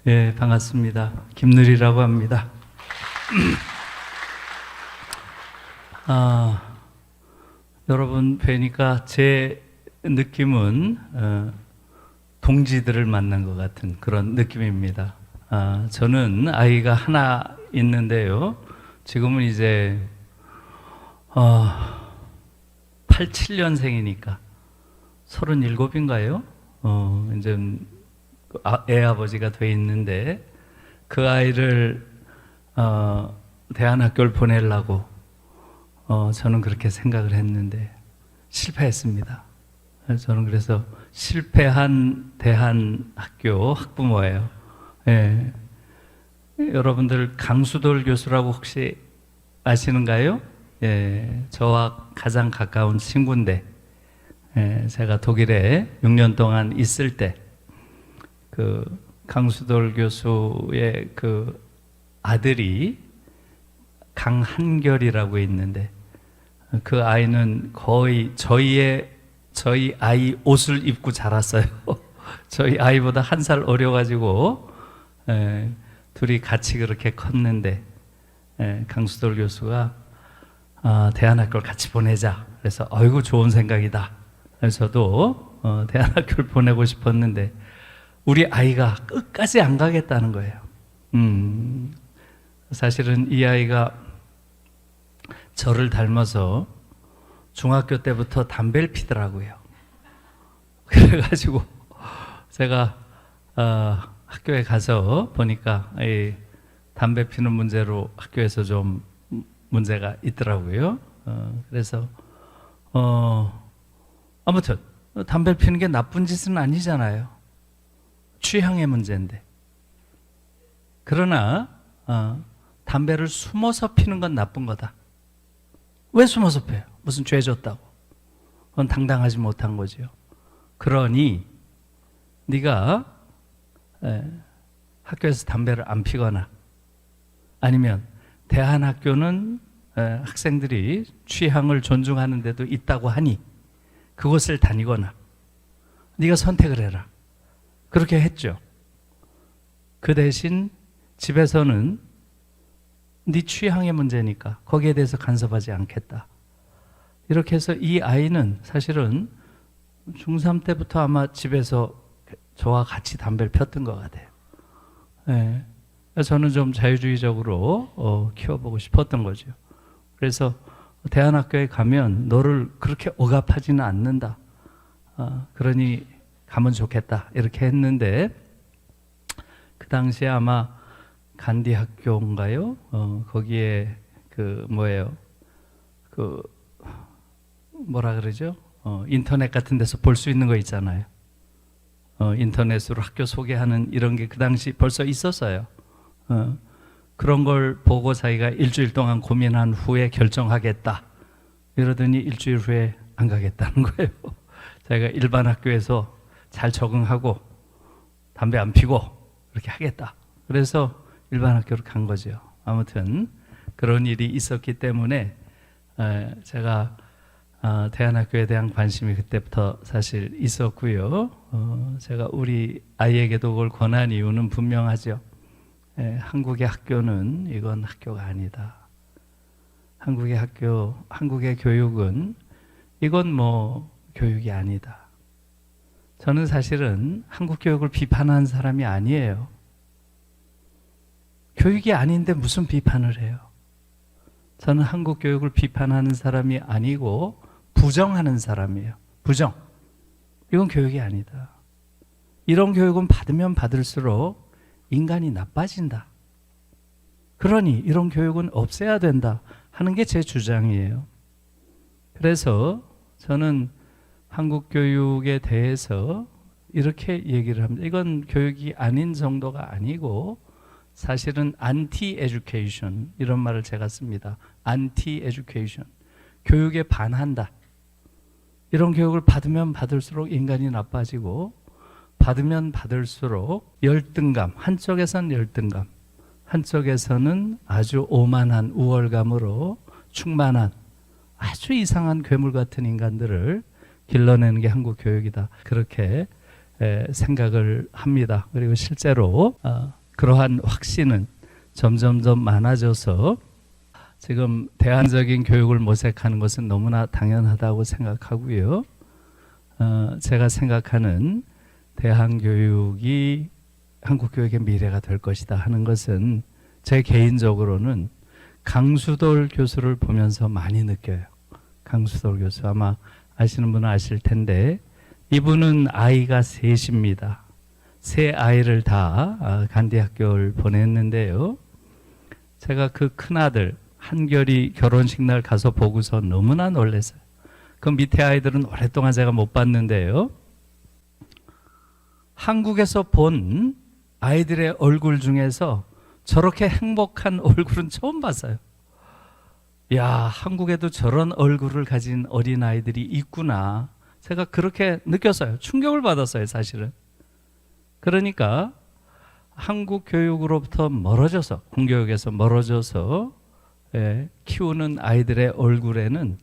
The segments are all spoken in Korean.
예, 반갑습니다. 김누리라고 합니다. 여러분 뵈니까 제 느낌은 동지들을 만난 것 같은 그런 느낌입니다. 저는 아이가 하나 있는데요. 지금은 이제 87년생이니까 37인가요? 이제 애 아버지가 돼 있는데 그 아이를 대안학교를 보내려고 저는 그렇게 생각을 했는데 실패했습니다. 저는 그래서 실패한 대안학교 학부모예요. 예. 여러분들 강수돌 교수라고 혹시 아시는가요? 예, 저와 가장 가까운 친구인데 제가 독일에 6년 동안 있을 때 그 강수돌 교수의 그 아들이 강한결이라고 있는데 그 아이는 거의 저희 아이 옷을 입고 자랐어요. 저희 아이보다 한 살 어려가지고 둘이 같이 그렇게 컸는데 강수돌 교수가 대안학교를 같이 보내자. 그래서 아이고 좋은 생각이다. 그래서 저도 대안학교를 보내고 싶었는데 우리 아이가 끝까지 안 가겠다는 거예요. 사실은 이 아이가 저를 닮아서 중학교 때부터 담배를 피더라고요. 그래가지고 제가 학교에 가서 보니까 이 담배 피는 문제로 학교에서 좀 문제가 있더라고요. 그래서 아무튼 담배 피는 게 나쁜 짓은 아니잖아요. 취향의 문제인데. 그러나 담배를 숨어서 피는 건 나쁜 거다. 왜 숨어서 피워요? 무슨 죄 졌다고? 그건 당당하지 못한 거죠. 그러니 네가 학교에서 담배를 안 피거나 아니면 대안학교는 학생들이 취향을 존중하는 데도 있다고 하니 그곳을 다니거나 네가 선택을 해라. 그렇게 했죠. 그 대신 집에서는 네 취향의 문제니까 거기에 대해서 간섭하지 않겠다. 이렇게 해서 이 아이는 사실은 중3 때부터 아마 집에서 저와 같이 담배를 폈던 것 같아요. 네. 저는 좀 자유주의적으로 키워보고 싶었던 거죠. 그래서 대안학교에 가면 너를 그렇게 억압하지는 않는다. 그러니 가면 좋겠다. 이렇게 했는데 그 당시에 아마 간디 학교인가요? 거기에 그 뭐라 그러죠? 인터넷 같은 데서 볼 수 있는 거 있잖아요. 인터넷으로 학교 소개하는 이런 게 그 당시 벌써 있었어요. 그런 걸 보고 자기가 일주일 동안 고민한 후에 결정하겠다. 이러더니 일주일 후에 안 가겠다는 거예요. 자기가 일반 학교에서 잘 적응하고 담배 안 피고 그렇게 하겠다. 그래서 일반 학교로 간 거죠. 아무튼 그런 일이 있었기 때문에 제가 대안학교에 대한 관심이 그때부터 사실 있었고요. 제가 우리 아이에게도 그걸 권한 이유는 분명하죠. 한국의 학교는 이건 학교가 아니다. 한국의 교육은 이건 뭐 교육이 아니다. 저는 사실은 한국 교육을 비판하는 사람이 아니에요. 교육이 아닌데 무슨 비판을 해요? 저는 한국 교육을 비판하는 사람이 아니고 부정하는 사람이에요. 부정. 이건 교육이 아니다. 이런 교육은 받으면 받을수록 인간이 나빠진다. 그러니 이런 교육은 없애야 된다 하는 게 제 주장이에요. 그래서 저는 한국 교육에 대해서 이렇게 얘기를 합니다. 이건 교육이 아닌 정도가 아니고 사실은 안티 에듀케이션 이런 말을 제가 씁니다. 안티 에듀케이션. 교육에 반한다. 이런 교육을 받으면 받을수록 인간이 나빠지고 받으면 받을수록 열등감, 한쪽에서는 열등감, 한쪽에서는 아주 오만한 우월감으로 충만한 아주 이상한 괴물 같은 인간들을 길러내는 게 한국 교육이다. 그렇게 생각을 합니다. 그리고 실제로 그러한 확신은 점점점 많아져서 지금 대안적인 교육을 모색하는 것은 너무나 당연하다고 생각하고요. 제가 생각하는 대한교육이 한국 교육의 미래가 될 것이다 하는 것은 제 개인적으로는 강수돌 교수를 보면서 많이 느껴요. 강수돌 교수 아마 아시는 분은 아실 텐데 이분은 아이가 셋입니다. 세 아이를 다 간디 학교를 보냈는데요. 제가 그 큰아들 한결이 결혼식 날 가서 보고서 너무나 놀랐어요. 그 밑에 아이들은 오랫동안 제가 못 봤는데요. 한국에서 본 아이들의 얼굴 중에서 저렇게 행복한 얼굴은 처음 봤어요. 야, 한국에도 저런 얼굴을 가진 어린아이들이 있구나. 제가 그렇게 느꼈어요. 충격을 받았어요, 사실은. 그러니까 한국 교육으로부터 멀어져서, 공교육에서 멀어져서 키우는 아이들의 얼굴에는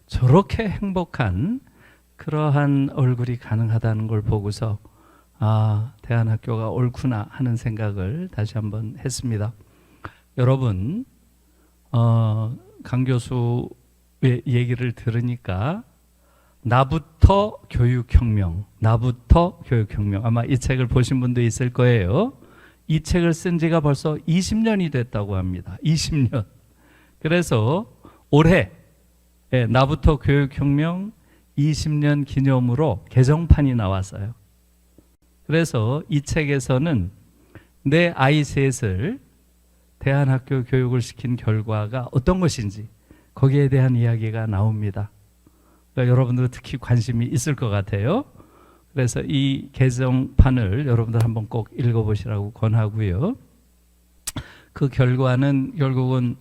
저렇게 행복한 그러한 얼굴이 가능하다는 걸 보고서 대한학교가 옳구나 하는 생각을 다시 한번 했습니다. 여러분, 강 교수의 얘기를 들으니까 나부터 교육혁명, 나부터 교육혁명. 아마 이 책을 보신 분도 있을 거예요. 이 책을 쓴 지가 벌써 20년이 됐다고 합니다. 20년. 그래서 올해 나부터 교육혁명 20년 기념으로 개정판이 나왔어요. 그래서 이 책에서는 내 아이 셋을 대한학교 교육을 시킨 결과가 어떤 것인지 거기에 대한 이야기가 나옵니다. 그러니까 여러분들 특히 관심이 있을 것 같아요. 그래서 이 개정판을 여러분들 한번 꼭 읽어보시라고 권하고요. 그 결과는 결국은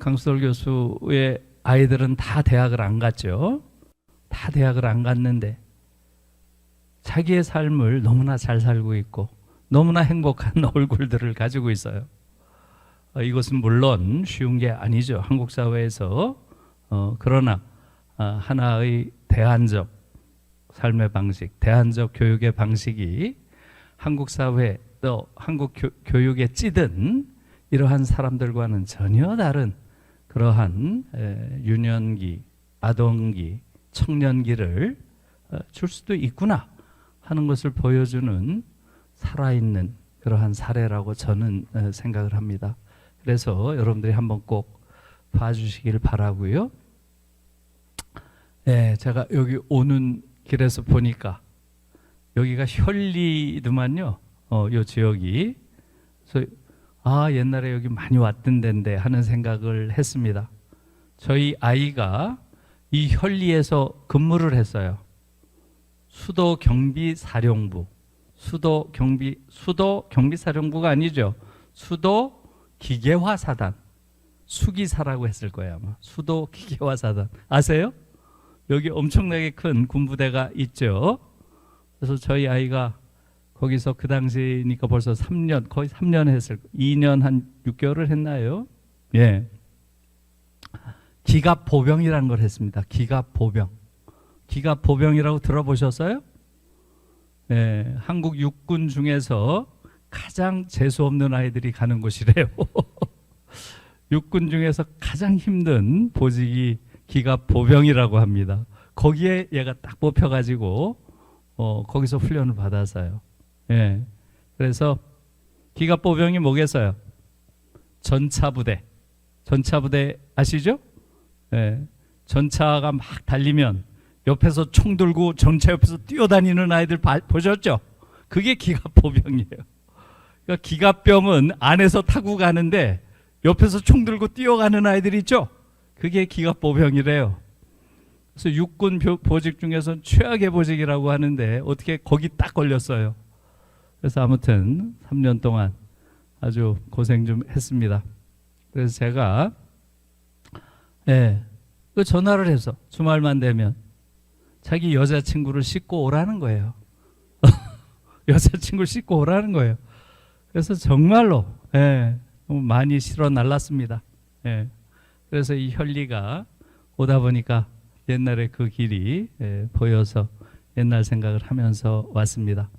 강수돌 교수의 아이들은 다 대학을 안 갔죠. 다 대학을 안 갔는데 자기의 삶을 너무나 잘 살고 있고 너무나 행복한 얼굴들을 가지고 있어요. 이것은 물론 쉬운 게 아니죠. 한국 사회에서. 그러나 하나의 대안적 삶의 방식, 대안적 교육의 방식이 한국 사회 또 한국 교육에 찌든 이러한 사람들과는 전혀 다른 그러한 유년기, 아동기, 청년기를 줄 수도 있구나 하는 것을 보여주는 살아있는 그러한 사례라고 저는 생각을 합니다. 그래서 여러분들이 한번 꼭 봐주시길 바라고요. 제가 여기 오는 길에서 보니까 여기가 현리더만요. 요 지역이. 그래서 옛날에 여기 많이 왔던 데인데 하는 생각을 했습니다. 저희 아이가 이 현리에서 근무를 했어요. 수도 경비사령부. 수도 경비사령부가 아니죠. 수도 기계화사단. 수기사라고 했을 거예요, 아마. 수도 기계화사단. 아세요? 여기 엄청나게 큰 군부대가 있죠. 그래서 저희 아이가 거기서 그 당시니까 벌써 3년, 거의 3년 했을 거예요. 2년 한 6개월을 했나요? 예. 기갑보병이라는 걸 했습니다. 기갑보병. 기갑보병이라고 들어보셨어요? 예, 한국 육군 중에서 가장 재수없는 아이들이 가는 곳이래요. 육군 중에서 가장 힘든 보직이 기갑보병이라고 합니다. 거기에 얘가 딱 뽑혀가지고 거기서 훈련을 받았어요. 예, 그래서 기갑보병이 뭐겠어요? 전차부대. 전차부대 아시죠? 예, 전차가 막 달리면 옆에서 총 들고 전차 옆에서 뛰어다니는 아이들 보셨죠? 그게 기갑보병이에요. 그러니까 기갑병은 안에서 타고 가는데 옆에서 총 들고 뛰어가는 아이들 있죠? 그게 기갑보병이래요. 그래서 육군 보직 중에서 최악의 보직이라고 하는데 어떻게 거기 딱 걸렸어요. 그래서 아무튼 3년 동안 아주 고생 좀 했습니다. 그래서 제가 그 전화를 해서 주말만 되면 자기 여자친구를 씻고 오라는 거예요. 여자친구를 씻고 오라는 거예요. 그래서 정말로 많이 실어 날랐습니다. 그래서 이 현리가 오다 보니까 옛날에 그 길이 보여서 옛날 생각을 하면서 왔습니다.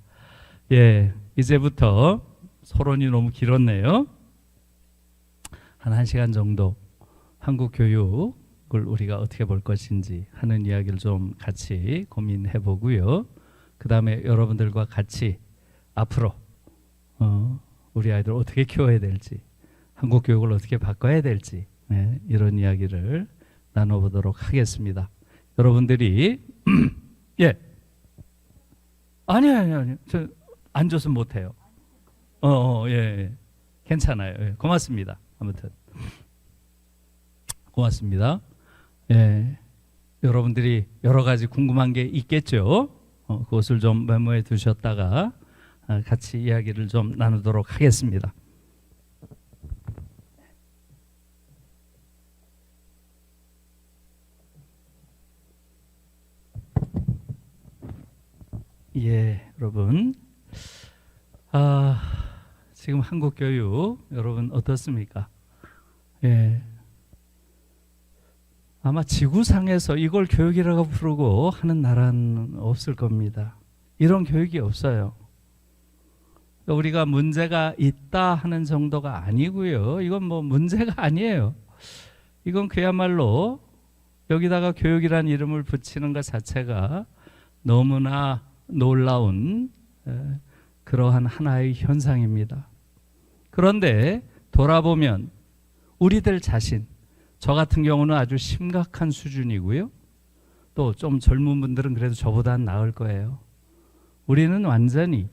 예, 이제부터 토론이 너무 길었네요. 한 1시간 정도 한국 교육을 우리가 어떻게 볼 것인지 하는 이야기를 좀 같이 고민해 보고요. 그 다음에 여러분들과 같이 앞으로 우리 아이들 어떻게 키워야 될지, 한국 교육을 어떻게 바꿔야 될지, 네, 이런 이야기를 나눠보도록 하겠습니다. 여러분들이 예, 아니요, 저 앉아서 못해요. 예, 괜찮아요. 예, 고맙습니다. 아무튼 고맙습니다. 예, 여러분들이 여러 가지 궁금한 게 있겠죠. 그것을 좀 메모해 두셨다가 같이 이야기를 좀 나누도록 하겠습니다. 예, 여러분. 지금 한국 교육 여러분 어떻습니까? 예. 아마 지구상에서 이걸 교육이라고 부르고 하는 나라는 없을 겁니다. 이런 교육이 없어요. 우리가 문제가 있다 하는 정도가 아니고요. 이건 뭐 문제가 아니에요. 이건 그야말로 여기다가 교육이란 이름을 붙이는 것 자체가 너무나 놀라운 그러한 하나의 현상입니다. 그런데 돌아보면 우리들 자신, 저 같은 경우는 아주 심각한 수준이고요. 또 좀 젊은 분들은 그래도 저보다는 나을 거예요. 우리는 완전히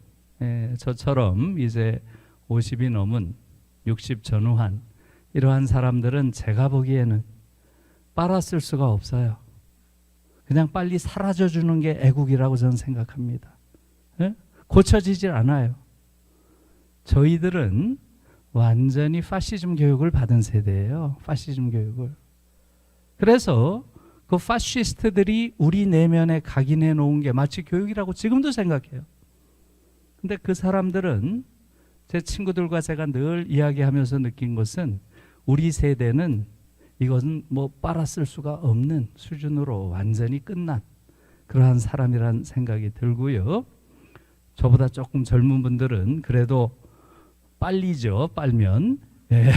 저처럼 이제 50이 넘은 60 전후한 이러한 사람들은 제가 보기에는 빨았을 수가 없어요. 그냥 빨리 사라져 주는 게 애국이라고 저는 생각합니다. 고쳐지질 않아요. 저희들은 완전히 파시즘 교육을 받은 세대예요. 파시즘 교육을. 그래서 그 파시스트들이 우리 내면에 각인해 놓은 게 마치 교육이라고 지금도 생각해요. 근데 그 사람들은 제 친구들과 제가 늘 이야기하면서 느낀 것은 우리 세대는 이것은 뭐 빨았을 수가 없는 수준으로 완전히 끝난 그러한 사람이란 생각이 들고요. 저보다 조금 젊은 분들은 그래도 빨리죠. 빨면. 예.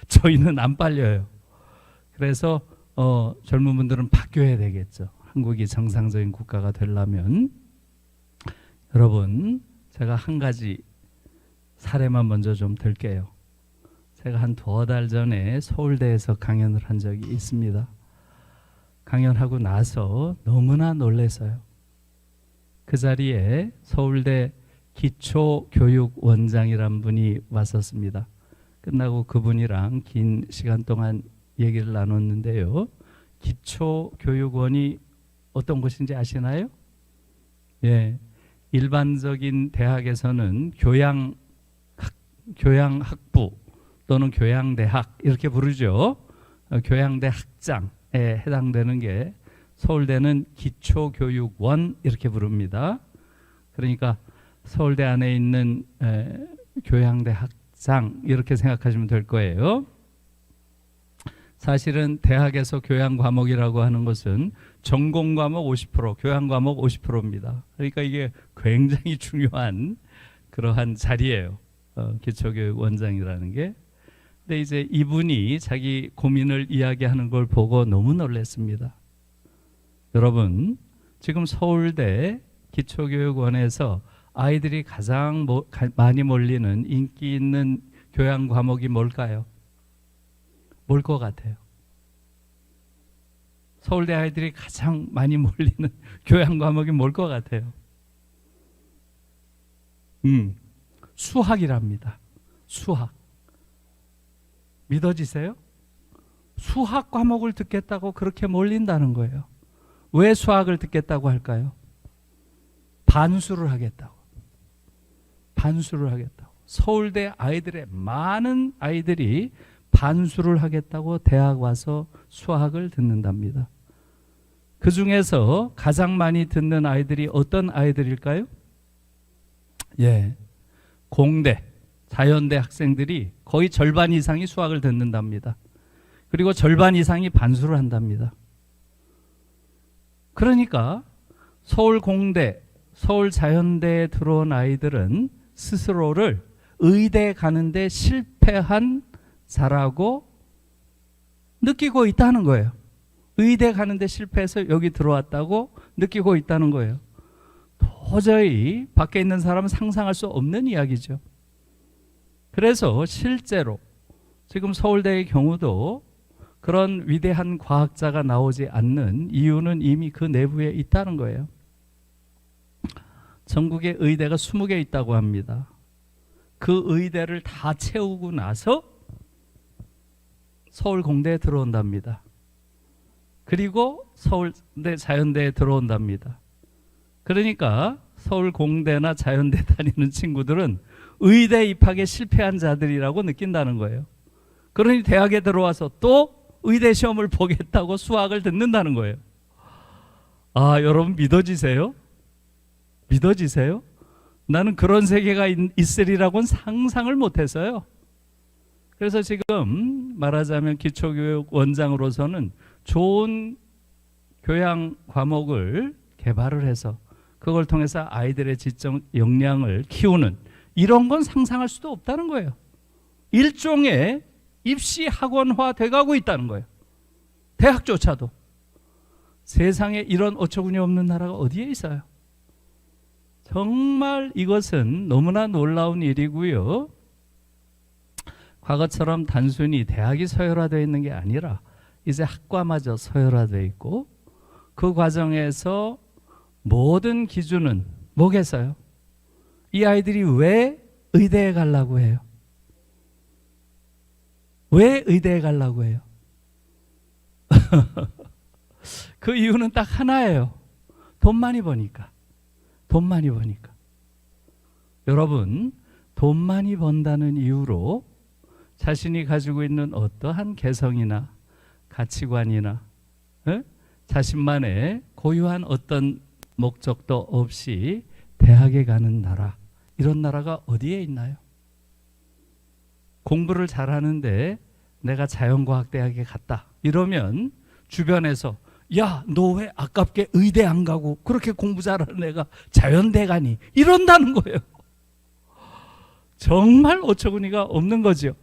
저희는 안 빨려요. 그래서 젊은 분들은 바뀌어야 되겠죠. 한국이 정상적인 국가가 되려면. 여러분, 제가 한 가지 사례만 먼저 좀 들게요. 제가 한 2달 전에 서울대에서 강연을 한 적이 있습니다. 강연하고 나서 너무나 놀라서요. 그 자리에 서울대 기초교육원장이란 분이 왔었습니다. 끝나고 그분이랑 긴 시간 동안 얘기를 나눴는데요. 기초교육원이 어떤 곳인지 아시나요? 예, 일반적인 대학에서는 교양학부 또는 교양대학 이렇게 부르죠. 교양대 학장에 해당되는 게 서울대는 기초교육원 이렇게 부릅니다. 그러니까 서울대 안에 있는 교양대 학장 이렇게 생각하시면 될 거예요. 사실은 대학에서 교양 과목이라고 하는 것은 전공 과목 50%, 교양 과목 50%입니다. 그러니까 이게 굉장히 중요한 그러한 자리예요. 기초교육원장이라는 게. 근데 이제 이분이 자기 고민을 이야기하는 걸 보고 너무 놀랐습니다. 여러분, 지금 서울대 기초교육원에서 아이들이 가장 많이 몰리는 인기 있는 교양 과목이 뭘까요? 뭘 것 같아요? 서울대 아이들이 가장 많이 몰리는 교양 과목이 뭘 것 같아요? 수학이랍니다. 수학. 믿어지세요? 수학 과목을 듣겠다고 그렇게 몰린다는 거예요. 왜 수학을 듣겠다고 할까요? 반수를 하겠다고. 반수를 하겠다고. 서울대 아이들의 많은 아이들이 반수를 하겠다고 대학 와서 수학을 듣는답니다. 그 중에서 가장 많이 듣는 아이들이 어떤 아이들일까요? 예, 공대, 자연대 학생들이 거의 절반 이상이 수학을 듣는답니다. 그리고 절반 이상이 반수를 한답니다. 그러니까 서울공대, 서울자연대에 들어온 아이들은 스스로를 의대 가는데 실패한 자라고 느끼고 있다는 거예요. 의대 가는데 실패해서 여기 들어왔다고 느끼고 있다는 거예요. 도저히 밖에 있는 사람은 상상할 수 없는 이야기죠. 그래서 실제로 지금 서울대의 경우도 그런 위대한 과학자가 나오지 않는 이유는 이미 그 내부에 있다는 거예요. 전국에 의대가 20개 있다고 합니다. 그 의대를 다 채우고 나서 서울공대에 들어온답니다. 그리고 서울대 자연대에 들어온답니다. 그러니까 서울공대나 자연대 다니는 친구들은 의대 입학에 실패한 자들이라고 느낀다는 거예요. 그러니 대학에 들어와서 또 의대 시험을 보겠다고 수학을 듣는다는 거예요. 아, 여러분 믿어지세요? 믿어지세요? 나는 그런 세계가 있으리라고는 상상을 못했어요. 그래서 지금 말하자면 기초교육 원장으로서는 좋은 교양 과목을 개발을 해서 그걸 통해서 아이들의 지적 역량을 키우는 이런 건 상상할 수도 없다는 거예요. 일종의 입시 학원화 돼가고 있다는 거예요. 대학조차도. 세상에 이런 어처구니 없는 나라가 어디에 있어요? 정말 이것은 너무나 놀라운 일이고요. 과거처럼 단순히 대학이 서열화되어 있는 게 아니라 이제 학과마저 서열화되어 있고 그 과정에서 모든 기준은 뭐겠어요? 이 아이들이 왜 의대에 가려고 해요? 왜 의대에 가려고 해요? 그 이유는 딱 하나예요. 돈 많이 버니까. 돈 많이 버니까. 여러분, 돈 많이 번다는 이유로 자신이 가지고 있는 어떠한 개성이나 가치관이나 자신만의 고유한 어떤 목적도 없이 대학에 가는 나라, 이런 나라가 어디에 있나요? 공부를 잘하는데 내가 자연과학대학에 갔다 이러면 주변에서 야, 너 왜 아깝게 의대 안 가고 그렇게 공부 잘하는 애가 자연대 가니? 이런다는 거예요. 정말 어처구니가 없는 거죠.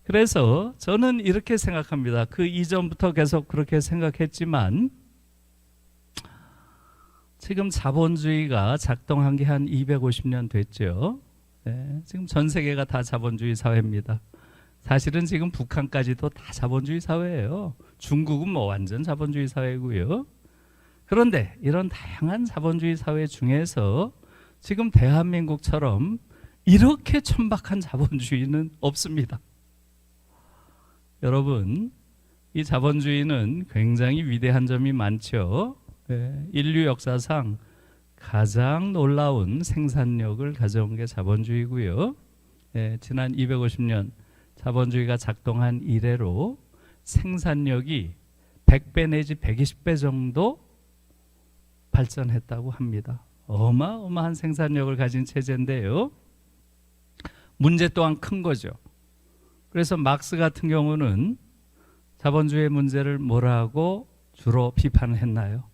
그래서 저는 이렇게 생각합니다. 그 이전부터 계속 그렇게 생각했지만 지금 자본주의가 작동한 게 한 250년 됐죠. 네, 지금 전 세계가 다 자본주의 사회입니다. 사실은 지금 북한까지도 다 자본주의 사회예요. 중국은 뭐 완전 자본주의 사회고요. 그런데 이런 다양한 자본주의 사회 중에서 지금 대한민국처럼 이렇게 천박한 자본주의는 없습니다. 여러분, 이 자본주의는 굉장히 위대한 점이 많죠. 인류 역사상 가장 놀라운 생산력을 가져온 게 자본주의고요. 지난 250년 자본주의가 작동한 이래로 생산력이 100배 내지 120배 정도 발전했다고 합니다. 어마어마한 생산력을 가진 체제인데요. 문제 또한 큰 거죠. 그래서 막스 같은 경우는 자본주의의 문제를 뭐라고 주로 비판을 했나요?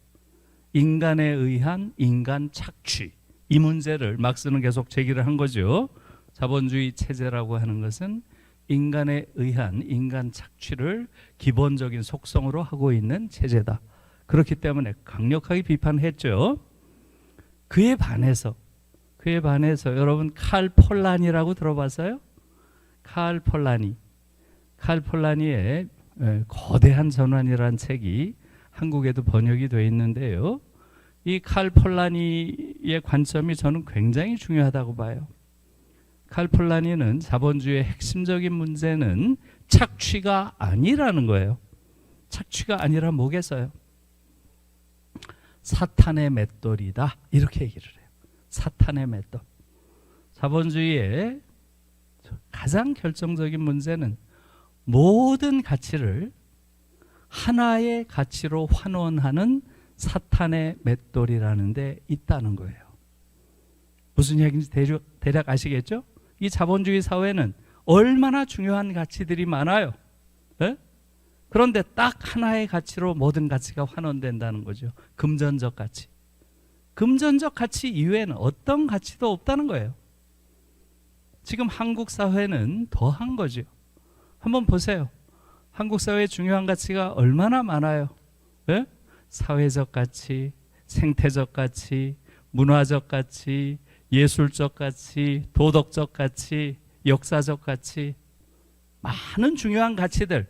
인간에 의한 인간 착취. 이 문제를 막스는 계속 제기를 한 거죠. 자본주의 체제라고 하는 것은 인간에 의한 인간 착취를 기본적인 속성으로 하고 있는 체제다. 그렇기 때문에 강력하게 비판했죠. 그에 반해서 여러분 칼 폴란이라고 들어봤어요? 칼 폴라니의 거대한 전환이라는 책이 한국에도 번역이 되어 있는데요. 이 칼 폴라니의 관점이 저는 굉장히 중요하다고 봐요. 칼 폴라니는 자본주의의 핵심적인 문제는 착취가 아니라는 거예요. 착취가 아니라 뭐겠어요? 사탄의 맷돌이다. 이렇게 얘기를 해요. 사탄의 맷돌. 자본주의의 가장 결정적인 문제는 모든 가치를 하나의 가치로 환원하는 사탄의 맷돌이라는 데 있다는 거예요. 무슨 얘기인지 대략 아시겠죠? 이 자본주의 사회는 얼마나 중요한 가치들이 많아요. 네? 그런데 딱 하나의 가치로 모든 가치가 환원된다는 거죠. 금전적 가치. 금전적 가치 이외에는 어떤 가치도 없다는 거예요. 지금 한국 사회는 더한 거죠. 한번 보세요. 한국 사회의 중요한 가치가 얼마나 많아요. 네? 사회적 가치, 생태적 가치, 문화적 가치, 예술적 가치, 도덕적 가치, 역사적 가치, 많은 중요한 가치들,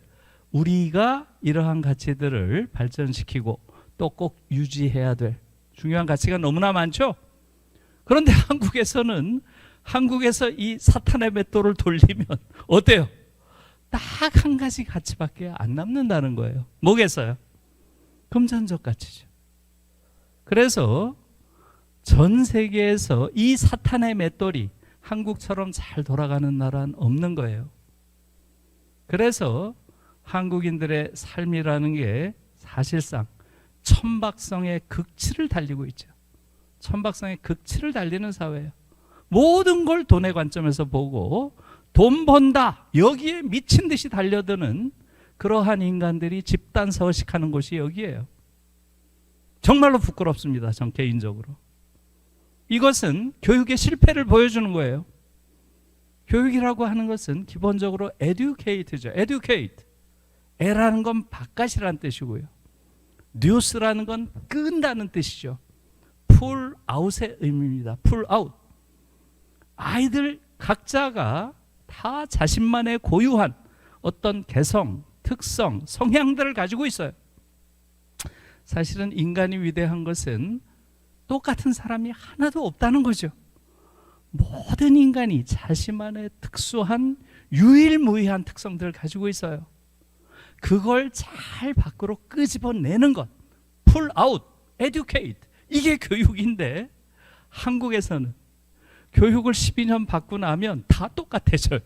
우리가 이러한 가치들을 발전시키고 또 꼭 유지해야 될 중요한 가치가 너무나 많죠. 그런데 한국에서 이 사탄의 맷돌을 돌리면 어때요? 딱 한 가지 가치밖에 안 남는다는 거예요. 뭐겠어요? 금전적 가치죠. 그래서 전 세계에서 이 사탄의 맷돌이 한국처럼 잘 돌아가는 나라는 없는 거예요. 그래서 한국인들의 삶이라는 게 사실상 천박성의 극치를 달리고 있죠. 천박성의 극치를 달리는 사회예요. 모든 걸 돈의 관점에서 보고 돈 번다, 여기에 미친 듯이 달려드는 그러한 인간들이 집단 서식하는 곳이 여기예요. 정말로 부끄럽습니다. 전 개인적으로. 이것은 교육의 실패를 보여주는 거예요. 교육이라고 하는 것은 기본적으로 educate죠. educate. 에라는 건 바깥이라는 뜻이고요. 뉴스라는 건 끈다는 뜻이죠. pull out의 의미입니다. pull out. 아이들 각자가 다 자신만의 고유한 어떤 개성, 특성, 성향들을 가지고 있어요. 사실은 인간이 위대한 것은 똑같은 사람이 하나도 없다는 거죠. 모든 인간이 자신만의 특수한 유일무이한 특성들을 가지고 있어요. 그걸 잘 밖으로 끄집어내는 것, pull out, educate, 이게 교육인데 한국에서는 교육을 12년 받고 나면 다 똑같아져요.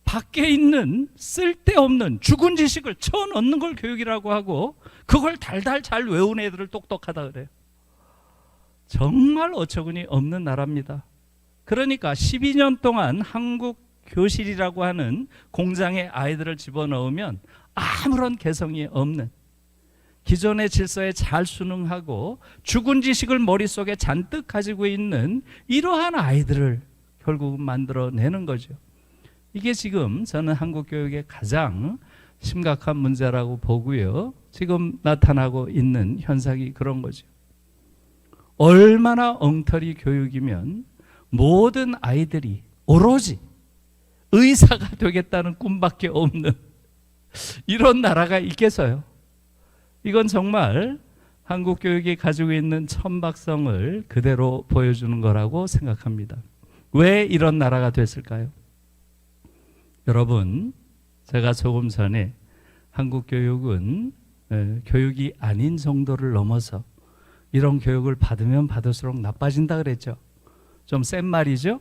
밖에 있는 쓸데없는 죽은 지식을 쳐넣는 걸 교육이라고 하고 그걸 달달 잘 외운 애들을 똑똑하다 그래요. 정말 어처구니 없는 나라입니다. 그러니까 12년 동안 한국 교실이라고 하는 공장에 아이들을 집어넣으면 아무런 개성이 없는, 기존의 질서에 잘 순응하고 죽은 지식을 머릿속에 잔뜩 가지고 있는 이러한 아이들을 결국은 만들어내는 거죠. 이게 지금 저는 한국 교육의 가장 심각한 문제라고 보고요. 지금 나타나고 있는 현상이 그런 거죠. 얼마나 엉터리 교육이면 모든 아이들이 오로지 의사가 되겠다는 꿈밖에 없는 이런 나라가 있겠어요. 이건 정말 한국 교육이 가지고 있는 천박성을 그대로 보여주는 거라고 생각합니다. 왜 이런 나라가 됐을까요? 여러분, 제가 조금 전에 한국 교육은 교육이 아닌 정도를 넘어서 이런 교육을 받으면 받을수록 나빠진다 그랬죠. 좀 센 말이죠.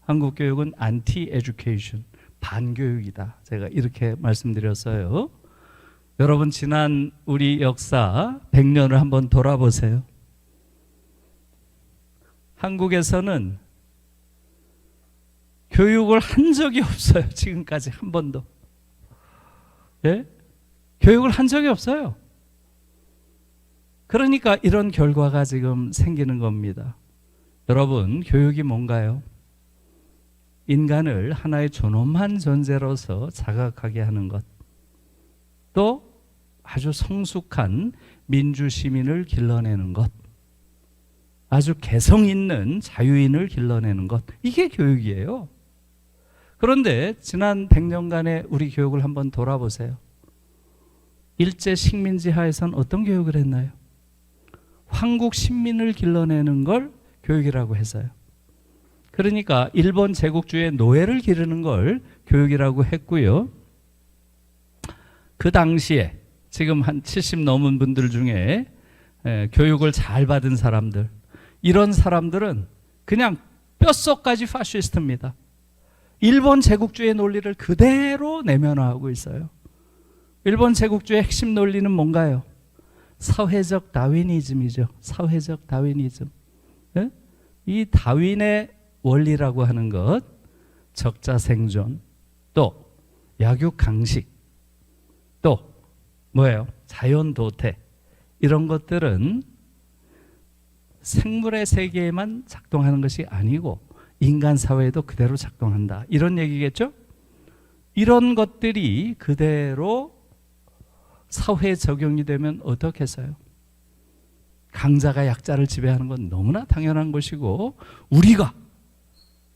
한국 교육은 안티 에듀케이션, 반교육이다. 제가 이렇게 말씀드렸어요. 여러분, 지난 우리 역사 100년을 한번 돌아보세요. 한국에서는 교육을 한 적이 없어요. 지금까지 한 번도. 예? 교육을 한 적이 없어요. 그러니까 이런 결과가 지금 생기는 겁니다. 여러분, 교육이 뭔가요? 인간을 하나의 존엄한 존재로서 자각하게 하는 것, 또 아주 성숙한 민주시민을 길러내는 것, 아주 개성 있는 자유인을 길러내는 것, 이게 교육이에요. 그런데 지난 100년간의 우리 교육을 한번 돌아보세요. 일제 식민지 하에선 어떤 교육을 했나요? 황국 신민을 길러내는 걸 교육이라고 했어요. 그러니까 일본 제국주의 노예를 기르는 걸 교육이라고 했고요. 그 당시에 지금 한 70 넘은 분들 중에 교육을 잘 받은 사람들, 이런 사람들은 그냥 뼛속까지 파시스트입니다. 일본 제국주의 논리를 그대로 내면화하고 있어요. 일본 제국주의 핵심 논리는 뭔가요? 사회적 다윈이즘이죠. 사회적 다윈이즘. 네? 이 다윈의 원리라고 하는 것, 적자 생존, 또 약육 강식, 또 뭐예요? 자연 도태, 이런 것들은 생물의 세계에만 작동하는 것이 아니고 인간 사회에도 그대로 작동한다. 이런 얘기겠죠? 이런 것들이 그대로 사회에 적용이 되면 어떻겠어요? 강자가 약자를 지배하는 건 너무나 당연한 것이고, 우리가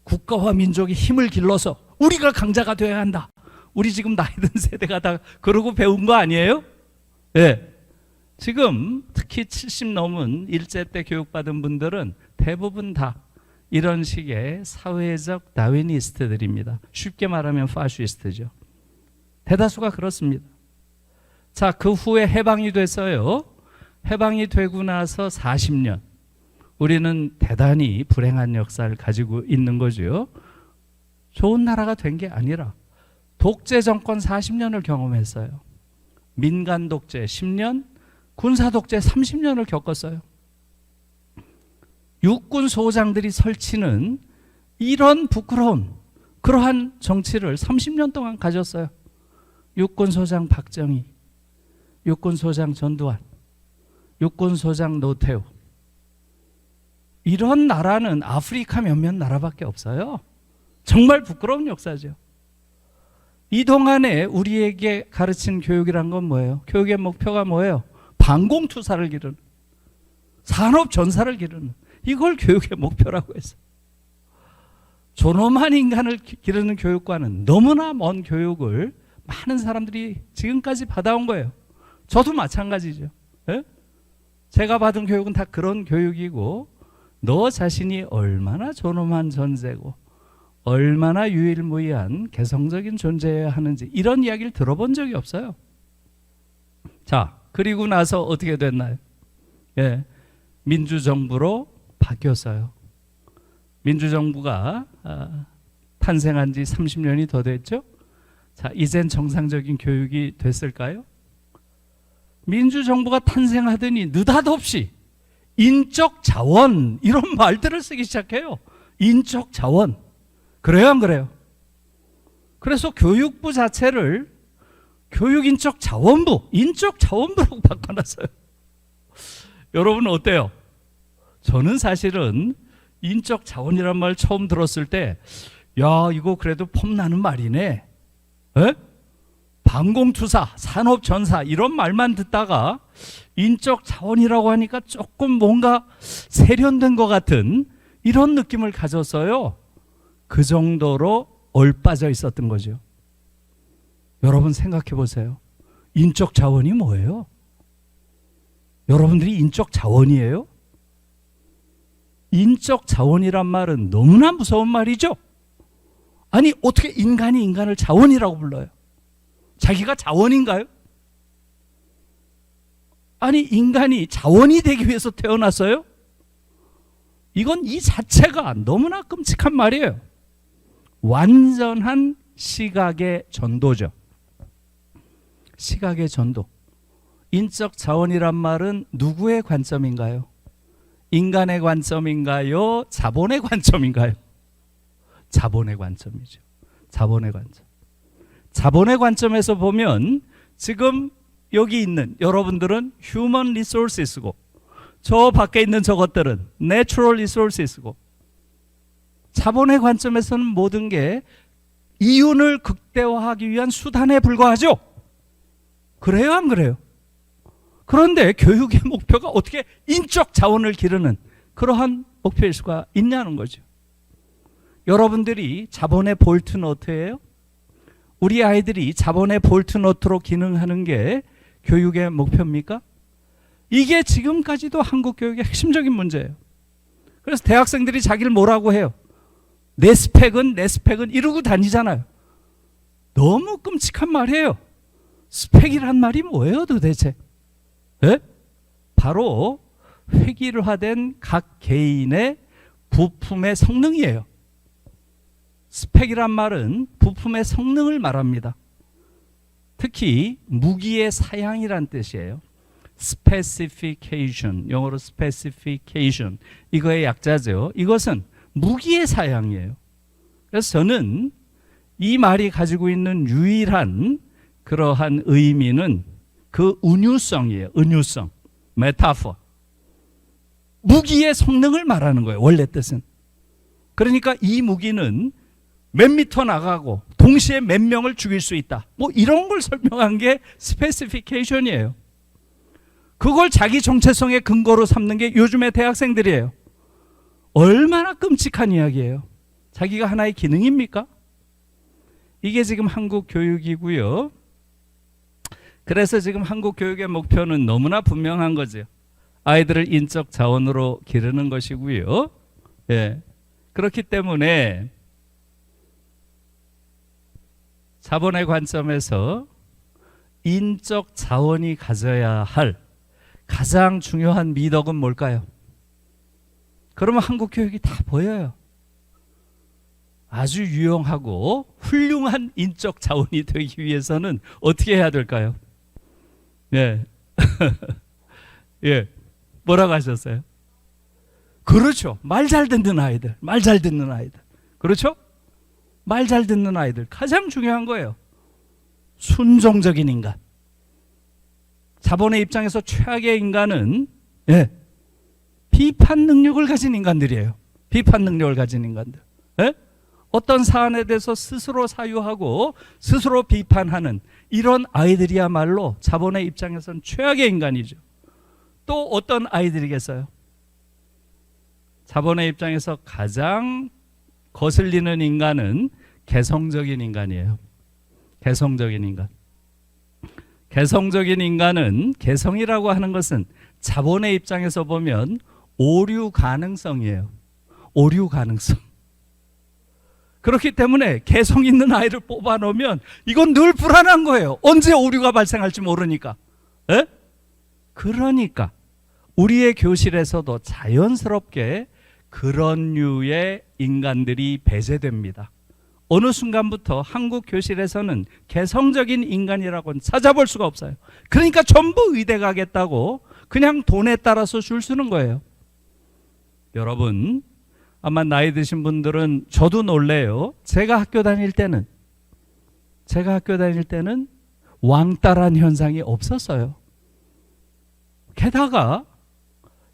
국가와 민족의 힘을 길러서 우리가 강자가 되어야 한다. 우리 지금 나이 든 세대가 다 그러고 배운 거 아니에요? 예. 지금 특히 70 넘은 일제 때 교육받은 분들은 대부분 다 이런 식의 사회적 다윈이스트들입니다. 쉽게 말하면 파시스트죠. 대다수가 그렇습니다. 자, 그 후에 해방이 됐어요. 해방이 되고 나서 40년. 우리는 대단히 불행한 역사를 가지고 있는 거죠. 좋은 나라가 된 게 아니라 독재 정권 40년을 경험했어요. 민간 독재 10년, 군사 독재 30년을 겪었어요. 육군 소장들이 설치는 이런 부끄러운 그러한 정치를 30년 동안 가졌어요. 육군 소장 박정희, 육군 소장 전두환, 육군 소장 노태우. 이런 나라는 아프리카 몇몇 나라밖에 없어요. 정말 부끄러운 역사죠. 이 동안에 우리에게 가르친 교육이란 건 뭐예요? 교육의 목표가 뭐예요? 반공투사를 기르는, 산업 전사를 기르는, 이걸 교육의 목표라고 했어요. 존엄한 인간을 기르는 교육과는 너무나 먼 교육을 많은 사람들이 지금까지 받아온 거예요. 저도 마찬가지죠. 예? 제가 받은 교육은 다 그런 교육이고, 너 자신이 얼마나 존엄한 존재고 얼마나 유일무이한 개성적인 존재여야 하는지 이런 이야기를 들어본 적이 없어요. 자, 그리고 나서 어떻게 됐나요? 예, 민주정부로 바뀌었어요. 민주정부가 탄생한 지 30년이 더 됐죠? 자, 이젠 정상적인 교육이 됐을까요? 민주정부가 탄생하더니 느닷없이 인적 자원 이런 말들을 쓰기 시작해요. 인적 자원. 그래요, 안 그래요? 그래서 교육부 자체를 교육인적 자원부, 인적 자원부라고 바꿔놨어요. 여러분 어때요? 저는 사실은 인적 자원이란 말 처음 들었을 때, 야, 이거 그래도 폼나는 말이네. 에? 반공투사, 산업전사 이런 말만 듣다가 인적 자원이라고 하니까 조금 뭔가 세련된 것 같은 이런 느낌을 가졌어요. 그 정도로 얼빠져 있었던 거죠. 여러분 생각해 보세요. 인적 자원이 뭐예요? 여러분들이 인적 자원이에요? 인적 자원이란 말은 너무나 무서운 말이죠. 아니, 어떻게 인간이 인간을 자원이라고 불러요? 자기가 자원인가요? 아니, 인간이 자원이 되기 위해서 태어났어요? 이건 이 자체가 너무나 끔찍한 말이에요. 완전한 시각의 전도죠. 시각의 전도. 인적 자원이란 말은 누구의 관점인가요? 인간의 관점인가요? 자본의 관점인가요? 자본의 관점이죠. 자본의 관점. 자본의 관점에서 보면 지금 여기 있는 여러분들은 human resources고, 저 밖에 있는 저것들은 natural resources고, 자본의 관점에서는 모든 게 이윤을 극대화하기 위한 수단에 불과하죠. 그래요, 안 그래요? 그런데 교육의 목표가 어떻게 인적 자원을 기르는 그러한 목표일 수가 있냐는 거죠. 여러분들이 자본의 볼트너트예요? 우리 아이들이 자본의 볼트너트로 기능하는 게 교육의 목표입니까? 이게 지금까지도 한국 교육의 핵심적인 문제예요. 그래서 대학생들이 자기를 뭐라고 해요? 내 스펙은 이러고 다니잖아요. 너무 끔찍한 말이에요. 스펙이란 말이 뭐예요 도대체? 예? 바로 획일화된 각 개인의 부품의 성능이에요. 스펙이란 말은 부품의 성능을 말합니다. 특히 무기의 사양이란 뜻이에요. specification, 영어로 specification, 이거의 약자죠. 이것은 무기의 사양이에요. 그래서 저는 이 말이 가지고 있는 유일한 그러한 의미는 그 은유성이에요. 은유성, 메타포. 무기의 성능을 말하는 거예요. 원래 뜻은. 그러니까 이 무기는 몇 미터 나가고 동시에 몇 명을 죽일 수 있다. 뭐 이런 걸 설명한 게 스페시피케이션이에요. 그걸 자기 정체성의 근거로 삼는 게 요즘의 대학생들이에요. 얼마나 끔찍한 이야기예요. 자기가 하나의 기능입니까? 이게 지금 한국 교육이고요. 그래서 지금 한국 교육의 목표는 너무나 분명한 거죠. 아이들을 인적 자원으로 기르는 것이고요. 예. 그렇기 때문에 자본의 관점에서 인적 자원이 가져야 할 가장 중요한 미덕은 뭘까요? 그러면 한국 교육이 다 보여요. 아주 유용하고 훌륭한 인적 자원이 되기 위해서는 어떻게 해야 될까요? 예. 예. 뭐라고 하셨어요? 그렇죠. 말 잘 듣는 아이들. 말 잘 듣는 아이들. 그렇죠? 말 잘 듣는 아이들. 가장 중요한 거예요. 순종적인 인간. 자본의 입장에서 최악의 인간은 예. 비판 능력을 가진 인간들이에요. 비판 능력을 가진 인간들. 예? 어떤 사안에 대해서 스스로 사유하고 스스로 비판하는 이런 아이들이야말로 자본의 입장에서는 최악의 인간이죠. 또 어떤 아이들이겠어요? 자본의 입장에서 가장 거슬리는 인간은 개성적인 인간이에요. 개성적인 인간. 개성적인 인간은, 개성이라고 하는 것은 자본의 입장에서 보면 오류 가능성이에요. 오류 가능성. 그렇기 때문에 개성 있는 아이를 뽑아 놓으면 이건 늘 불안한 거예요. 언제 오류가 발생할지 모르니까. 에? 그러니까 우리의 교실에서도 자연스럽게 그런 류의 인간들이 배제됩니다. 어느 순간부터 한국 교실에서는 개성적인 인간이라고는 찾아볼 수가 없어요. 그러니까 전부 의대 가겠다고 그냥 돈에 따라서 줄 서는 거예요. 여러분, 아마 나이 드신 분들은 저도 놀래요. 제가 학교 다닐 때는 왕따란 현상이 없었어요. 게다가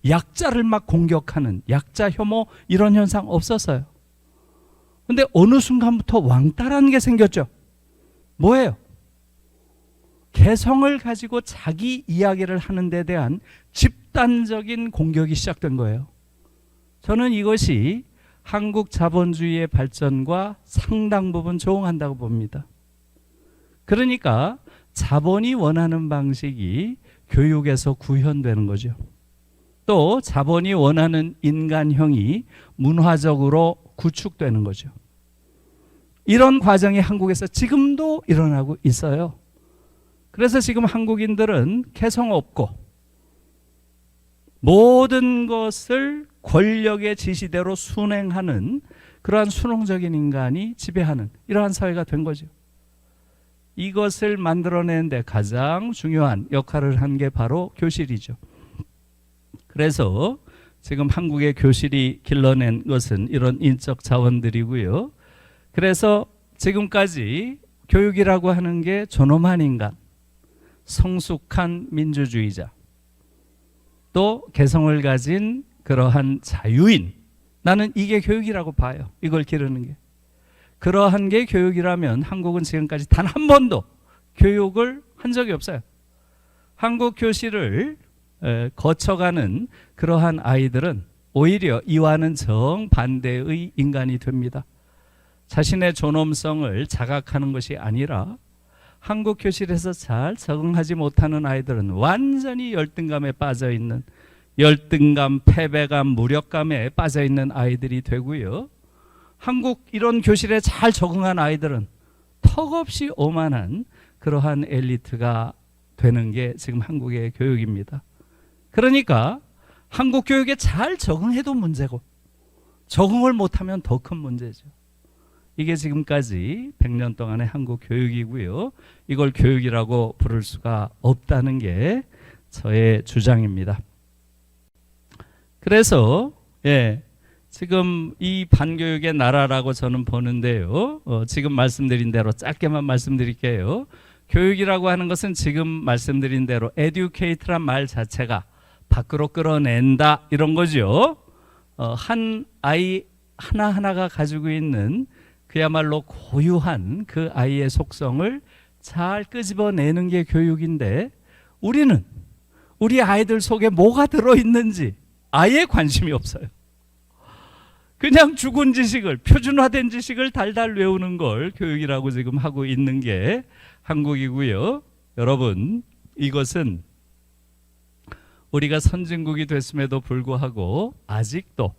약자를 막 공격하는 약자 혐오 이런 현상 없었어요. 근데 어느 순간부터 왕따라는 게 생겼죠. 뭐예요? 개성을 가지고 자기 이야기를 하는 데 대한 집단적인 공격이 시작된 거예요. 저는 이것이 한국 자본주의의 발전과 상당 부분 조응한다고 봅니다. 그러니까 자본이 원하는 방식이 교육에서 구현되는 거죠. 또 자본이 원하는 인간형이 문화적으로 구축되는 거죠. 이런 과정이 한국에서 지금도 일어나고 있어요. 그래서 지금 한국인들은 개성 없고 모든 것을 권력의 지시대로 순행하는 그러한 수능적인 인간이 지배하는 이러한 사회가 된 거죠. 이것을 만들어내는데 가장 중요한 역할을 한 게 바로 교실이죠. 그래서 지금 한국의 교실이 길러낸 것은 이런 인적 자원들이고요. 그래서 지금까지 교육이라고 하는 게 존엄한 인간, 성숙한 민주주의자, 또 개성을 가진 그러한 자유인, 나는 이게 교육이라고 봐요. 이걸 기르는 게. 그러한 게 교육이라면 한국은 지금까지 단 한 번도 교육을 한 적이 없어요. 한국 교실을 거쳐가는 그러한 아이들은 오히려 이와는 정반대의 인간이 됩니다. 자신의 존엄성을 자각하는 것이 아니라 한국 교실에서 잘 적응하지 못하는 아이들은 완전히 열등감에 빠져있는, 열등감, 패배감, 무력감에 빠져있는 아이들이 되고요. 한국 이런 교실에 잘 적응한 아이들은 턱없이 오만한 그러한 엘리트가 되는 게 지금 한국의 교육입니다. 그러니까 한국 교육에 잘 적응해도 문제고 적응을 못하면 더 큰 문제죠. 이게 지금까지 100년 동안의 한국 교육이고요. 이걸 교육이라고 부를 수가 없다는 게 저의 주장입니다. 그래서 지금 이 반교육의 나라라고 저는 보는데요. 지금 말씀드린 대로 짧게만 말씀드릴게요. 교육이라고 하는 것은 지금 말씀드린 대로 educate란 말 자체가 밖으로 끌어낸다 이런 거죠. 한 아이 하나하나가 가지고 있는 그야말로 고유한 그 아이의 속성을 잘 끄집어내는 게 교육인데, 우리는 우리 아이들 속에 뭐가 들어있는지 아예 관심이 없어요. 그냥 죽은 지식을, 표준화된 지식을 달달 외우는 걸 교육이라고 지금 하고 있는 게 한국이고요. 여러분, 이것은 우리가 선진국이 됐음에도 불구하고 아직도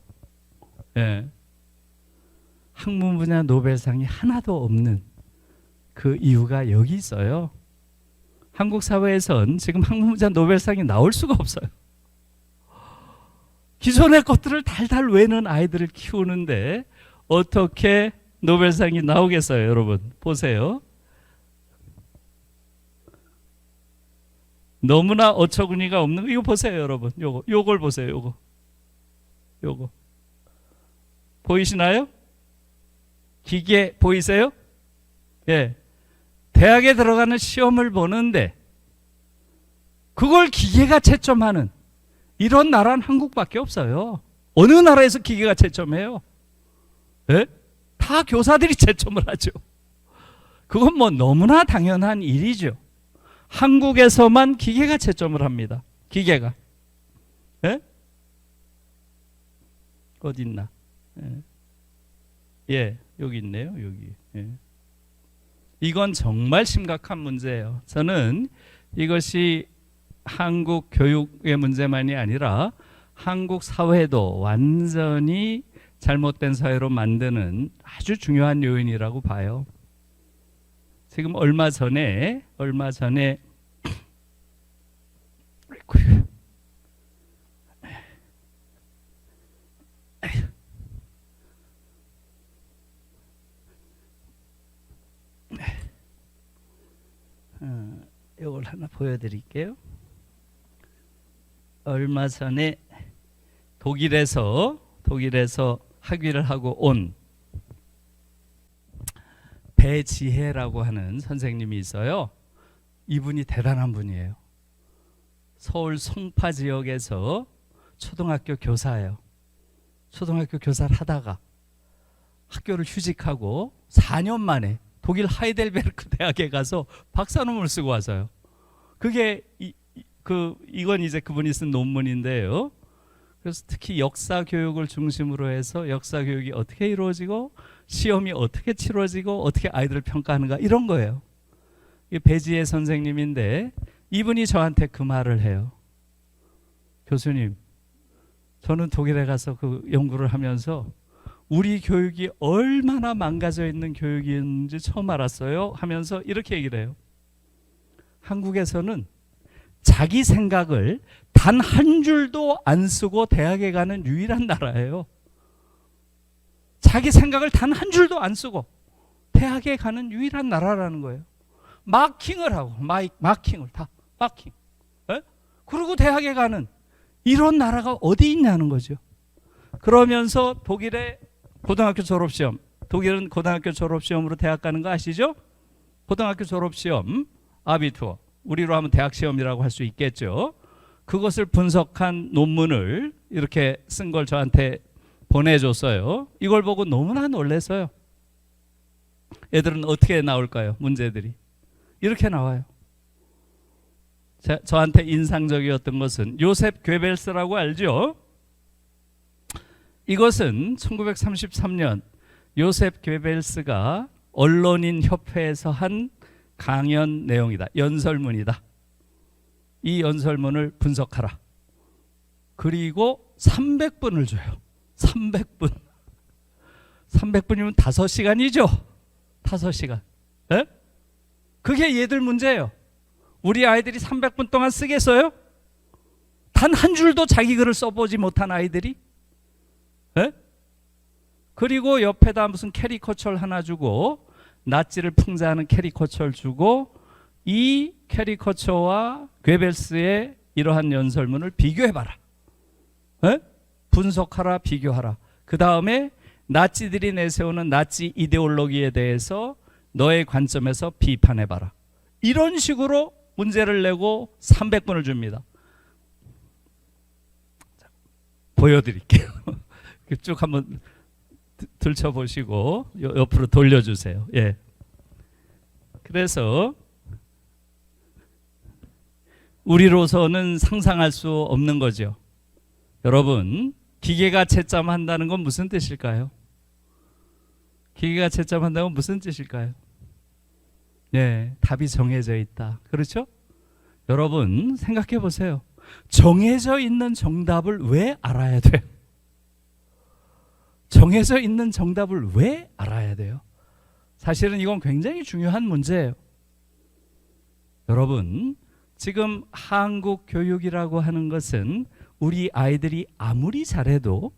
학문 분야 노벨상이 하나도 없는 그 이유가 여기 있어요. 한국 사회에선 지금 학문 분야 노벨상이 나올 수가 없어요. 기존의 것들을 달달 외는 아이들을 키우는데 어떻게 노벨상이 나오겠어요, 여러분? 보세요. 너무나 어처구니가 없는 거. 이거 보세요, 여러분. 요걸 보세요. 요거 보이시나요? 기계 보이세요? 예. 대학에 들어가는 시험을 보는데 그걸 기계가 채점하는 이런 나라는 한국밖에 없어요. 어느 나라에서 기계가 채점해요? 예? 다 교사들이 채점을 하죠. 그건 뭐 너무나 당연한 일이죠. 한국에서만 기계가 채점을 합니다. 기계가. 예? 어디 있나? 예, 여기 있네요. 여기. 예. 이건 정말 심각한 문제예요. 저는 이것이 한국 교육의 문제만이 아니라 한국 사회도 완전히 잘못된 사회로 만드는 아주 중요한 요인이라고 봐요. 지금 얼마 전에 이걸 하나 보여드릴게요. 얼마 전에 독일에서 학위를 하고 온 배지혜라고 하는 선생님이 있어요. 이분이 대단한 분이에요. 서울 송파 지역에서 초등학교 교사예요. 초등학교 교사를 하다가 학교를 휴직하고 4년 만에 독일 하이델베르크 대학에 가서 박사논문을 쓰고 와서요. 그게 이건 이제 그분이 쓴 논문인데요. 그래서 특히 역사 교육을 중심으로 해서 역사 교육이 어떻게 이루어지고 시험이 어떻게 치러지고 어떻게 아이들을 평가하는가 이런 거예요. 이 배지혜 선생님인데 이분이 저한테 그 말을 해요. 교수님, 저는 독일에 가서 그 연구를 하면서 우리 교육이 얼마나 망가져 있는 교육인지 처음 알았어요 하면서 이렇게 얘기를 해요. 한국에서는 자기 생각을 단 한 줄도 안 쓰고 대학에 가는 유일한 나라예요. 자기 생각을 단 한 줄도 안 쓰고 대학에 가는 유일한 나라라는 거예요. 마킹을 하고 마킹을 다 마킹. 에? 그리고 대학에 가는 이런 나라가 어디 있냐는 거죠. 그러면서 독일의 고등학교 졸업시험, 독일은 고등학교 졸업시험으로 대학 가는 거 아시죠? 고등학교 졸업시험 아비투어, 우리로 하면 대학시험이라고 할 수 있겠죠. 그것을 분석한 논문을 이렇게 쓴 걸 저한테 보내줬어요. 이걸 보고 너무나 놀랐어요. 애들은 어떻게 나올까요? 문제들이 이렇게 나와요. 저한테 인상적이었던 것은 요셉 괴벨스라고 알죠? 이것은 1933년 요셉 괴벨스가 언론인 협회에서 한 강연 내용이다. 연설문이다. 이 연설문을 분석하라. 그리고 300분을 줘요. 300분. 300분이면 5시간이죠. 5시간. 에? 그게 얘들 문제예요. 우리 아이들이 300분 동안 쓰겠어요? 단 한 줄도 자기 글을 써보지 못한 아이들이? 에? 그리고 옆에다 무슨 캐리커처를 하나 주고 나치를 풍자하는 캐리커처를 주고 이 캐리커처와 괴벨스의 이러한 연설문을 비교해봐라. 에? 분석하라, 비교하라. 그 다음에 나치들이 내세우는 나치 이데올로기에 대해서 너의 관점에서 비판해봐라. 이런 식으로 문제를 내고 300분을 줍니다. 보여드릴게요. 쭉 한번 들춰보시고 옆으로 돌려주세요. 예. 그래서 우리로서는 상상할 수 없는 거죠. 여러분, 기계가 채점한다는 건 무슨 뜻일까요? 기계가 채점한다는 건 무슨 뜻일까요? 네, 답이 정해져 있다. 그렇죠? 여러분, 생각해 보세요. 정해져 있는 정답을 왜 알아야 돼요? 정해져 있는 정답을 왜 알아야 돼요? 사실은 이건 굉장히 중요한 문제예요. 여러분, 지금 한국 교육이라고 하는 것은 우리 아이들이 아무리 잘해도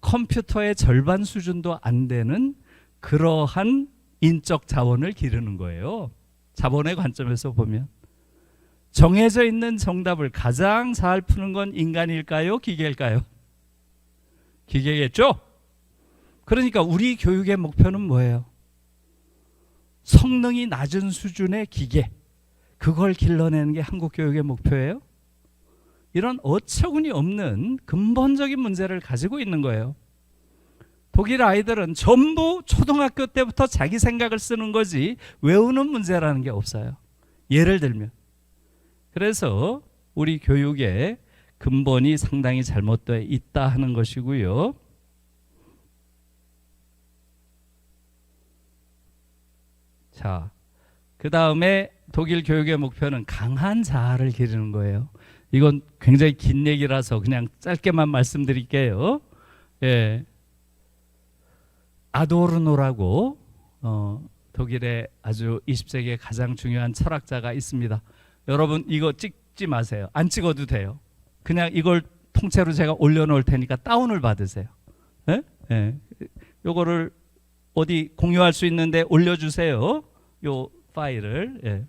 컴퓨터의 절반 수준도 안 되는 그러한 인적 자원을 기르는 거예요. 자본의 관점에서 보면. 정해져 있는 정답을 가장 잘 푸는 건 인간일까요? 기계일까요? 기계겠죠? 그러니까 우리 교육의 목표는 뭐예요? 성능이 낮은 수준의 기계, 그걸 길러내는 게 한국 교육의 목표예요? 이런 어처구니 없는 근본적인 문제를 가지고 있는 거예요. 독일 아이들은 전부 초등학교 때부터 자기 생각을 쓰는 거지 외우는 문제라는 게 없어요. 예를 들면. 그래서 우리 교육의 근본이 상당히 잘못되어 있다 하는 것이고요. 자, 그 다음에 독일 교육의 목표는 강한 자아를 기르는 거예요. 이건 굉장히 긴 얘기라서 그냥 짧게만 말씀드릴게요. 예, 아도르노라고 독일의 아주 20세기의 가장 중요한 철학자가 있습니다. 여러분 이거 찍지 마세요. 안 찍어도 돼요. 그냥 이걸 통째로 제가 올려놓을 테니까 다운을 받으세요. 예? 예. 요거를 어디 공유할 수 있는데 올려주세요. 요 파일을. 예.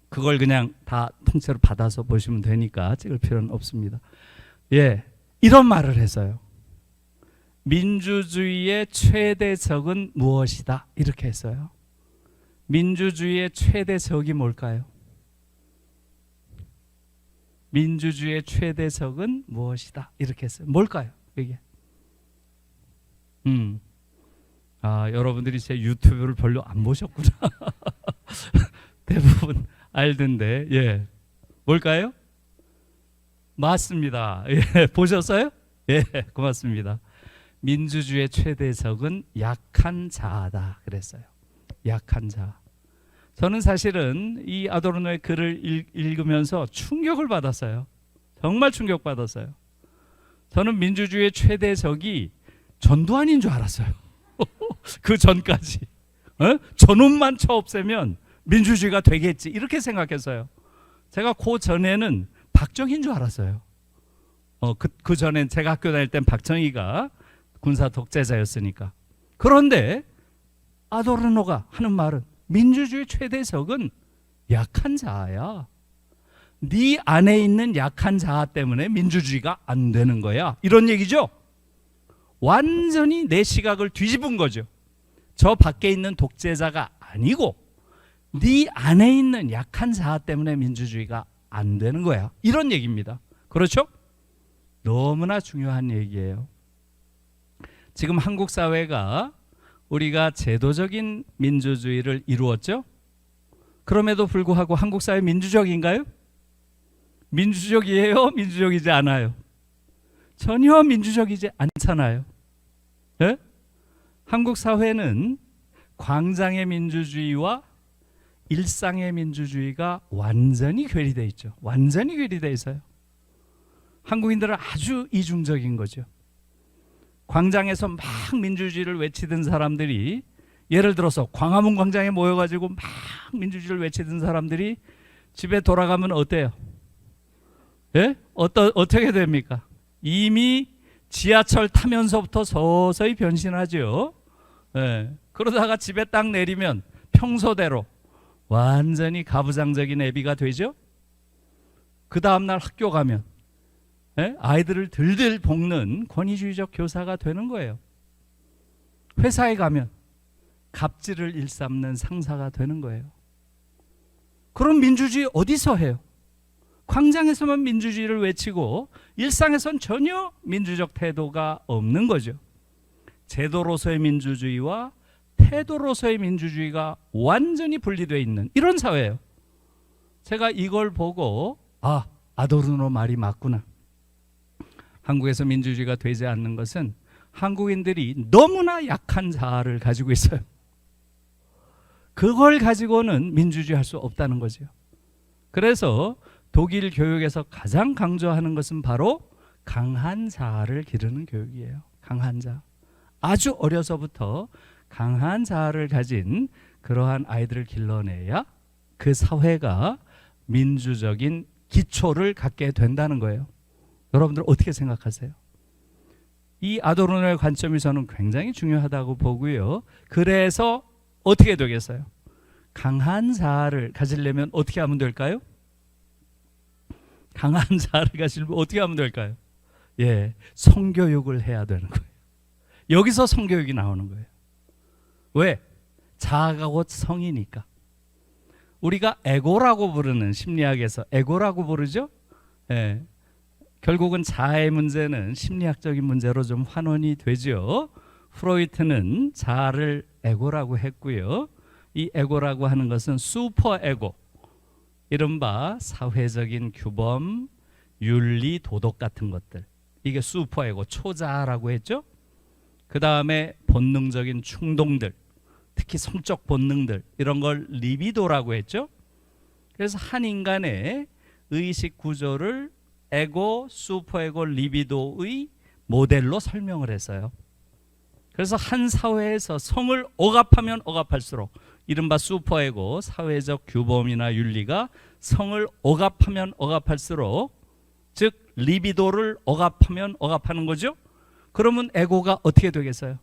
그걸 그냥 다 통째로 받아서 보시면 되니까 찍을 필요는 없습니다. 예, 이런 말을 했어요. 민주주의의 최대적은 무엇이다? 이렇게 했어요. 민주주의의 최대적이 뭘까요? 민주주의의 최대적은 무엇이다? 이렇게 했어요. 뭘까요? 이게? 여러분들이 제 유튜브를 별로 안 보셨구나. 대부분 알던데. 예. 뭘까요? 맞습니다. 예. 보셨어요? 예. 고맙습니다. 민주주의의 최대적은 약한 자아다 그랬어요. 약한 자아. 저는 사실은 이 아도르노의 글을 읽으면서 충격을 받았어요. 정말 충격받았어요. 저는 민주주의의 최대적이 전두환인 줄 알았어요. 그 전까지. 저놈만 쳐 없애면 민주주의가 되겠지 이렇게 생각했어요. 제가 그 전에는 박정희인 줄 알았어요. 그 전엔 제가 학교 다닐 땐 박정희가 군사 독재자였으니까. 그런데 아도르노가 하는 말은 민주주의 최대적은 약한 자아야. 네 안에 있는 약한 자아 때문에 민주주의가 안 되는 거야. 이런 얘기죠. 완전히 내 시각을 뒤집은 거죠. 저 밖에 있는 독재자가 아니고 네 안에 있는 약한 자아 때문에 민주주의가 안 되는 거야. 이런 얘기입니다. 그렇죠? 너무나 중요한 얘기예요. 지금 한국 사회가 우리가 제도적인 민주주의를 이루었죠? 그럼에도 불구하고 한국 사회 민주적인가요? 민주적이에요? 민주적이지 않아요? 전혀 민주적이지 않잖아요. 예? 한국 사회는 광장의 민주주의와 일상의 민주주의가 완전히 괴리되어 있죠. 완전히 괴리되어 있어요. 한국인들은 아주 이중적인 거죠. 광장에서 막 민주주의를 외치던 사람들이, 예를 들어서 광화문 광장에 모여가지고 막 민주주의를 외치던 사람들이 집에 돌아가면 어때요? 예? 어떻게 됩니까? 이미 지하철 타면서부터 서서히 변신하죠. 예. 그러다가 집에 딱 내리면 평소대로 완전히 가부장적인 애비가 되죠. 그 다음날 학교 가면 아이들을 들들 볶는 권위주의적 교사가 되는 거예요. 회사에 가면 갑질을 일삼는 상사가 되는 거예요. 그럼 민주주의 어디서 해요? 광장에서만 민주주의를 외치고 일상에선 전혀 민주적 태도가 없는 거죠. 제도로서의 민주주의와 태도로서의 민주주의가 완전히 분리되어 있는 이런 사회예요. 제가 이걸 보고 아도르노 말이 맞구나. 한국에서 민주주의가 되지 않는 것은 한국인들이 너무나 약한 자아를 가지고 있어요. 그걸 가지고는 민주주의 할 수 없다는 거죠. 그래서 독일 교육에서 가장 강조하는 것은 바로 강한 자아를 기르는 교육이에요. 강한 자아. 아주 어려서부터 강한 자아를 가진 그러한 아이들을 길러내야 그 사회가 민주적인 기초를 갖게 된다는 거예요. 여러분들 어떻게 생각하세요? 이 아도르노의 관점이 저는 굉장히 중요하다고 보고요. 그래서 어떻게 되겠어요? 강한 자아를 가지려면 어떻게 하면 될까요? 강한 자아를 가지려면 어떻게 하면 될까요? 성교육을 해야 되는 거예요. 여기서 성교육이 나오는 거예요. 왜? 자아가 곧 성이니까. 우리가 에고라고 부르는, 심리학에서 에고라고 부르죠. 결국은 자아의 문제는 심리학적인 문제로 좀 환원이 되죠. 프로이트는 자아를 에고라고 했고요. 이 에고라고 하는 것은 슈퍼 에고, 이른바 사회적인 규범, 윤리, 도덕 같은 것들, 이게 슈퍼 에고, 초자아라고 했죠. 그 다음에 본능적인 충동들, 특히 성적 본능들, 이런 걸 리비도라고 했죠. 그래서 한 인간의 의식 구조를 에고, 슈퍼에고, 리비도의 모델로 설명을 했어요. 그래서 한 사회에서 성을 억압하면 억압할수록, 이른바 슈퍼에고, 사회적 규범이나 윤리가 성을 억압하면 억압할수록, 즉 리비도를 억압하면 억압하는 거죠. 그러면 에고가 어떻게 되겠어요?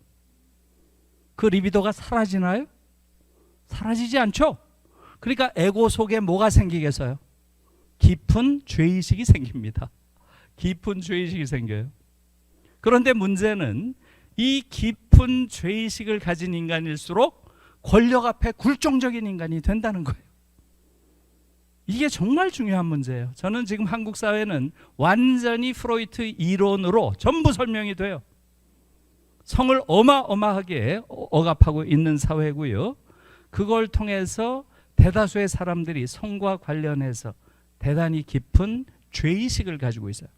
그 리비도가 사라지나요? 사라지지 않죠. 그러니까 에고 속에 뭐가 생기겠어요? 깊은 죄의식이 생깁니다. 깊은 죄의식이 생겨요. 그런데 문제는 이 깊은 죄의식을 가진 인간일수록 권력 앞에 굴종적인 인간이 된다는 거예요. 이게 정말 중요한 문제예요. 저는 지금 한국 사회는 완전히 프로이트 이론으로 전부 설명이 돼요. 성을 어마어마하게 억압하고 있는 사회고요. 그걸 통해서 대다수의 사람들이 성과 관련해서 대단히 깊은 죄의식을 가지고 있어요.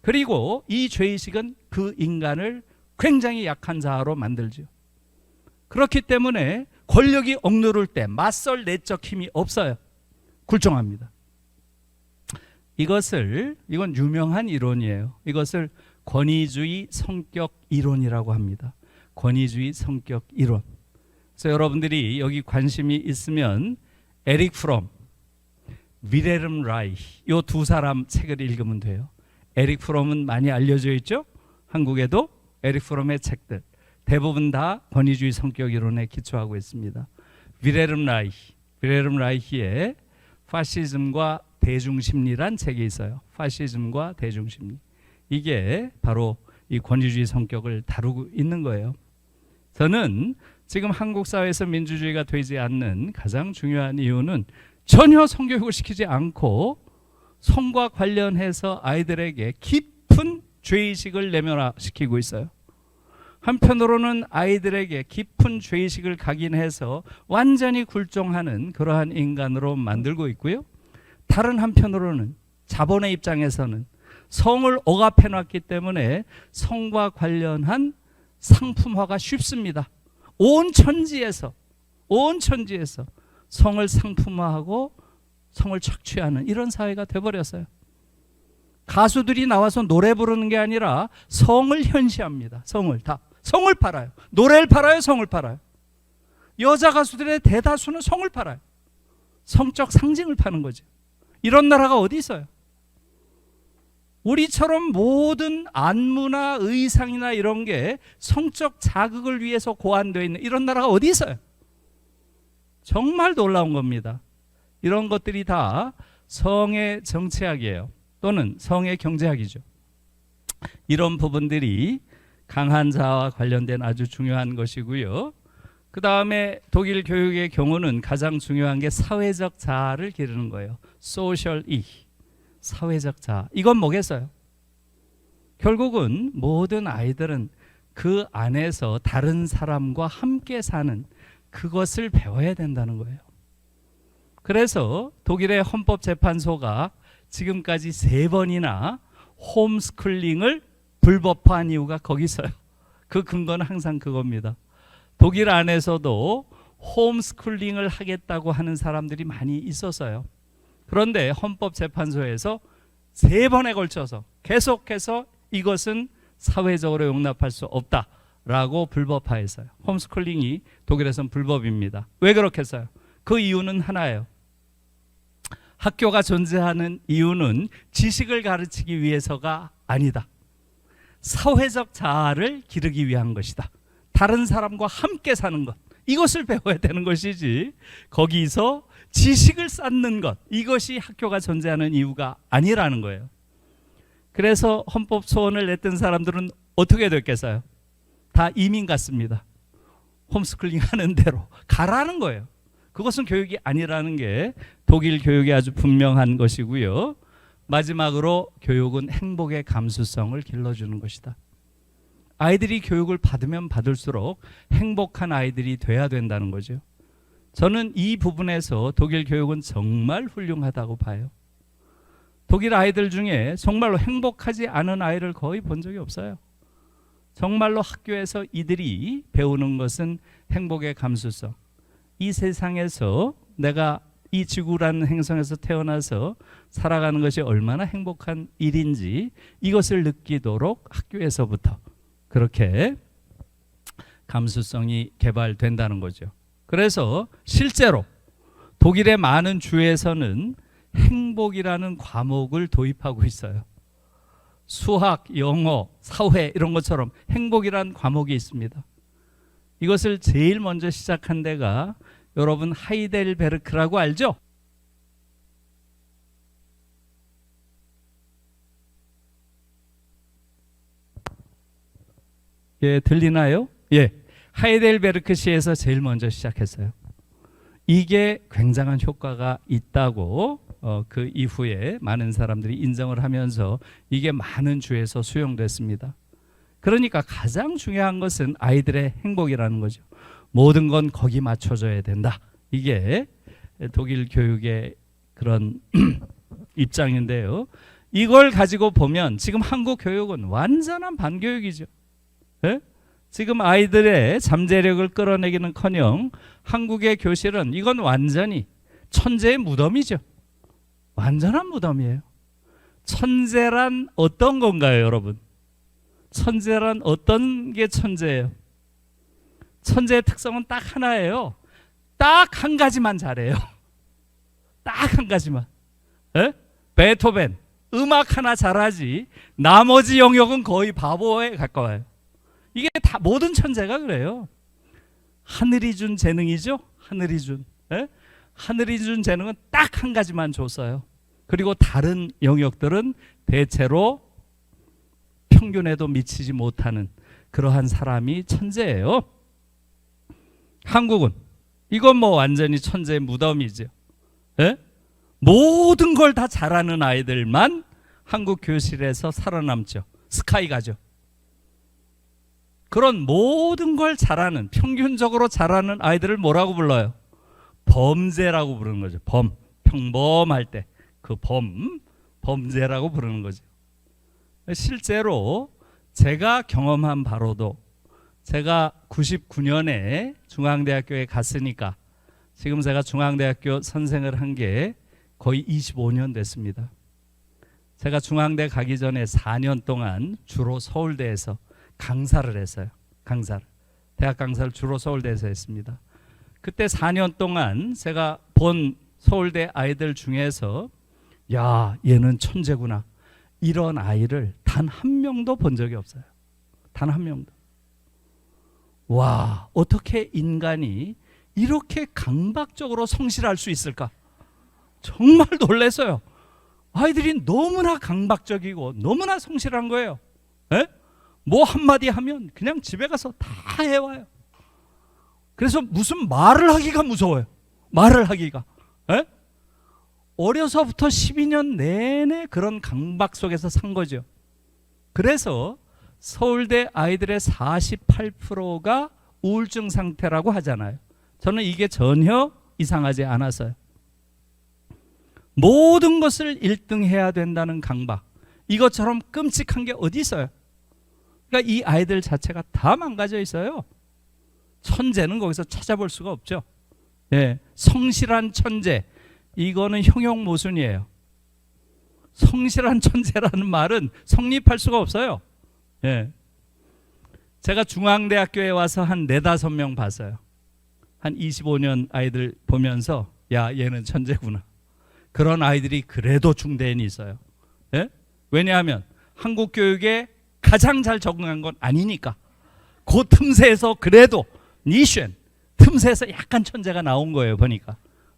그리고 이 죄의식은 그 인간을 굉장히 약한 자아로 만들죠. 그렇기 때문에 권력이 억누를 때 맞설 내적 힘이 없어요. 굴종합니다. 이건 유명한 이론이에요. 이것을 권위주의 성격 이론이라고 합니다. 권위주의 성격 이론. 그래서 여러분들이 여기 관심이 있으면 에릭 프롬, 위레름 라이히, 이 두 사람 책을 읽으면 돼요. 에릭 프롬은 많이 알려져 있죠. 한국에도 에릭 프롬의 책들 대부분 다 권위주의 성격 이론에 기초하고 있습니다. 위레름 라이히의 파시즘과 대중심리란 책이 있어요. 파시즘과 대중심리. 이게 바로 이 권위주의 성격을 다루고 있는 거예요. 저는 지금 한국 사회에서 민주주의가 되지 않는 가장 중요한 이유는 전혀 성교육을 시키지 않고 성과 관련해서 아이들에게 깊은 죄의식을 내면화시키고 있어요. 한편으로는 아이들에게 깊은 죄의식을 각인해서 완전히 굴종하는 그러한 인간으로 만들고 있고요. 다른 한편으로는 자본의 입장에서는 성을 억압해 놨기 때문에 성과 관련한 상품화가 쉽습니다. 온 천지에서 성을 상품화하고 성을 착취하는 이런 사회가 돼버렸어요. 가수들이 나와서 노래 부르는 게 아니라 성을 현시합니다. 성을 팔아요. 노래를 팔아요. 성을 팔아요. 여자 가수들의 대다수는 성을 팔아요. 성적 상징을 파는 거죠. 이런 나라가 어디 있어요? 우리처럼 모든 안무나 의상이나 이런 게 성적 자극을 위해서 고안되어 있는 이런 나라가 어디 있어요? 정말 놀라운 겁니다. 이런 것들이 다 성의 정치학이에요. 또는 성의 경제학이죠. 이런 부분들이 강한 자아와 관련된 아주 중요한 것이고요. 그 다음에 독일 교육의 경우는 가장 중요한 게 사회적 자아를 기르는 거예요. 소셜 E. 사회적 자아. 이건 뭐겠어요? 결국은 모든 아이들은 그 안에서 다른 사람과 함께 사는 그것을 배워야 된다는 거예요. 그래서 독일의 헌법재판소가 지금까지 3번이나 홈스쿨링을 불법화한 이유가 거기 있어요. 그 근거는 항상 그겁니다. 독일 안에서도 홈스쿨링을 하겠다고 하는 사람들이 많이 있었어요. 그런데 헌법재판소에서 3번에 걸쳐서 계속해서 이것은 사회적으로 용납할 수 없다라고 불법화했어요. 홈스쿨링이 독일에서는 불법입니다. 왜 그렇겠어요? 그 이유는 하나예요. 학교가 존재하는 이유는 지식을 가르치기 위해서가 아니다. 사회적 자아를 기르기 위한 것이다. 다른 사람과 함께 사는 것, 이것을 배워야 되는 것이지 거기서 지식을 쌓는 것, 이것이 학교가 존재하는 이유가 아니라는 거예요. 그래서 헌법 소원을 냈던 사람들은 어떻게 됐겠어요? 다 이민 갔습니다. 홈스쿨링 하는 대로 가라는 거예요. 그것은 교육이 아니라는 게 독일 교육이 아주 분명한 것이고요. 마지막으로 교육은 행복의 감수성을 길러주는 것이다. 아이들이 교육을 받으면 받을수록 행복한 아이들이 돼야 된다는 거죠. 저는 이 부분에서 독일 교육은 정말 훌륭하다고 봐요. 독일 아이들 중에 정말로 행복하지 않은 아이를 거의 본 적이 없어요. 정말로 학교에서 이들이 배우는 것은 행복의 감수성. 이 세상에서 내가 이 지구라는 행성에서 태어나서 살아가는 것이 얼마나 행복한 일인지 이것을 느끼도록 학교에서부터 그렇게 감수성이 개발된다는 거죠. 그래서 실제로 독일의 많은 주에서는 행복이라는 과목을 도입하고 있어요. 수학, 영어, 사회 이런 것처럼 행복이라는 과목이 있습니다. 이것을 제일 먼저 시작한 데가 여러분 하이델베르크라고 알죠? 예, 들리나요? 예, 하이델베르크시에서 제일 먼저 시작했어요. 이게 굉장한 효과가 있다고 그 이후에 많은 사람들이 인정을 하면서 이게 많은 주에서 수용됐습니다. 그러니까 가장 중요한 것은 아이들의 행복이라는 거죠. 모든 건 거기 맞춰져야 된다. 이게 독일 교육의 그런 입장인데요. 이걸 가지고 보면 지금 한국 교육은 완전한 반교육이죠. 예? 지금 아이들의 잠재력을 끌어내기는커녕 한국의 교실은 이건 완전히 천재의 무덤이죠. 완전한 무덤이에요. 천재란 어떤 건가요, 여러분? 천재란 어떤 게 천재예요? 천재의 특성은 딱 하나예요. 딱 한 가지만 잘해요. 딱 한 가지만. 에? 베토벤 음악 하나 잘하지 나머지 영역은 거의 바보에 가까워요. 이게 다 모든 천재가 그래요. 하늘이 준 재능이죠. 하늘이 준. 에? 하늘이 준 재능은 딱 한 가지만 줬어요. 그리고 다른 영역들은 대체로 평균에도 미치지 못하는 그러한 사람이 천재예요. 한국은 이건 뭐 완전히 천재의 무덤이죠. 에? 모든 걸 다 잘하는 아이들만 한국 교실에서 살아남죠. 스카이 가죠. 그런 모든 걸 잘하는 평균적으로 잘하는 아이들을 뭐라고 불러요? 범죄라고 부르는 거죠. 평범할 때 그 범죄라고 부르는 거죠. 실제로 제가 경험한 바로도 제가 99년에 중앙대학교에 갔으니까 지금 제가 중앙대학교 선생을 한 게 거의 25년 됐습니다. 제가 중앙대 가기 전에 4년 동안 주로 서울대에서 강사를 했어요. 대학 강사를 주로 서울대에서 했습니다. 그때 4년 동안 제가 본 서울대 아이들 중에서 야, 얘는 천재구나. 이런 아이를 단 한 명도 본 적이 없어요. 단 한 명도. 와, 어떻게 인간이 이렇게 강박적으로 성실할 수 있을까? 정말 놀랐어요. 아이들이 너무나 강박적이고 너무나 성실한 거예요. 에? 뭐 한마디 하면 그냥 집에 가서 다 해와요. 그래서 무슨 말을 하기가 무서워요. 말을 하기가. 에? 어려서부터 12년 내내 그런 강박 속에서 산 거죠. 그래서 서울대 아이들의 48%가 우울증 상태라고 하잖아요. 저는 이게 전혀 이상하지 않아서요. 모든 것을 1등 해야 된다는 강박, 이것처럼 끔찍한 게 어디 있어요? 그러니까 이 아이들 자체가 다 망가져 있어요. 천재는 거기서 찾아볼 수가 없죠. 예, 성실한 천재, 이거는 형용모순이에요. 성실한 천재라는 말은 성립할 수가 없어요. 예. 제가 중앙대학교에 와서 한 4-5명 봤어요. 한 25년 아이들 보면서 야, 얘는 천재구나. 그런 아이들이 그래도 중대인이 있어요. 예? 왜냐하면 한국 교육에 가장 잘 적응한 건 아니니까. 그 틈새에서 그래도 니쉔 틈새에서 약간 천재가 나온 거예요. 보니까.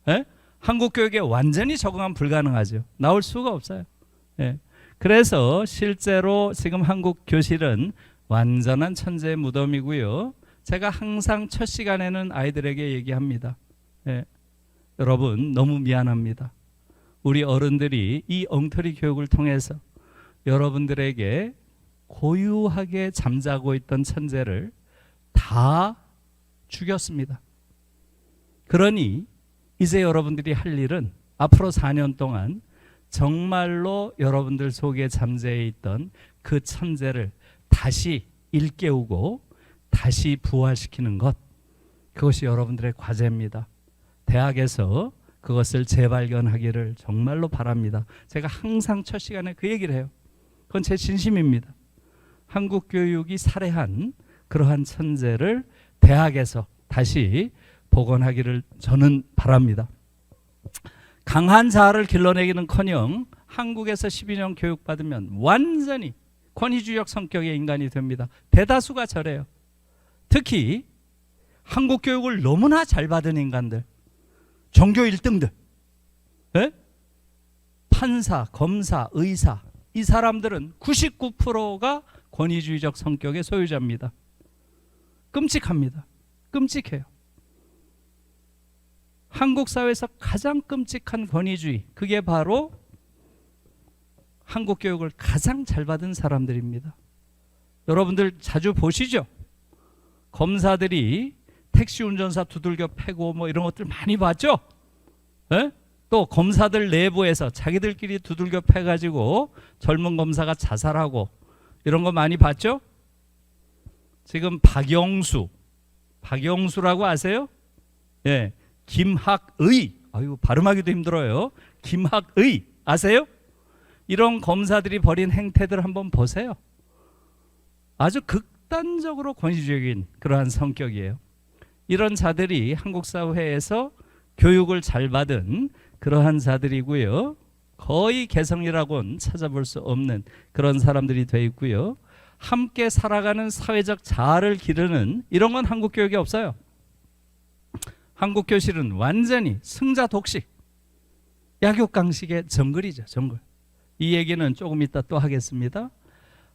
예? 한국 교육에 완전히 적응하면 불가능하죠. 나올 수가 없어요. 예. 그래서 실제로 지금 한국 교실은 완전한 천재의 무덤이고요. 제가 항상 첫 시간에는 아이들에게 얘기합니다. 예. 여러분 너무 미안합니다. 우리 어른들이 이 엉터리 교육을 통해서 여러분들에게 고유하게 잠자고 있던 천재를 다 죽였습니다. 그러니 이제 여러분들이 할 일은 앞으로 4년 동안 정말로 여러분들 속에 잠재해 있던 그 천재를 다시 일깨우고 다시 부활시키는 것, 그것이 여러분들의 과제입니다. 대학에서 그것을 재발견하기를 정말로 바랍니다. 제가 항상 첫 시간에 그 얘기를 해요. 그건 제 진심입니다. 한국 교육이 살해한 그러한 천재를 대학에서 다시 복원하기를 저는 바랍니다. 강한 자아를 길러내기는커녕 한국에서 12년 교육받으면 완전히 권위주의적 성격의 인간이 됩니다. 대다수가 저래요. 특히 한국 교육을 너무나 잘 받은 인간들, 전교 1등들, 예? 판사, 검사, 의사, 이 사람들은 99%가 권위주의적 성격의 소유자입니다. 끔찍합니다. 끔찍해요. 한국 사회에서 가장 끔찍한 권위주의, 그게 바로 한국 교육을 가장 잘 받은 사람들입니다. 여러분들 자주 보시죠? 검사들이 택시 운전사 두들겨 패고 뭐 이런 것들 많이 봤죠? 에? 또 검사들 내부에서 자기들끼리 두들겨 패가지고 젊은 검사가 자살하고 이런 거 많이 봤죠? 지금 박영수라고 아세요? 예, 김학의, 아유 발음하기도 힘들어요. 김학의 아세요? 이런 검사들이 벌인 행태들 한번 보세요. 아주 극단적으로 권위주의적인 그러한 성격이에요. 이런 자들이 한국 사회에서 교육을 잘 받은 그러한 자들이고요. 거의 개성이라고는 찾아볼 수 없는 그런 사람들이 돼 있고요. 함께 살아가는 사회적 자아를 기르는 이런 건 한국 교육에 없어요. 한국 교실은 완전히 승자 독식, 약육강식의 정글이죠. 정글. 이 얘기는 조금 이따 또 하겠습니다.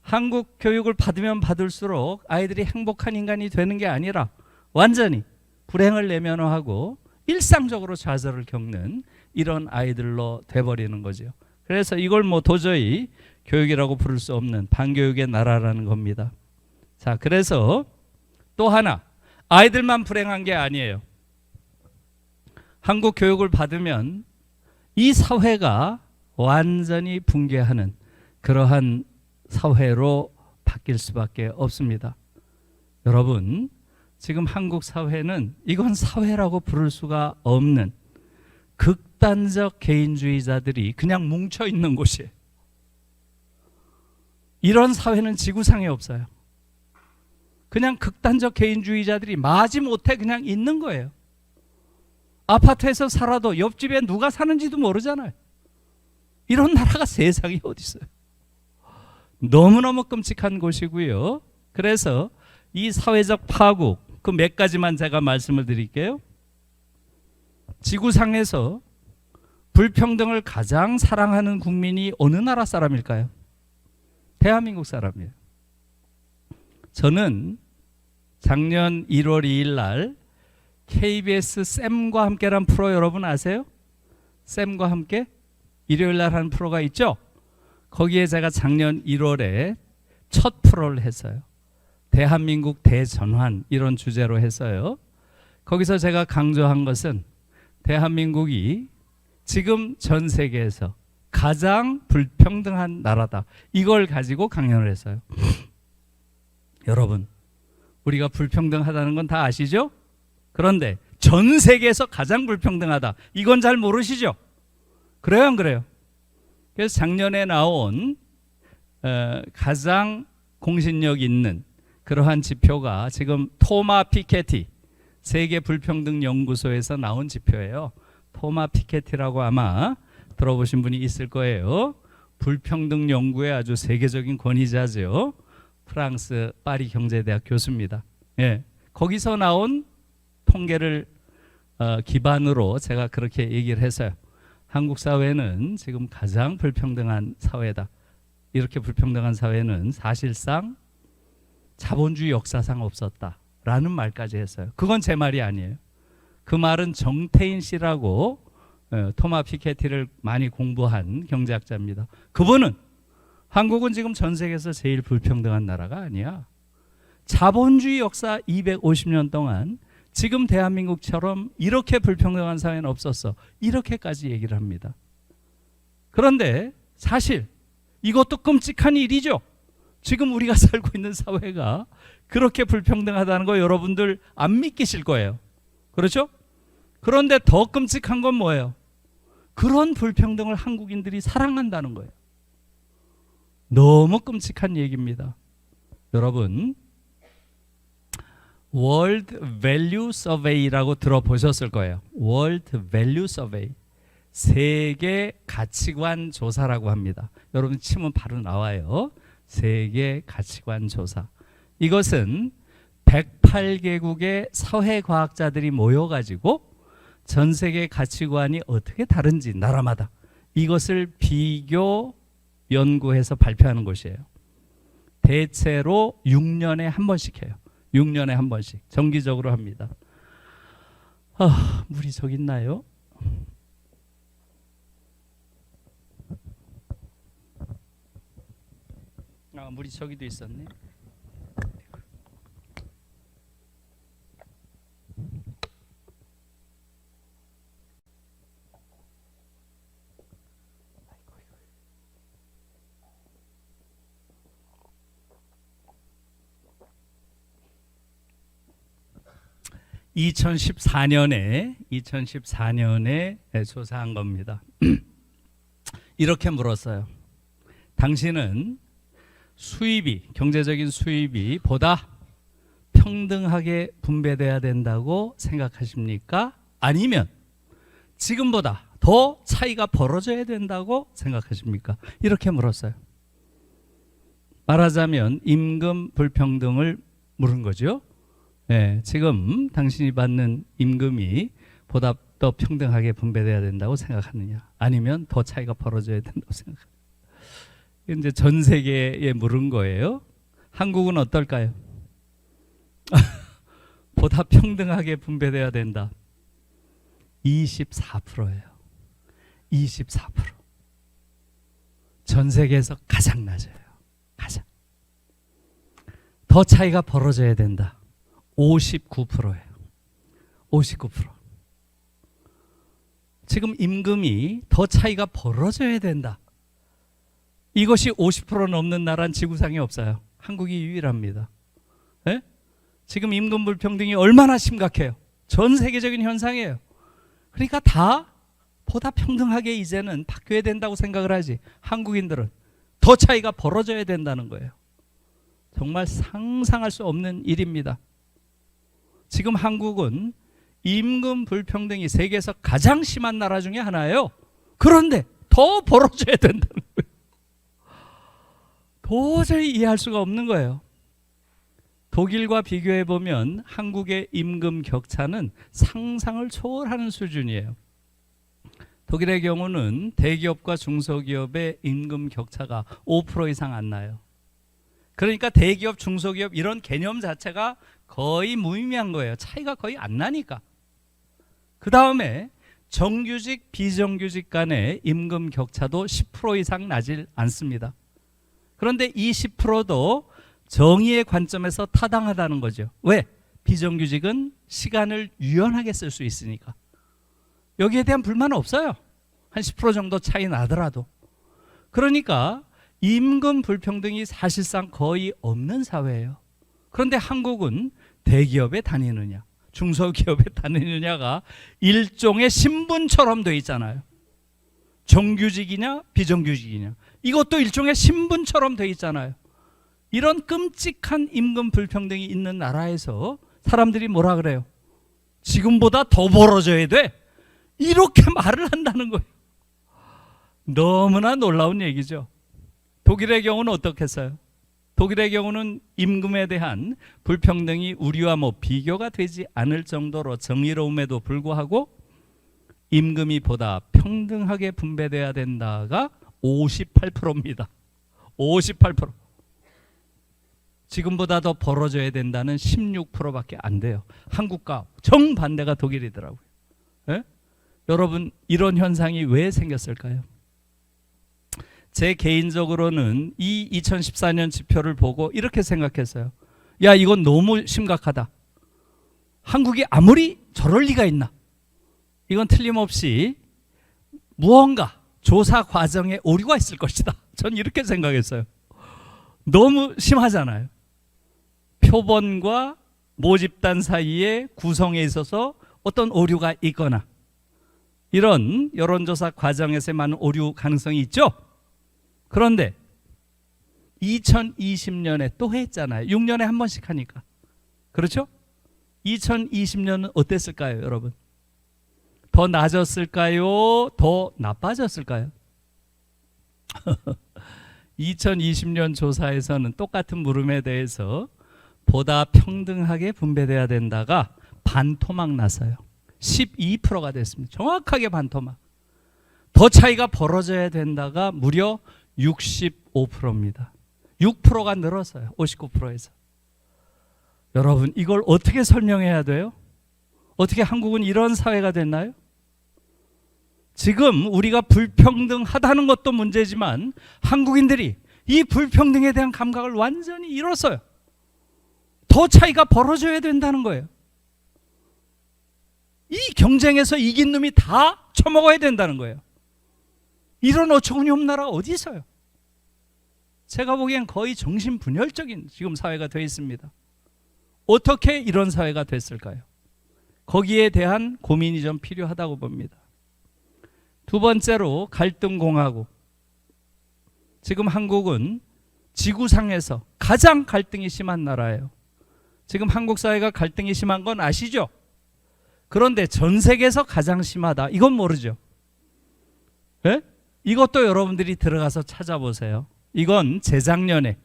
한국 교육을 받으면 받을수록 아이들이 행복한 인간이 되는 게 아니라 완전히 불행을 내면화하고 일상적으로 좌절을 겪는 이런 아이들로 돼버리는 거죠. 그래서 이걸 뭐 도저히 교육이라고 부를 수 없는 반교육의 나라라는 겁니다. 자, 그래서 또 하나, 아이들만 불행한 게 아니에요. 한국 교육을 받으면 이 사회가 완전히 붕괴하는 그러한 사회로 바뀔 수밖에 없습니다. 여러분, 지금 한국 사회는 이건 사회라고 부를 수가 없는 극단적 개인주의자들이 그냥 뭉쳐 있는 곳이에요. 이런 사회는 지구상에 없어요. 그냥 극단적 개인주의자들이 마지못해 그냥 있는 거예요. 아파트에서 살아도 옆집에 누가 사는지도 모르잖아요. 이런 나라가 세상에 어디 있어요. 너무너무 끔찍한 곳이고요. 그래서 이 사회적 파국, 그 몇 가지만 제가 말씀을 드릴게요. 지구상에서 불평등을 가장 사랑하는 국민이 어느 나라 사람일까요? 대한민국 사람이에요. 저는 작년 1월 2일 날 KBS 쌤과 함께란 프로 여러분 아세요? 쌤과 함께? 일요일 날 하는 프로가 있죠. 거기에 제가 작년 1월에 첫 프로를 했어요. 대한민국 대전환 이런 주제로 했어요. 거기서 제가 강조한 것은 대한민국이 지금 전 세계에서 가장 불평등한 나라다. 이걸 가지고 강연을 했어요. 여러분, 우리가 불평등하다는 건 다 아시죠? 그런데 전 세계에서 가장 불평등하다. 이건 잘 모르시죠? 그래요, 안 그래요? 그래서 작년에 나온 가장 공신력 있는 그러한 지표가 지금 토마 피케티 세계 불평등 연구소에서 나온 지표예요. 토마 피케티라고 아마 들어보신 분이 있을 거예요. 불평등 연구의 아주 세계적인 권위자죠. 프랑스 파리 경제대학 교수입니다. 예, 거기서 나온 통계를 기반으로 제가 그렇게 얘기를 했어요. 한국 사회는 지금 가장 불평등한 사회다. 이렇게 불평등한 사회는 사실상 자본주의 역사상 없었다라는 말까지 했어요. 그건 제 말이 아니에요. 그 말은 정태인 씨라고 토마 피케티를 많이 공부한 경제학자입니다. 그분은 한국은 지금 전 세계에서 제일 불평등한 나라가 아니야. 자본주의 역사 250년 동안 지금 대한민국처럼 이렇게 불평등한 사회는 없었어. 이렇게까지 얘기를 합니다. 그런데 사실 이것도 끔찍한 일이죠. 지금 우리가 살고 있는 사회가 그렇게 불평등하다는 거 여러분들 안 믿기실 거예요. 그렇죠? 그런데 더 끔찍한 건 뭐예요? 그런 불평등을 한국인들이 사랑한다는 거예요. 너무 끔찍한 얘기입니다. 여러분, 월드 밸류 서베이라고 들어보셨을 거예요. 월드 밸류 서베이, 세계 가치관 조사라고 합니다. 여러분 치면 바로 나와요. 세계 가치관 조사. 이것은 108개국의 사회과학자들이 모여가지고 전 세계 가치관이 어떻게 다른지 나라마다 이것을 비교 연구해서 발표하는 곳이에요. 대체로 6년에 한 번씩 해요. 6년에 한 번씩 정기적으로 합니다. 물이 저기 있나요? 물이 저기도 있었네. (2014년에) 조사한 겁니다. 이렇게 물었어요. 당신은 수입이, 경제적인 수입이 보다 평등하게 분배돼야 된다고 생각하십니까? 아니면 지금보다 더 차이가 벌어져야 된다고 생각하십니까? 이렇게 물었어요. 말하자면 임금 불평등을 물은 거죠. 네, 지금 당신이 받는 임금이 보다 더 평등하게 분배돼야 된다고 생각하느냐, 아니면 더 차이가 벌어져야 된다고 생각하느냐. 이제 전 세계에 물은 거예요. 한국은 어떨까요? 보다 평등하게 분배돼야 된다. 24%예요. 24%. 전 세계에서 가장 낮아요. 가장. 더 차이가 벌어져야 된다. 59%예요. 59%. 지금 임금이 더 차이가 벌어져야 된다. 이것이 50% 넘는 나라는 지구상에 없어요. 한국이 유일합니다. 네? 지금 임금 불평등이 얼마나 심각해요. 전 세계적인 현상이에요. 그러니까 다 보다 평등하게 이제는 바뀌어야 된다고 생각을 하지. 한국인들은 더 차이가 벌어져야 된다는 거예요. 정말 상상할 수 없는 일입니다. 지금 한국은 임금 불평등이 세계에서 가장 심한 나라 중에 하나예요. 그런데 더 벌어져야 된다는 거예요. 도저히 이해할 수가 없는 거예요. 독일과 비교해 보면 한국의 임금 격차는 상상을 초월하는 수준이에요. 독일의 경우는 대기업과 중소기업의 임금 격차가 5% 이상 안 나요. 그러니까 대기업, 중소기업 이런 개념 자체가 거의 무의미한 거예요. 차이가 거의 안 나니까. 그 다음에 정규직, 비정규직 간의 임금 격차도 10% 이상 나질 않습니다. 그런데 이 10%도 정의의 관점에서 타당하다는 거죠. 왜? 비정규직은 시간을 유연하게 쓸 수 있으니까. 여기에 대한 불만은 없어요. 한 10% 정도 차이 나더라도. 그러니까 임금 불평등이 사실상 거의 없는 사회예요. 그런데 한국은 대기업에 다니느냐, 중소기업에 다니느냐가 일종의 신분처럼 돼 있잖아요. 정규직이냐 비정규직이냐, 이것도 일종의 신분처럼 돼 있잖아요. 이런 끔찍한 임금 불평등이 있는 나라에서 사람들이 뭐라 그래요? 지금보다 더 벌어져야 돼, 이렇게 말을 한다는 거예요. 너무나 놀라운 얘기죠. 독일의 경우는 어떻겠어요? 독일의 경우는 임금에 대한 불평등이 우리와 비교가 되지 않을 정도로 정의로움에도 불구하고 임금이 보다 평등하게 분배돼야 된다가 58%입니다. 58%. 지금보다 더 벌어져야 된다는 16%밖에 안 돼요. 한국과 정반대가 독일이더라고요. 예? 여러분, 이런 현상이 왜 생겼을까요? 제 개인적으로는 이 2014년 지표를 보고 이렇게 생각했어요. 야, 이건 너무 심각하다. 한국이 아무리 저럴 리가 있나? 이건 틀림없이 무언가 조사 과정에 오류가 있을 것이다. 전 이렇게 생각했어요. 너무 심하잖아요. 표본과 모집단 사이의 구성에 있어서 어떤 오류가 있거나 이런 여론조사 과정에서 많은 오류 가능성이 있죠. 그런데 2020년에 또 했잖아요. 6년에 한 번씩 하니까. 그렇죠? 2020년은 어땠을까요, 여러분? 더 나아졌을까요? 더 나빠졌을까요? 2020년 조사에서는 똑같은 물음에 대해서 보다 평등하게 분배돼야 된다가 반토막 났어요. 12%가 됐습니다. 정확하게 반토막. 더 차이가 벌어져야 된다가 무려 65%입니다. 6%가 늘었어요. 59%에서. 여러분, 이걸 어떻게 설명해야 돼요? 어떻게 한국은 이런 사회가 됐나요? 지금 우리가 불평등하다는 것도 문제지만 한국인들이 이 불평등에 대한 감각을 완전히 잃었어요. 더 차이가 벌어져야 된다는 거예요. 이 경쟁에서 이긴 놈이 다 처먹어야 된다는 거예요. 이런 어처구니 없는 나라가 어디 있어요? 제가 보기엔 거의 정신분열적인 지금 사회가 되어 있습니다. 어떻게 이런 사회가 됐을까요? 거기에 대한 고민이 좀 필요하다고 봅니다. 두 번째로 갈등공화국. 지금 한국은 지구상에서 가장 갈등이 심한 나라예요. 지금 한국 사회가 갈등이 심한 건 아시죠? 그런데 전 세계에서 가장 심하다, 이건 모르죠. 네? 이것도 여러분들이 들어가서 찾아보세요. 이건 재작년에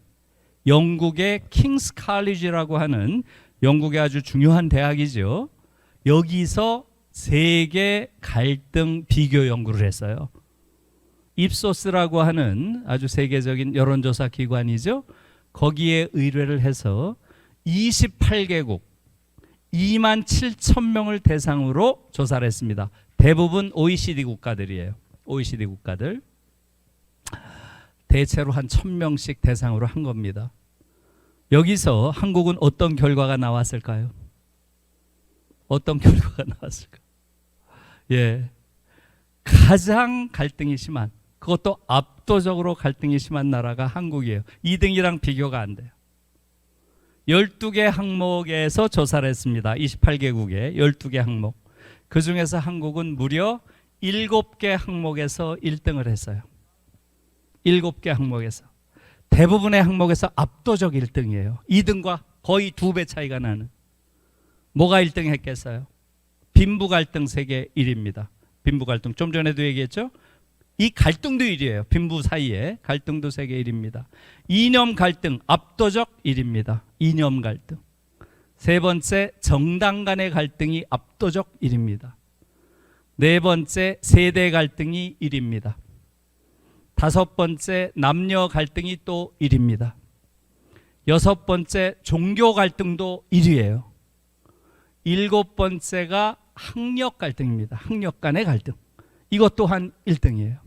영국의 킹스 칼리지라고 하는 영국의 아주 중요한 대학이죠. 여기서 세계 갈등 비교 연구를 했어요. 입소스라고 하는 아주 세계적인 여론조사 기관이죠. 거기에 의뢰를 해서 28개국 2만 7천 명을 대상으로 조사를 했습니다. 대부분 OECD 국가들이에요. OECD 국가들. 대체로 한 1,000명씩 대상으로 한 겁니다. 여기서 한국은 어떤 결과가 나왔을까요? 어떤 결과가 나왔을까요? 예, 가장 갈등이 심한, 그것도 압도적으로 갈등이 심한 나라가 한국이에요. 2등이랑 비교가 안 돼요. 12개 항목에서 조사를 했습니다. 28개국에 12개 항목. 그 중에서 한국은 무려 7개 항목에서 1등을 했어요. 7개 항목에서. 대부분의 항목에서 압도적 1등이에요. 2등과 거의 2배 차이가 나는. 뭐가 1등 했겠어요? 빈부 갈등 세계 1위입니다. 빈부 갈등. 좀 전에도 얘기했죠? 이 갈등도 1위예요. 빈부 사이에 갈등도 세계 1위입니다. 이념 갈등 압도적 1위입니다. 이념 갈등. 세 번째, 정당 간의 갈등이 압도적 1위입니다. 네 번째, 세대 갈등이 1위입니다. 다섯 번째, 남녀 갈등이 또 1위입니다. 여섯 번째, 종교 갈등도 1위예요. 일곱 번째가 학력 갈등입니다. 학력 간의 갈등. 이것 또한 1등이에요.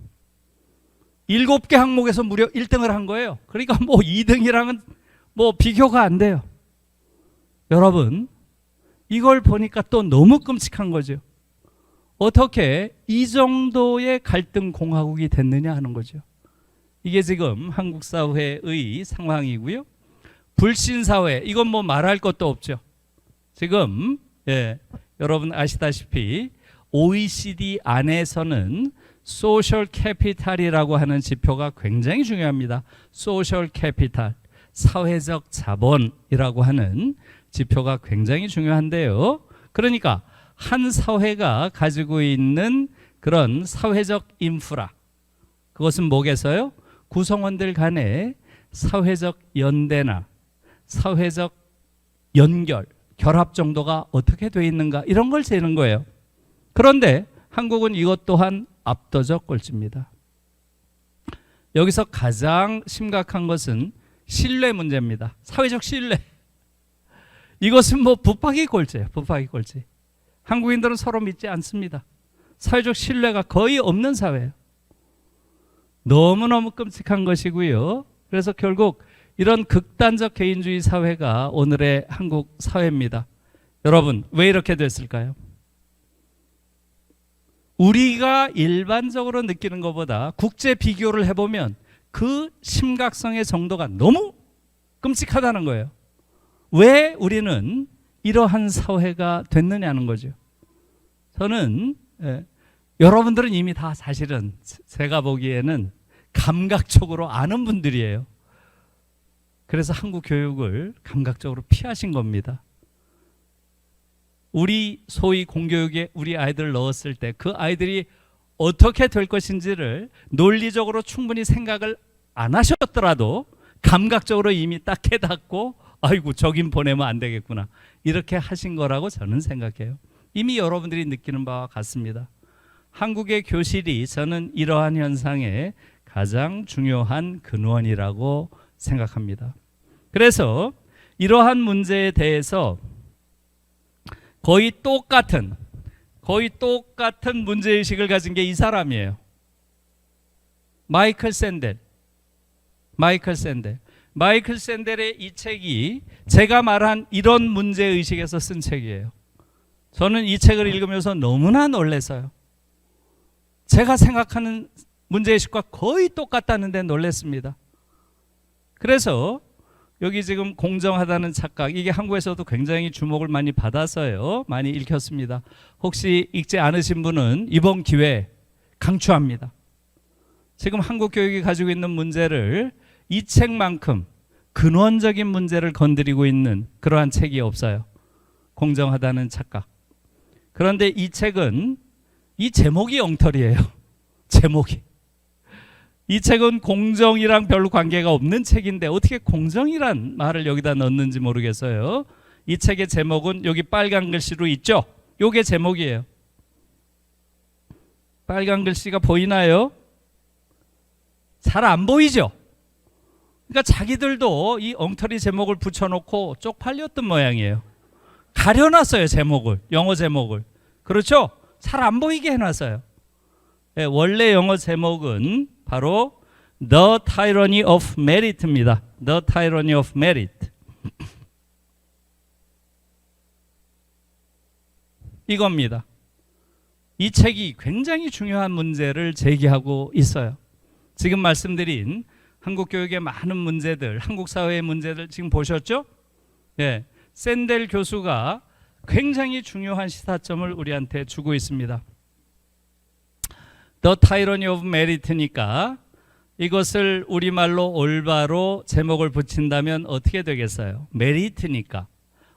7개 항목에서 무려 1등을 한 거예요. 그러니까 뭐 2등이랑은 뭐 비교가 안 돼요. 여러분, 이걸 보니까 또 너무 끔찍한 거죠. 어떻게 이 정도의 갈등 공화국이 됐느냐 하는 거죠. 이게 지금 한국 사회의 상황이고요. 불신 사회, 이건 뭐 말할 것도 없죠. 지금 여러분 아시다시피 OECD 안에서는 소셜 캐피탈이라고 하는 지표가 굉장히 중요합니다. 소셜 캐피탈, 사회적 자본이라고 하는 지표가 굉장히 중요한데요. 그러니까 한 사회가 가지고 있는 그런 사회적 인프라, 그것은 뭐겠어요? 구성원들 간의 사회적 연대나 사회적 연결, 결합 정도가 어떻게 돼 있는가, 이런 걸 재는 거예요. 그런데 한국은 이것 또한 압도적 꼴찌입니다. 여기서 가장 심각한 것은 신뢰 문제입니다. 사회적 신뢰. 이것은 뭐 붙박이 꼴찌예요. 붙박이 꼴찌. 한국인들은 서로 믿지 않습니다. 사회적 신뢰가 거의 없는 사회예요. 너무너무 끔찍한 것이고요. 그래서 결국 이런 극단적 개인주의 사회가 오늘의 한국 사회입니다. 여러분, 왜 이렇게 됐을까요? 우리가 일반적으로 느끼는 것보다 국제 비교를 해보면 그 심각성의 정도가 너무 끔찍하다는 거예요. 왜 우리는 이러한 사회가 됐느냐는 거죠. 저는 여러분들은 이미 다 사실은 제가 보기에는 감각적으로 아는 분들이에요. 그래서 한국 교육을 감각적으로 피하신 겁니다. 우리 소위 공교육에 우리 아이들을 넣었을 때 그 아이들이 어떻게 될 것인지를 논리적으로 충분히 생각을 안 하셨더라도 감각적으로 이미 딱 깨닫고 아이고 저긴 보내면 안 되겠구나, 이렇게 하신 거라고 저는 생각해요. 이미 여러분들이 느끼는 바와 같습니다. 한국의 교실이 저는 이러한 현상의 가장 중요한 근원이라고 생각합니다. 그래서 이러한 문제에 대해서 거의 똑같은 문제의식을 가진 게 이 사람이에요. 마이클 샌델. 마이클 샌델의 이 책이 제가 말한 이런 문제의식에서 쓴 책이에요. 저는 이 책을 읽으면서 너무나 놀랐어요. 제가 생각하는 문제의식과 거의 똑같다는 데 놀랐습니다. 그래서 여기 지금 공정하다는 착각, 이게 한국에서도 굉장히 주목을 많이 받아서요, 많이 읽혔습니다. 혹시 읽지 않으신 분은 이번 기회에 강추합니다. 지금 한국 교육이 가지고 있는 문제를 이 책만큼 근원적인 문제를 건드리고 있는 그러한 책이 없어요. 공정하다는 착각. 그런데 이 책은 이 제목이 엉터리예요. 제목이. 이 책은 공정이랑 별로 관계가 없는 책인데 어떻게 공정이란 말을 여기다 넣는지 모르겠어요. 이 책의 제목은 여기 빨간 글씨로 있죠? 요게 제목이에요. 빨간 글씨가 보이나요? 잘 안 보이죠? 그러니까 자기들도 이 엉터리 제목을 붙여놓고 쪽팔렸던 모양이에요. 가려놨어요, 제목을. 영어 제목을. 그렇죠? 잘 안 보이게 해놨어요. 네, 원래 영어 제목은 바로 The Tyranny of Merit입니다. The Tyranny of Merit. 이겁니다. 이 책이 굉장히 중요한 문제를 제기하고 있어요. 지금 말씀드린 한국 교육의 많은 문제들, 한국 사회의 문제들 지금 보셨죠? 예, 샌델 교수가 굉장히 중요한 시사점을 우리한테 주고 있습니다. The Tyranny of Merit니까 이것을 우리말로 올바로 제목을 붙인다면 어떻게 되겠어요? 메리트니까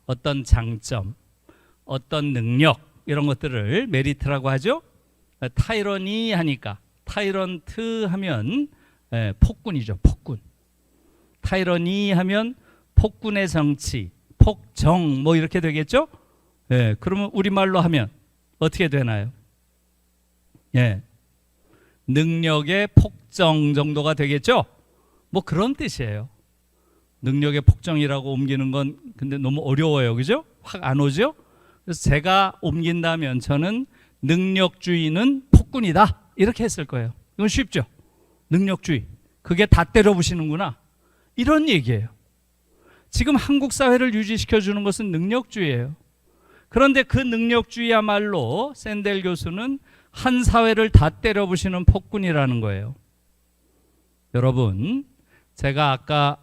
어떤 장점, 어떤 능력, 이런 것들을 메리트라고 하죠. 타이러니 하니까, 타이런트 하면 폭군이죠. 폭군. 타이러니 하면 폭군의 정치, 폭정 뭐 이렇게 되겠죠. 그러면 우리말로 하면 어떻게 되나요? 능력의 폭정 정도가 되겠죠. 뭐 그런 뜻이에요. 능력의 폭정이라고 옮기는 건 근데 너무 어려워요, 그죠? 확 안 오죠? 그래서 제가 옮긴다면 저는 능력주의는 폭군이다 이렇게 했을 거예요. 이건 쉽죠. 능력주의, 그게 다 때려부시는구나, 이런 얘기예요. 지금 한국 사회를 유지시켜주는 것은 능력주의예요. 그런데 그 능력주의야말로 샌델 교수는 한 사회를 다 때려부시는 폭군이라는 거예요. 여러분, 제가 아까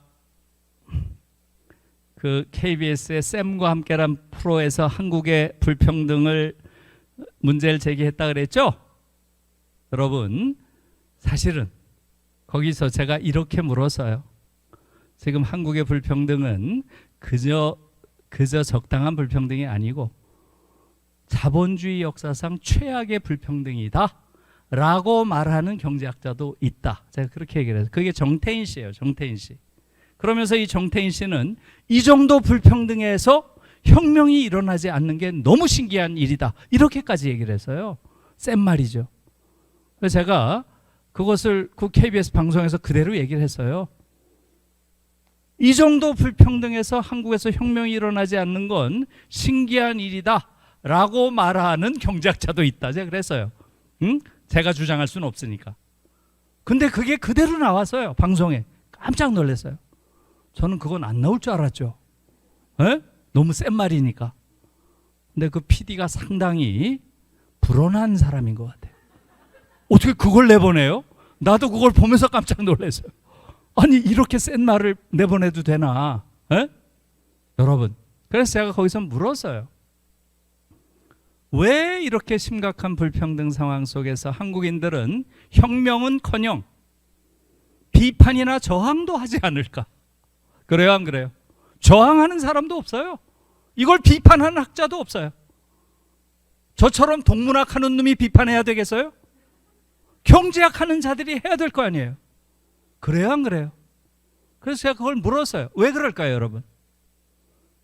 그 KBS의 쌤과 함께란 프로에서 한국의 불평등을 문제를 제기했다 그랬죠? 여러분, 사실은 거기서 제가 이렇게 물었어요. 지금 한국의 불평등은 그저 적당한 불평등이 아니고 자본주의 역사상 최악의 불평등이다 라고 말하는 경제학자도 있다. 제가 그렇게 얘기를 해서 그게 정태인 씨예요. 정태인 씨. 그러면서 이 정태인 씨는 이 정도 불평등에서 혁명이 일어나지 않는 게 너무 신기한 일이다, 이렇게까지 얘기를 했어요. 센 말이죠. 그래서 제가 그것을 그 KBS 방송에서 그대로 얘기를 했어요. 이 정도 불평등에서 한국에서 혁명이 일어나지 않는 건 신기한 일이다 라고 말하는 경제학자도 있다, 제가 그랬어요. 응? 제가 주장할 수는 없으니까. 근데 그게 그대로 나왔어요. 방송에. 깜짝 놀랐어요. 저는 그건 안 나올 줄 알았죠. 에? 너무 센 말이니까. 근데 그 PD가 상당히 불온한 사람인 것 같아요. 어떻게 그걸 내보내요? 나도 그걸 보면서 깜짝 놀랐어요. 아니, 이렇게 센 말을 내보내도 되나? 에? 여러분, 그래서 제가 거기서 물었어요. 왜 이렇게 심각한 불평등 상황 속에서 한국인들은 혁명은커녕 비판이나 저항도 하지 않을까? 그래요, 안 그래요? 저항하는 사람도 없어요. 이걸 비판하는 학자도 없어요. 저처럼 동문학하는 놈이 비판해야 되겠어요? 경제학하는 자들이 해야 될 거 아니에요. 그래요, 안 그래요? 그래서 제가 그걸 물었어요. 왜 그럴까요, 여러분?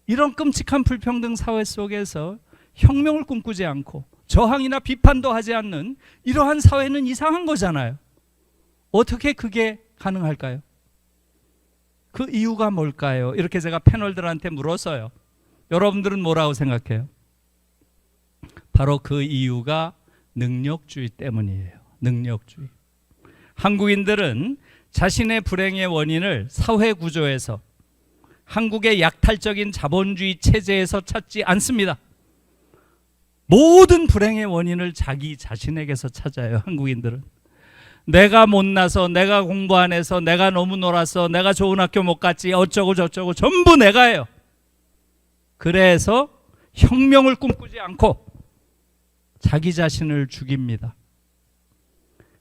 이런 끔찍한 불평등 사회 속에서 혁명을 꿈꾸지 않고 저항이나 비판도 하지 않는 이러한 사회는 이상한 거잖아요. 어떻게 그게 가능할까요? 그 이유가 뭘까요? 이렇게 제가 패널들한테 물었어요. 여러분들은 뭐라고 생각해요? 바로 그 이유가 능력주의 때문이에요. 능력주의. 한국인들은 자신의 불행의 원인을 사회 구조에서, 한국의 약탈적인 자본주의 체제에서 찾지 않습니다. 모든 불행의 원인을 자기 자신에게서 찾아요. 한국인들은. 내가 못나서, 내가 공부 안 해서, 내가 너무 놀아서, 내가 좋은 학교 못 갔지, 어쩌고 저쩌고 전부 내가예요. 그래서 혁명을 꿈꾸지 않고 자기 자신을 죽입니다.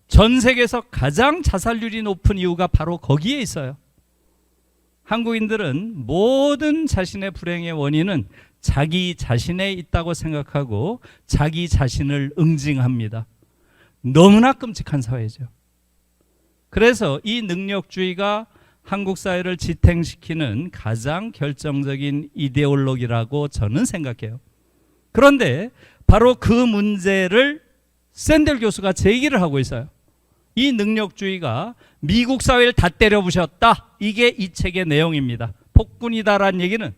전 세계에서 가장 자살률이 높은 이유가 바로 거기에 있어요. 한국인들은 모든 자신의 불행의 원인은 자기 자신에 있다고 생각하고 자기 자신을 응징합니다. 너무나 끔찍한 사회죠. 그래서 이 능력주의가 한국 사회를 지탱시키는 가장 결정적인 이데올로기라고 저는 생각해요. 그런데 바로 그 문제를 샌델 교수가 제기를 하고 있어요. 이 능력주의가 미국 사회를 다 때려부셨다. 이게 이 책의 내용입니다. 폭군이다라는 얘기는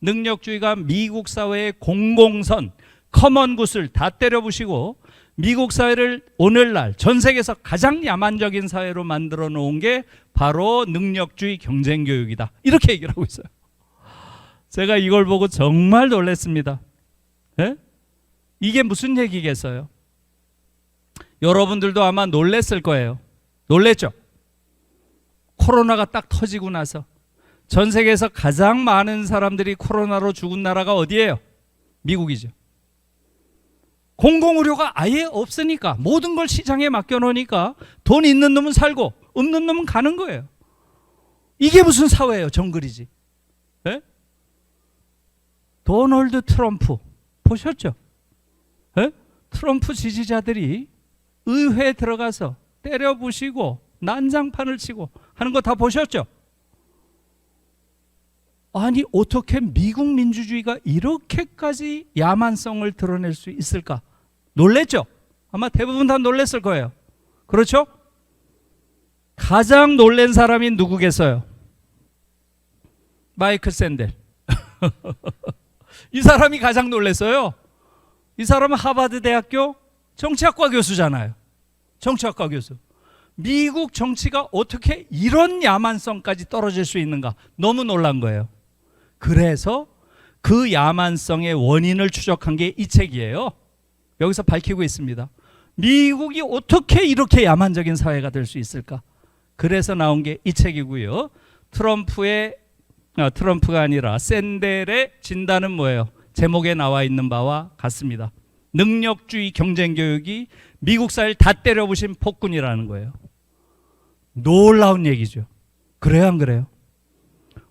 능력주의가 미국 사회의 공공선, 커먼굿을 다 때려부시고 미국 사회를 오늘날 전 세계에서 가장 야만적인 사회로 만들어 놓은 게 바로 능력주의 경쟁교육이다. 이렇게 얘기를 하고 있어요. 제가 이걸 보고 정말 놀랐습니다. 예? 이게 무슨 얘기겠어요? 여러분들도 아마 놀랬을 거예요. 놀랬죠? 코로나가 딱 터지고 나서 전 세계에서 가장 많은 사람들이 코로나로 죽은 나라가 어디예요? 미국이죠. 공공의료가 아예 없으니까, 모든 걸 시장에 맡겨놓으니까 돈 있는 놈은 살고 없는 놈은 가는 거예요. 이게 무슨 사회예요? 정글이지. 예? 도널드 트럼프 보셨죠? 예? 트럼프 지지자들이 의회에 들어가서 때려부시고 난장판을 치고 하는 거 다 보셨죠? 아니, 어떻게 미국 민주주의가 이렇게까지 야만성을 드러낼 수 있을까? 놀랬죠? 아마 대부분 다 놀랬을 거예요. 그렇죠? 가장 놀란 사람이 누구겠어요? 마이클 샌델. 이 사람이 가장 놀랐어요. 이 사람은 하버드 대학교 정치학과 교수잖아요. 정치학과 교수. 미국 정치가 어떻게 이런 야만성까지 떨어질 수 있는가? 너무 놀란 거예요. 그래서 그 야만성의 원인을 추적한 게 이 책이에요. 여기서 밝히고 있습니다. 미국이 어떻게 이렇게 야만적인 사회가 될 수 있을까? 그래서 나온 게 이 책이고요. 트럼프가 아니라 샌델의 진단은 뭐예요? 제목에 나와 있는 바와 같습니다. 능력주의 경쟁교육이 미국 사회를 다 때려부신 폭군이라는 거예요. 놀라운 얘기죠. 그래요, 안 그래요?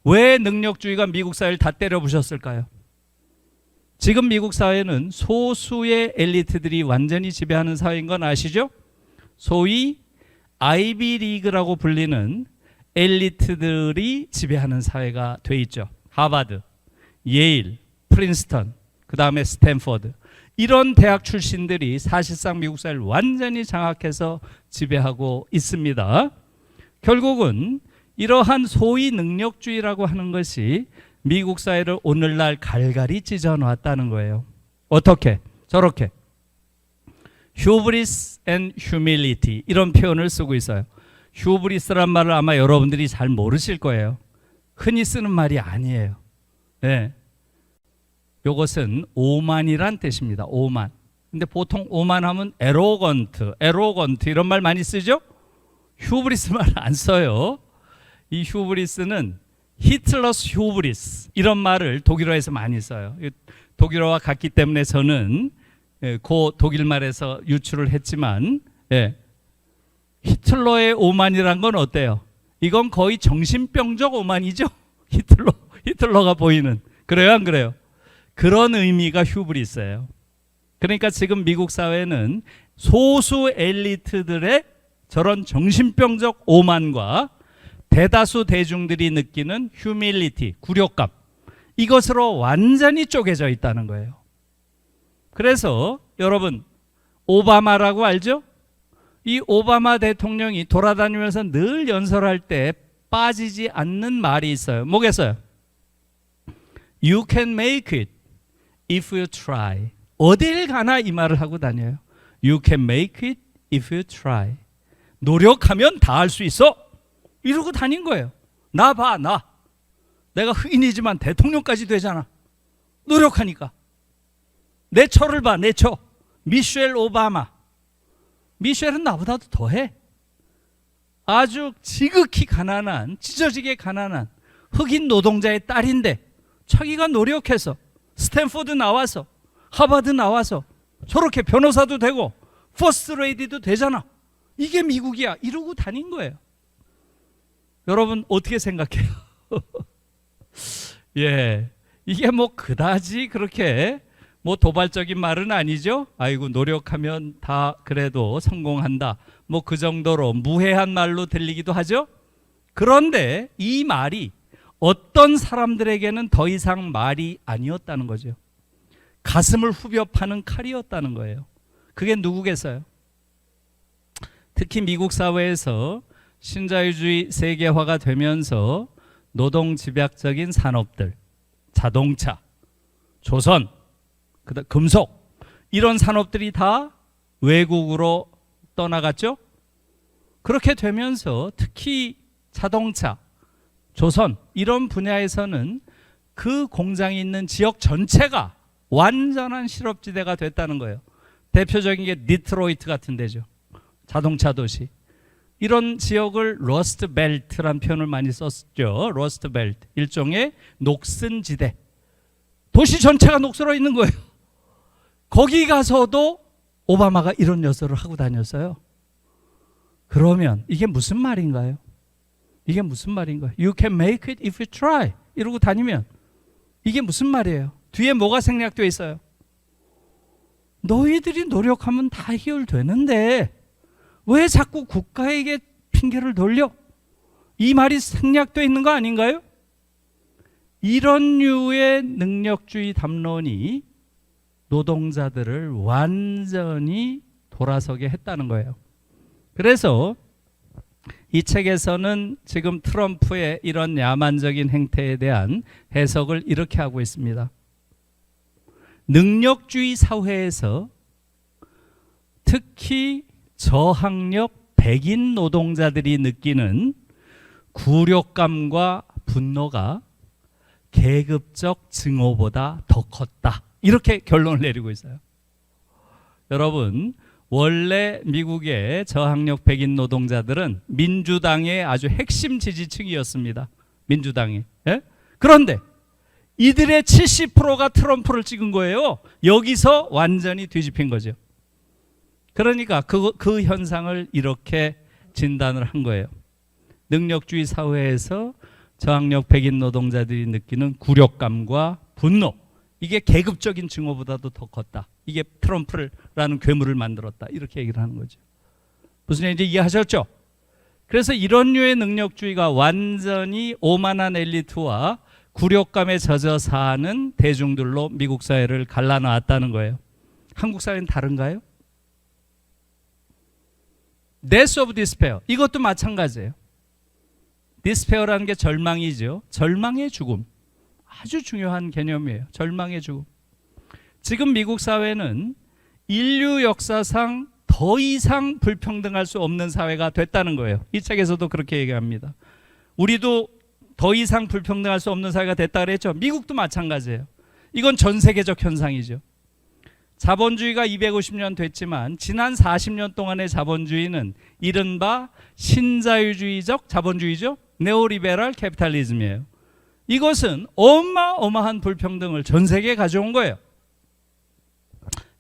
왜 능력주의가 미국 사회를 다 때려부셨을까요? 지금 미국 사회는 소수의 엘리트들이 완전히 지배하는 사회인 건 아시죠? 소위 아이비리그라고 불리는 엘리트들이 지배하는 사회가 돼 있죠. 하버드, 예일, 프린스턴, 그 다음에 스탠퍼드. 이런 대학 출신들이 사실상 미국 사회를 완전히 장악해서 지배하고 있습니다. 결국은 이러한 소위 능력주의라고 하는 것이 미국 사회를 오늘날 갈갈이 찢어놨다는 거예요. 어떻게? 저렇게. hubris and humility 이런 표현을 쓰고 있어요. 휴브리스란 말을 아마 여러분들이 잘 모르실 거예요. 흔히 쓰는 말이 아니에요. 네. 이것은 오만이란 뜻입니다. 오만. 근데 보통 오만하면 에로건트 이런 말 많이 쓰죠? 휴브리스 말 안 써요. 이 휴브리스는 히틀러스 휴브리스 이런 말을 독일어에서 많이 써요. 독일어와 같기 때문에 저는 그 독일 말에서 유출을 했지만 히틀러의 오만이란 건 어때요? 이건 거의 정신병적 오만이죠. 히틀러가 보이는. 그래요, 안 그래요? 그런 의미가 휴브리스예요. 그러니까 지금 미국 사회는 소수 엘리트들의 저런 정신병적 오만과 대다수 대중들이 느끼는 휴밀리티, 굴욕감, 이것으로 완전히 쪼개져 있다는 거예요. 그래서 여러분, 오바마라고 알죠? 이 오바마 대통령이 돌아다니면서 늘 연설할 때 빠지지 않는 말이 있어요. 뭐겠어요? You can make it if you try. 어딜 가나 이 말을 하고 다녀요. You can make it if you try. 노력하면 다 할 수 있어. 이러고 다닌 거예요. 나 봐, 나. 내가 흑인이지만 대통령까지 되잖아. 노력하니까. 내 처를 봐, 내 처. 미셸 오바마. 미셸은 나보다도 더해. 아주 지극히 가난한, 찢어지게 가난한 흑인 노동자의 딸인데 자기가 노력해서 스탠포드 나와서 하버드 나와서 저렇게 변호사도 되고 퍼스트 레이디도 되잖아. 이게 미국이야. 이러고 다닌 거예요. 여러분 어떻게 생각해요? 예, 이게 뭐 그다지 그렇게 뭐 도발적인 말은 아니죠. 아이고 노력하면 다 그래도 성공한다. 뭐 그 정도로 무해한 말로 들리기도 하죠. 그런데 이 말이 어떤 사람들에게는 더 이상 말이 아니었다는 거죠. 가슴을 후벼 파는 칼이었다는 거예요. 그게 누구겠어요? 특히 미국 사회에서 신자유주의 세계화가 되면서 노동 집약적인 산업들, 자동차, 조선, 그다음 금속 이런 산업들이 다 외국으로 떠나갔죠. 그렇게 되면서 특히 자동차, 조선 이런 분야에서는 그 공장이 있는 지역 전체가 완전한 실업지대가 됐다는 거예요. 대표적인 게 디트로이트 같은 데죠. 자동차 도시. 이런 지역을 러스트 벨트란 표현을 많이 썼죠. 러스트 벨트. 일종의 녹슨 지대. 도시 전체가 녹슬어 있는 거예요. 거기 가서도 오바마가 이런 연설을 하고 다녔어요. 그러면 이게 무슨 말인가요? 이게 무슨 말인가요? You can make it if you try. 이러고 다니면 이게 무슨 말이에요? 뒤에 뭐가 생략되어 있어요? 너희들이 노력하면 다 해결되는데 왜 자꾸 국가에게 핑계를 돌려? 이 말이 생략되어 있는 거 아닌가요? 이런 류의 능력주의 담론이 노동자들을 완전히 돌아서게 했다는 거예요. 그래서 이 책에서는 지금 트럼프의 이런 야만적인 행태에 대한 해석을 이렇게 하고 있습니다. 능력주의 사회에서 특히 저학력 백인 노동자들이 느끼는 굴욕감과 분노가 계급적 증오보다 더 컸다. 이렇게 결론을 내리고 있어요. 여러분, 원래 미국의 저학력 백인 노동자들은 민주당의 아주 핵심 지지층이었습니다. 민주당이. 예? 그런데 이들의 70%가 트럼프를 찍은 거예요. 여기서 완전히 뒤집힌 거죠. 그러니까 그 현상을 이렇게 진단을 한 거예요. 능력주의 사회에서 저학력 백인 노동자들이 느끼는 굴욕감과 분노, 이게 계급적인 증오보다도 더 컸다. 이게 트럼프라는 괴물을 만들었다. 이렇게 얘기를 하는 거죠. 무슨 얘기인지 이해하셨죠? 그래서 이런 류의 능력주의가 완전히 오만한 엘리트와 굴욕감에 젖어 사는 대중들로 미국 사회를 갈라놓았다는 거예요. 한국 사회는 다른가요? Death of despair. 이것도 마찬가지예요. despair라는 게 절망이죠. 절망의 죽음. 아주 중요한 개념이에요. 절망의 죽음. 지금 미국 사회는 인류 역사상 더 이상 불평등할 수 없는 사회가 됐다는 거예요. 이 책에서도 그렇게 얘기합니다. 우리도 더 이상 불평등할 수 없는 사회가 됐다 그랬죠. 미국도 마찬가지예요. 이건 전 세계적 현상이죠. 자본주의가 250년 됐지만 지난 40년 동안의 자본주의는 이른바 신자유주의적 자본주의죠. 네오리베럴 캐피탈리즘이에요. 이것은 어마어마한 불평등을 전 세계에 가져온 거예요.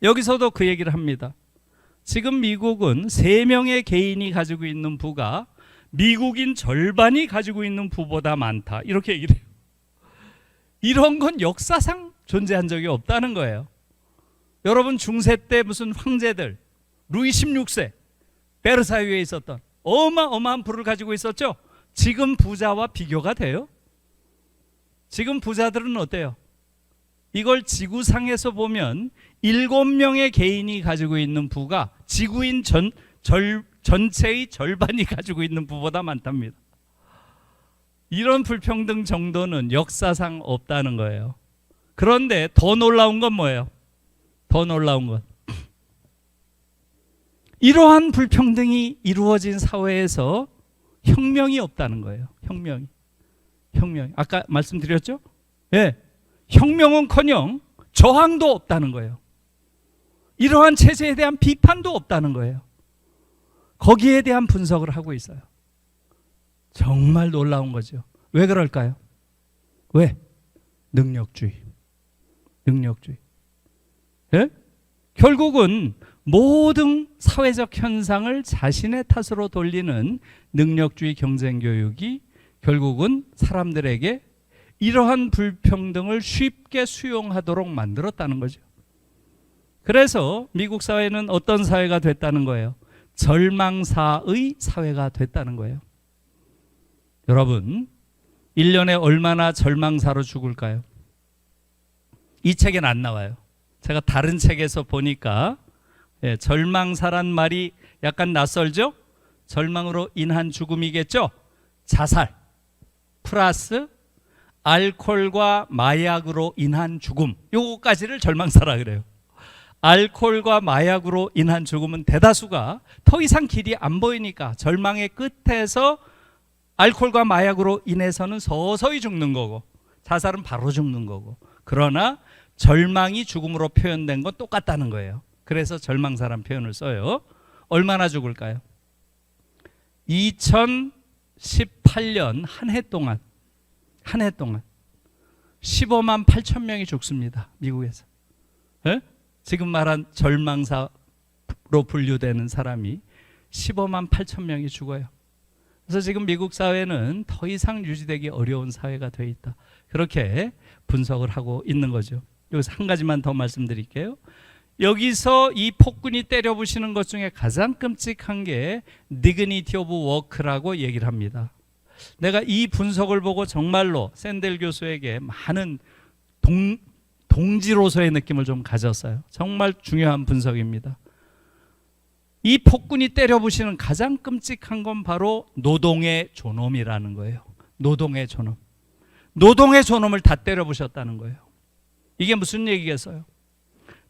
여기서도 그 얘기를 합니다. 지금 미국은 3명의 개인이 가지고 있는 부가 미국인 절반이 가지고 있는 부보다 많다. 이렇게 얘기를 해요. 이런 건 역사상 존재한 적이 없다는 거예요. 여러분, 중세 때 무슨 황제들, 루이 16세, 베르사유에 있었던 어마어마한 부를 가지고 있었죠. 지금 부자와 비교가 돼요? 지금 부자들은 어때요? 이걸 지구상에서 보면 7명의 개인이 가지고 있는 부가 지구인 전체의 절반이 가지고 있는 부보다 많답니다. 이런 불평등 정도는 역사상 없다는 거예요. 그런데 더 놀라운 건 뭐예요? 더 놀라운 건 이러한 불평등이 이루어진 사회에서 혁명이 없다는 거예요. 혁명이. 아까 말씀드렸죠? 예. 혁명은커녕 저항도 없다는 거예요. 이러한 체제에 대한 비판도 없다는 거예요. 거기에 대한 분석을 하고 있어요. 정말 놀라운 거죠. 왜 그럴까요? 왜? 능력주의. 예? 결국은 모든 사회적 현상을 자신의 탓으로 돌리는 능력주의 경쟁교육이 결국은 사람들에게 이러한 불평등을 쉽게 수용하도록 만들었다는 거죠. 그래서 미국 사회는 어떤 사회가 됐다는 거예요? 절망사의 사회가 됐다는 거예요. 여러분, 1년에 얼마나 절망사로 죽을까요? 이 책엔 안 나와요. 제가 다른 책에서 보니까 절망사란 말이 약간 낯설죠? 절망으로 인한 죽음이겠죠? 자살 플러스 알코올과 마약으로 인한 죽음, 요거까지를 절망사라 그래요. 알코올과 마약으로 인한 죽음은 대다수가 더 이상 길이 안 보이니까 절망의 끝에서 알코올과 마약으로 인해서는 서서히 죽는 거고 자살은 바로 죽는 거고, 그러나 절망이 죽음으로 표현된 건 똑같다는 거예요. 그래서 절망사란 표현을 써요. 얼마나 죽을까요? 2018년 한 해 동안 15만 8천 명이 죽습니다. 미국에서. 예? 지금 말한 절망사로 분류되는 사람이 15만 8천 명이 죽어요. 그래서 지금 미국 사회는 더 이상 유지되기 어려운 사회가 되어 있다. 그렇게 분석을 하고 있는 거죠. 여기서 한 가지만 더 말씀드릴게요. 여기서 이 폭군이 때려부시는 것 중에 가장 끔찍한 게 dignity of work라고 얘기를 합니다. 내가 이 분석을 보고 정말로 샌델 교수에게 많은 동지로서의 느낌을 좀 가졌어요. 정말 중요한 분석입니다. 이 폭군이 때려부시는 가장 끔찍한 건 바로 노동의 존엄이라는 거예요. 노동의 존엄. 노동의 존엄을 다 때려부셨다는 거예요. 이게 무슨 얘기겠어요?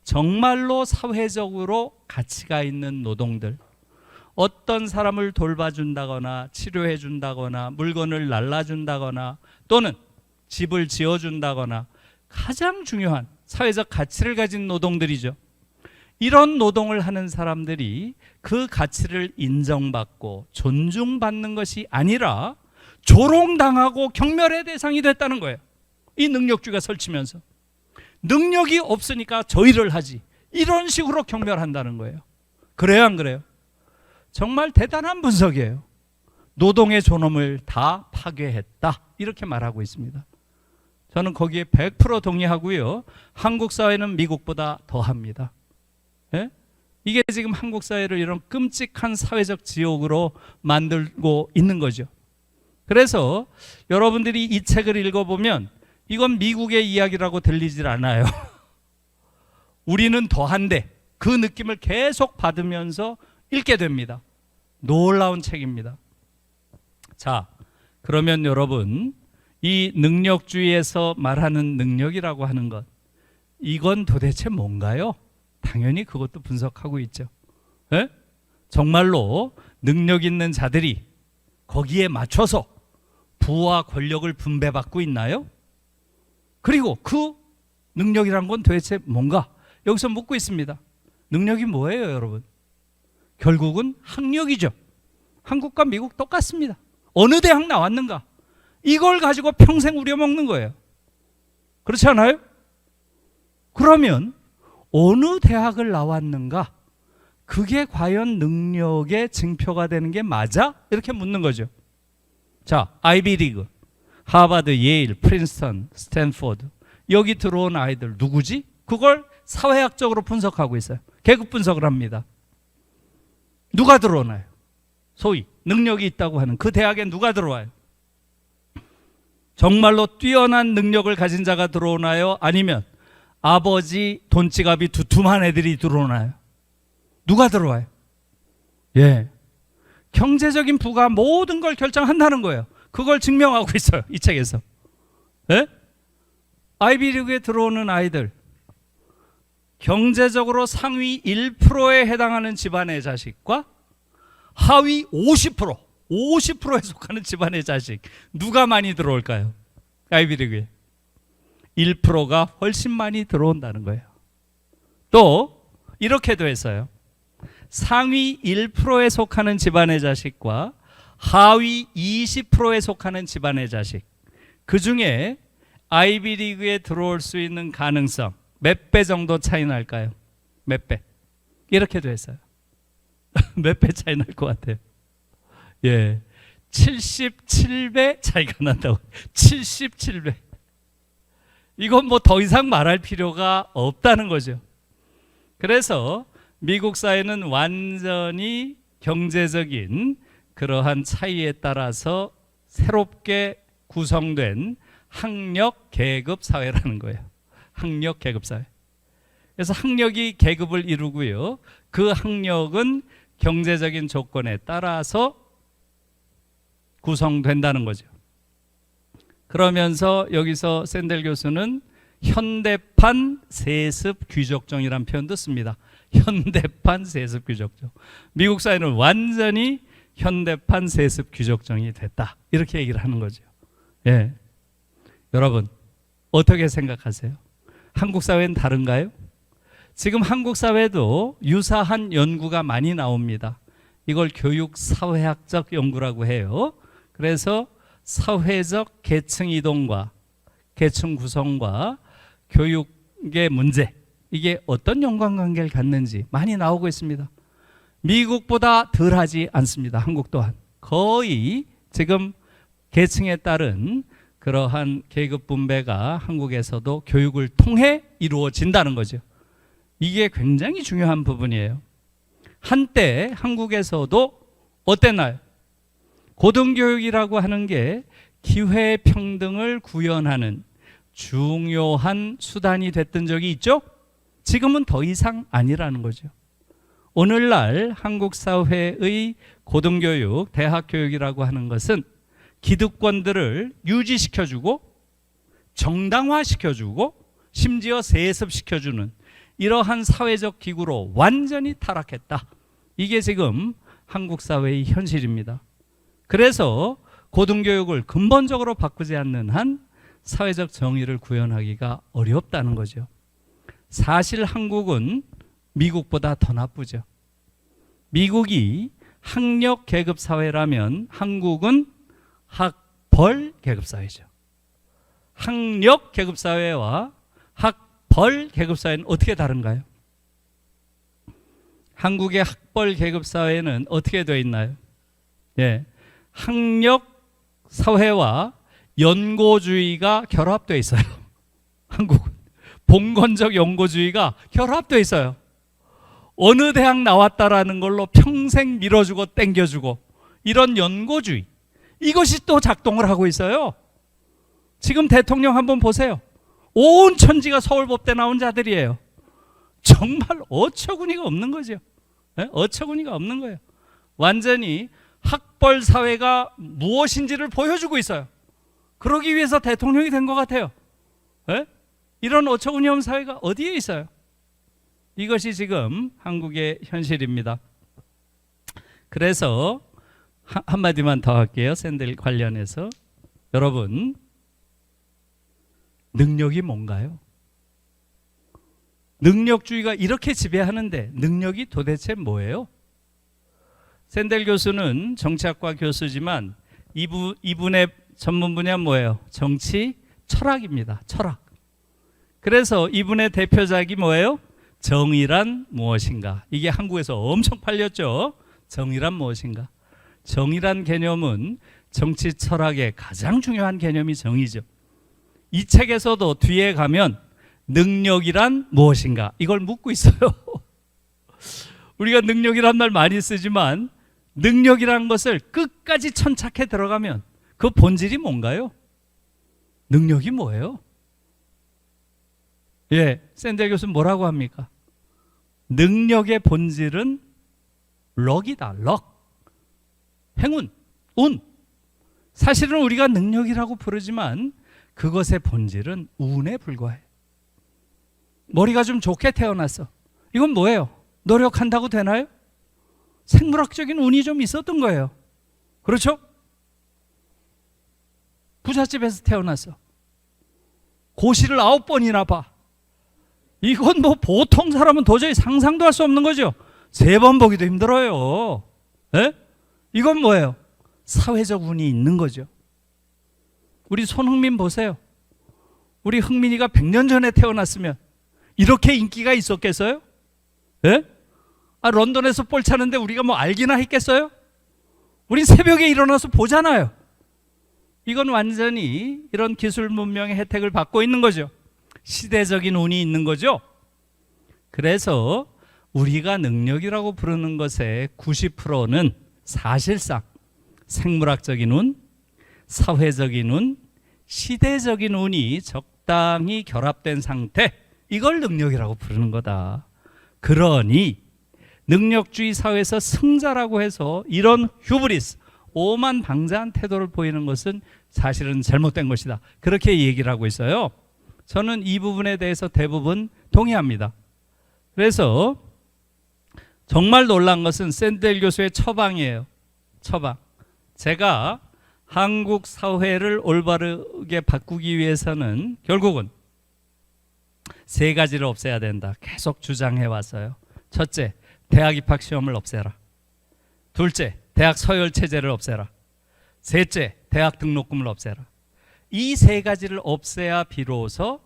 정말로 사회적으로 가치가 있는 노동들, 어떤 사람을 돌봐준다거나 치료해준다거나 물건을 날라준다거나 또는 집을 지어준다거나 가장 중요한 사회적 가치를 가진 노동들이죠. 이런 노동을 하는 사람들이 그 가치를 인정받고 존중받는 것이 아니라 조롱당하고 경멸의 대상이 됐다는 거예요. 이 능력주의가 설치면서 능력이 없으니까 저희를 하지, 이런 식으로 경멸한다는 거예요. 그래요, 안 그래요? 정말 대단한 분석이에요. 노동의 존엄을 다 파괴했다, 이렇게 말하고 있습니다. 저는 거기에 100% 동의하고요. 한국 사회는 미국보다 더합니다. 예? 이게 지금 한국 사회를 이런 끔찍한 사회적 지옥으로 만들고 있는 거죠. 그래서 여러분들이 이 책을 읽어보면 이건 미국의 이야기라고 들리질 않아요. 우리는 더한데 그 느낌을 계속 받으면서 읽게 됩니다. 놀라운 책입니다. 자, 그러면 여러분, 이 능력주의에서 말하는 능력이라고 하는 것, 이건 도대체 뭔가요? 당연히 그것도 분석하고 있죠. 예? 정말로 능력 있는 자들이 거기에 맞춰서 부와 권력을 분배받고 있나요? 그리고 그 능력이란 건 도대체 뭔가? 여기서 묻고 있습니다. 능력이 뭐예요, 여러분? 결국은 학력이죠. 한국과 미국 똑같습니다. 어느 대학 나왔는가? 이걸 가지고 평생 우려먹는 거예요. 그렇지 않아요? 그러면 어느 대학을 나왔는가? 그게 과연 능력의 증표가 되는 게 맞아? 이렇게 묻는 거죠. 자, 아이비리그, 하버드, 예일, 프린스턴, 스탠포드, 여기 들어온 아이들 누구지? 그걸 사회학적으로 분석하고 있어요. 계급 분석을 합니다. 누가 들어오나요? 소위 능력이 있다고 하는 그 대학에 누가 들어와요? 정말로 뛰어난 능력을 가진 자가 들어오나요? 아니면 아버지 돈지갑이 두툼한 애들이 들어오나요? 누가 들어와요? 예, 경제적인 부가 모든 걸 결정한다는 거예요. 그걸 증명하고 있어요, 이 책에서. 예? 아이비리그에 들어오는 아이들, 경제적으로 상위 1%에 해당하는 집안의 자식과 하위 50%에 속하는 집안의 자식, 누가 많이 들어올까요? 아이비리그에 1%가 훨씬 많이 들어온다는 거예요. 또 이렇게도 했어요. 상위 1%에 속하는 집안의 자식과 하위 20%에 속하는 집안의 자식, 그 중에 아이비리그에 들어올 수 있는 가능성 몇 배 정도 차이 날까요? 몇 배? 이렇게도 했어요. 몇 배 차이 날 것 같아요? 예, 77배 차이가 난다고. 77배. 이건 뭐 더 이상 말할 필요가 없다는 거죠. 그래서 미국 사회는 완전히 경제적인 그러한 차이에 따라서 새롭게 구성된 학력 계급 사회라는 거예요. 학력 계급 사회. 그래서 학력이 계급을 이루고요. 그 학력은 경제적인 조건에 따라서 구성된다는 거죠. 그러면서 여기서 샌델 교수는 현대판 세습 귀족정이라는 표현도 씁니다. 현대판 세습 귀족정. 미국 사회는 완전히 현대판 세습 귀족정이 됐다, 이렇게 얘기를 하는 거죠. 예, 여러분 어떻게 생각하세요? 한국 사회는 다른가요? 지금 한국 사회도 유사한 연구가 많이 나옵니다. 이걸 교육사회학적 연구라고 해요. 그래서 사회적 계층 이동과 계층 구성과 교육의 문제, 이게 어떤 연관관계를 갖는지 많이 나오고 있습니다. 미국보다 덜하지 않습니다. 한국 또한 거의 지금 계층에 따른 그러한 계급 분배가 한국에서도 교육을 통해 이루어진다는 거죠. 이게 굉장히 중요한 부분이에요. 한때 한국에서도 어땠나요? 고등교육이라고 하는 게 기회평등을 구현하는 중요한 수단이 됐던 적이 있죠? 지금은 더 이상 아니라는 거죠. 오늘날 한국 사회의 고등교육, 대학교육이라고 하는 것은 기득권들을 유지시켜주고 정당화시켜주고 심지어 세습시켜주는 이러한 사회적 기구로 완전히 타락했다. 이게 지금 한국 사회의 현실입니다. 그래서 고등교육을 근본적으로 바꾸지 않는 한 사회적 정의를 구현하기가 어렵다는 거죠. 사실 한국은 미국보다 더 나쁘죠. 미국이 학력 계급 사회라면 한국은 학벌 계급 사회죠. 학력 계급 사회와 학벌 계급 사회는 어떻게 다른가요? 한국의 학벌 계급 사회는 어떻게 되어 있나요? 예, 학력 사회와 연고주의가 결합되어 있어요. 한국은 봉건적 연고주의가 결합되어 있어요. 어느 대학 나왔다라는 걸로 평생 밀어주고 땡겨주고 이런 연고주의, 이것이 또 작동을 하고 있어요. 지금 대통령 한번 보세요. 온 천지가 서울법대 나온 자들이에요. 정말 어처구니가 없는 거죠. 네? 어처구니가 없는 거예요. 완전히 학벌 사회가 무엇인지를 보여주고 있어요. 그러기 위해서 대통령이 된 것 같아요. 네? 이런 어처구니 없는 사회가 어디에 있어요? 이것이 지금 한국의 현실입니다. 그래서 한마디만 더 할게요. 샌들 관련해서. 여러분, 능력이 뭔가요? 능력주의가 이렇게 지배하는데 능력이 도대체 뭐예요? 샌델 교수는 정치학과 교수지만 이분의 전문 분야는 뭐예요? 정치 철학입니다. 철학. 그래서 이분의 대표작이 뭐예요? 정의란 무엇인가? 이게 한국에서 엄청 팔렸죠. 정의란 무엇인가? 정의란 개념은 정치 철학의 가장 중요한 개념이 정의죠. 이 책에서도 뒤에 가면 능력이란 무엇인가? 이걸 묻고 있어요. 우리가 능력이란 말 많이 쓰지만 능력이란 것을 끝까지 천착해 들어가면 그 본질이 뭔가요? 능력이 뭐예요? 예, 샌델 교수는 뭐라고 합니까? 능력의 본질은 럭이다. 럭. 행운, 운. 사실은 우리가 능력이라고 부르지만 그것의 본질은 운에 불과해. 머리가 좀 좋게 태어났어. 이건 뭐예요? 노력한다고 되나요? 생물학적인 운이 좀 있었던 거예요. 그렇죠? 부잣집에서 태어났어. 고시를 9번이나 봐. 이건 뭐 보통 사람은 도저히 상상도 할 수 없는 거죠. 3번 보기도 힘들어요. 에? 이건 뭐예요? 사회적 운이 있는 거죠. 우리 손흥민 보세요. 우리 흥민이가 100년 전에 태어났으면 이렇게 인기가 있었겠어요? 에? 런던에서 볼 차는데 우리가 뭐 알기나 했겠어요? 우린 새벽에 일어나서 보잖아요. 이건 완전히 이런 기술 문명의 혜택을 받고 있는 거죠. 시대적인 운이 있는 거죠. 그래서 우리가 능력이라고 부르는 것의 90%는 사실상 생물학적인 운, 사회적인 운, 시대적인 운이 적당히 결합된 상태, 이걸 능력이라고 부르는 거다. 그러니 능력주의 사회에서 승자라고 해서 이런 휴브리스, 오만방자한 태도를 보이는 것은 사실은 잘못된 것이다. 그렇게 얘기를 하고 있어요. 저는 이 부분에 대해서 대부분 동의합니다. 그래서 정말 놀란 것은 샌델 교수의 처방이에요. 처방. 제가 한국 사회를 올바르게 바꾸기 위해서는 결국은 3가지를 없애야 된다. 계속 주장해 왔어요. 첫째, 대학 입학 시험을 없애라. 둘째, 대학 서열 체제를 없애라. 셋째, 대학 등록금을 없애라. 이 3가지를 없애야 비로소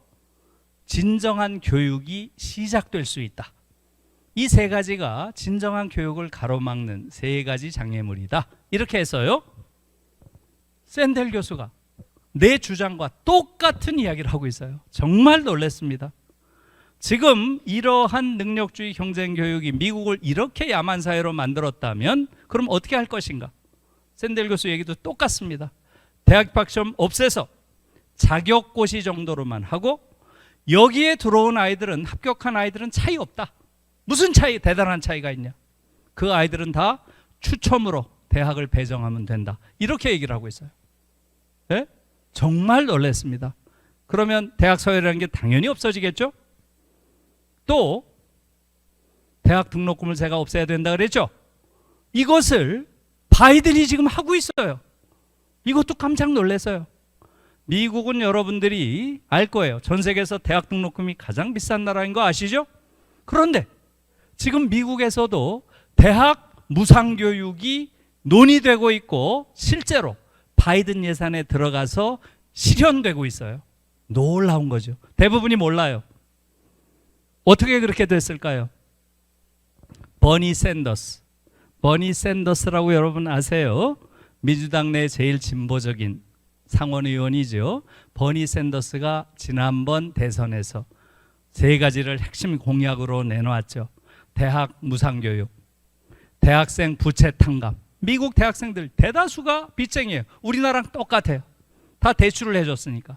진정한 교육이 시작될 수 있다. 이 3가지가 진정한 교육을 가로막는 3가지 장애물이다. 이렇게 해서요, 샌델 교수가 내 주장과 똑같은 이야기를 하고 있어요. 정말 놀랐습니다. 지금 이러한 능력주의 경쟁교육이 미국을 이렇게 야만 사회로 만들었다면 그럼 어떻게 할 것인가? 샌델 교수 얘기도 똑같습니다. 대학 입학시험 없애서 자격고시 정도로만 하고 여기에 들어온 아이들은, 합격한 아이들은 차이 없다. 무슨 차이, 대단한 차이가 있냐? 그 아이들은 다 추첨으로 대학을 배정하면 된다. 이렇게 얘기를 하고 있어요. 네? 정말 놀랐습니다. 그러면 대학 서열이라는 게 당연히 없어지겠죠? 또 대학 등록금을 제가 없애야 된다 그랬죠. 이것을 바이든이 지금 하고 있어요. 이것도 깜짝 놀랐어요. 미국은 여러분들이 알 거예요. 전 세계에서 대학 등록금이 가장 비싼 나라인 거 아시죠? 그런데 지금 미국에서도 대학 무상교육이 논의되고 있고 실제로 바이든 예산에 들어가서 실현되고 있어요. 놀라운 거죠. 대부분이 몰라요. 어떻게 그렇게 됐을까요? 버니 샌더스라고 여러분 아세요? 민주당 내 제일 진보적인 상원의원이죠. 버니 샌더스가 지난번 대선에서 세 가지를 핵심 공약으로 내놓았죠. 대학 무상교육, 대학생 부채 탕감. 미국 대학생들 대다수가 빚쟁이에요. 우리나라랑 똑같아요. 다 대출을 해줬으니까.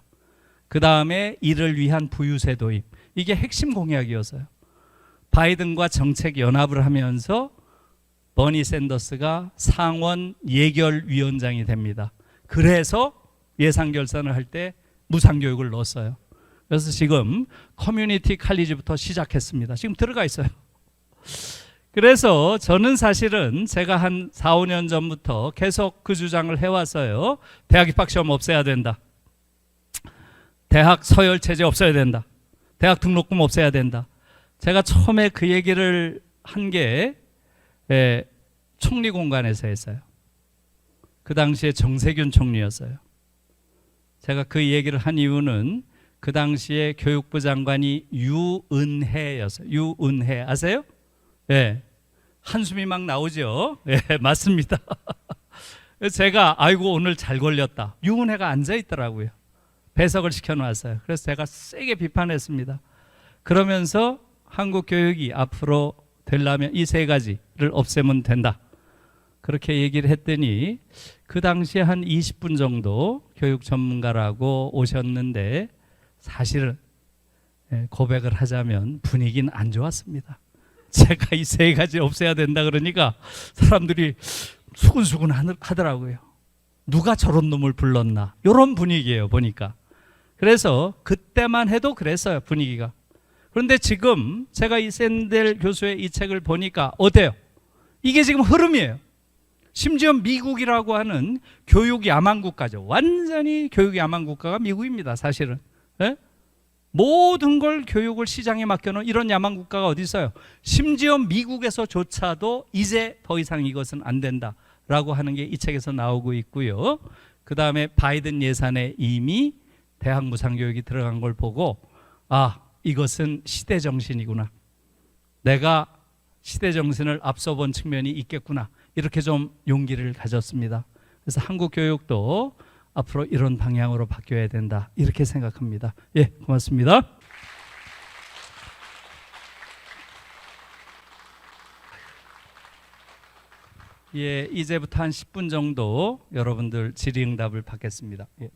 그 다음에 이를 위한 부유세 도입. 이게 핵심 공약이었어요. 바이든과 정책 연합을 하면서 버니 샌더스가 상원 예결위원장이 됩니다. 그래서 예산 결산을 할 때 무상교육을 넣었어요. 그래서 지금 커뮤니티 칼리지부터 시작했습니다. 지금 들어가 있어요. 그래서 저는 사실은 제가 한 4, 5년 전부터 계속 그 주장을 해왔어요. 대학 입학시험 없애야 된다. 대학 서열 체제 없어야 된다. 대학 등록금 없애야 된다. 제가 처음에 그 얘기를 한 게 총리 공간에서 했어요. 그 당시에 정세균 총리였어요. 제가 그 얘기를 한 이유는 그 당시에 교육부 장관이 유은혜였어요. 유은혜 아세요? 예. 한숨이 막 나오죠. 예, 맞습니다. 제가 아이고 오늘 잘 걸렸다. 유은혜가 앉아 있더라고요. 배석을 시켜놨어요. 그래서 제가 세게 비판했습니다. 그러면서 한국 교육이 앞으로 되려면 이 세 가지를 없애면 된다. 그렇게 얘기를 했더니 그 당시에 한 20분 정도 교육 전문가라고 오셨는데 사실은 고백을 하자면 분위기는 안 좋았습니다. 제가 이 세 가지 없애야 된다 그러니까 사람들이 수근수근 하더라고요. 누가 저런 놈을 불렀나 이런 분위기예요 보니까. 그래서 그때만 해도 그랬어요 분위기가. 그런데 지금 제가 이 샌델 교수의 이 책을 보니까 어때요? 이게 지금 흐름이에요. 심지어 미국이라고 하는 교육 야망국가죠. 완전히 교육 야망국가가 미국입니다 사실은. 예? 모든 걸 교육을 시장에 맡겨놓은 이런 야망국가가 어디 있어요? 심지어 미국에서조차도 이제 더 이상 이것은 안 된다라고 하는 게 이 책에서 나오고 있고요. 그 다음에 바이든 예산에 이미 대학 무상교육이 들어간 걸 보고 아 이것은 시대정신이구나. 내가 시대정신을 앞서 본 측면이 있겠구나. 이렇게 좀 용기를 가졌습니다. 그래서 한국 교육도 앞으로 이런 방향으로 바뀌어야 된다. 이렇게 생각합니다. 예, 고맙습니다. 예, 이제부터 한 10분 정도 여러분들 질의응답을 받겠습니다. 예.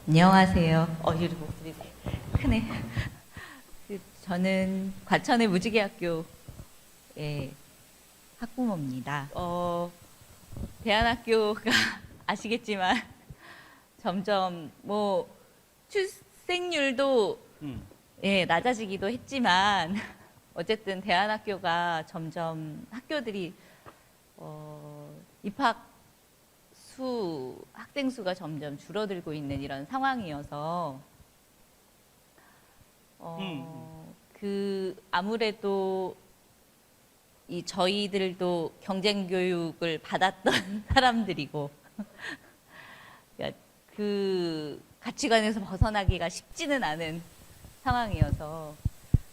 안녕하세요. 이 목소리 크네. 저는 과천의 무지개학교의 학부모입니다. 대안학교가 아시겠지만 점점 출생률도 낮아지기도 했지만 어쨌든 대안학교가 점점 학교들이 입학 학생 수가 점점 줄어들고 있는 이런 상황이어서 아무래도 저희들도 경쟁 교육을 받았던 사람들이고 그러니까 그 가치관에서 벗어나기가 쉽지는 않은 상황이어서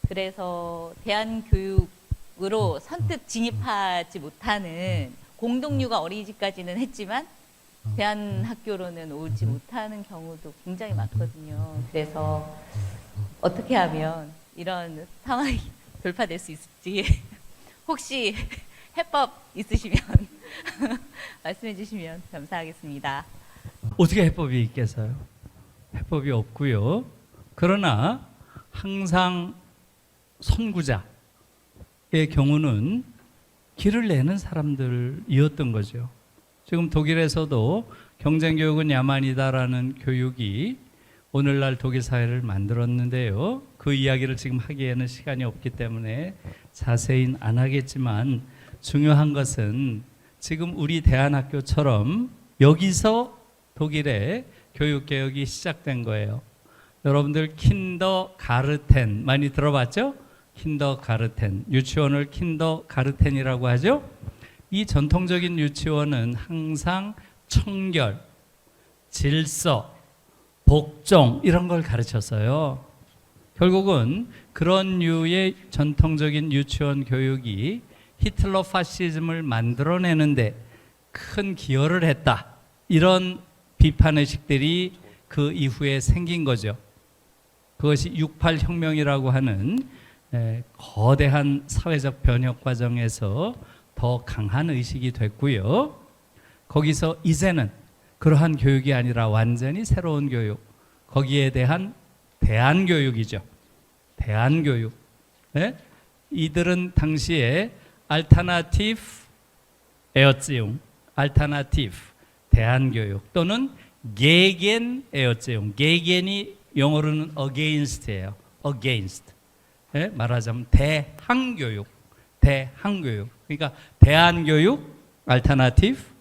그래서 대한교육으로 선뜻 진입하지 못하는 공동류가 어린이집까지는 했지만 대안학교로는 오지 못하는 경우도 굉장히 많거든요. 그래서 어떻게 하면 이런 상황이 돌파될 수 있을지 혹시 해법 있으시면 말씀해 주시면 감사하겠습니다. 어떻게 해법이 있겠어요? 해법이 없고요. 그러나 항상 선구자의 경우는 길을 내는 사람들이었던 거죠. 지금 독일에서도 경쟁교육은 야만이다라는 교육이 오늘날 독일 사회를 만들었는데요. 그 이야기를 지금 하기에는 시간이 없기 때문에 자세히는 안 하겠지만 중요한 것은 지금 우리 대안학교처럼 여기서 독일의 교육개혁이 시작된 거예요. 여러분들 킨더가르텐 많이 들어봤죠? 킨더가르텐, 유치원을 킨더가르텐이라고 하죠. 이 전통적인 유치원은 항상 청결, 질서, 복종 이런 걸 가르쳤어요. 결국은 그런 류의 전통적인 유치원 교육이 히틀러 파시즘을 만들어내는데 큰 기여를 했다. 이런 비판의식들이 그 이후에 생긴 거죠. 그것이 68 혁명이라고 하는 거대한 사회적 변혁 과정에서 더 강한 의식이 됐고요. 거기서 이제는 그러한 교육이 아니라 완전히 새로운 교육, 거기에 대한 대안교육이죠. 대안교육. 네? 이들은 당시에 알타나티브 에어지용, 알타나티브 대안교육 또는 게겐 에어지용, 게겐이 영어로는 against예요. against. 네? 말하자면 대항교육, 대항교육. 그러니까 대안교육, 알타나티브,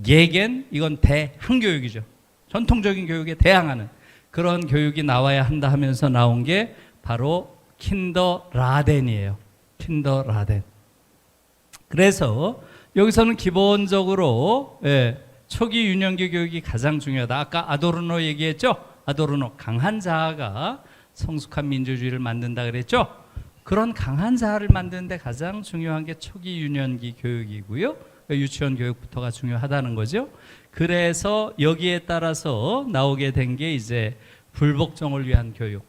게겐 이건 대항교육이죠. 전통적인 교육에 대항하는 그런 교육이 나와야 한다 하면서 나온 게 바로 킨더라덴이에요. 킨더라덴. 그래서 여기서는 기본적으로 초기 유년기 교육이 가장 중요하다. 아까 아도르노 얘기했죠? 아도르노 강한 자아가 성숙한 민주주의를 만든다 그랬죠? 그런 강한 자아를 만드는데 가장 중요한 게 초기 유년기 교육이고요. 유치원 교육부터가 중요하다는 거죠. 그래서 여기에 따라서 나오게 된 게 이제 불복종을 위한 교육.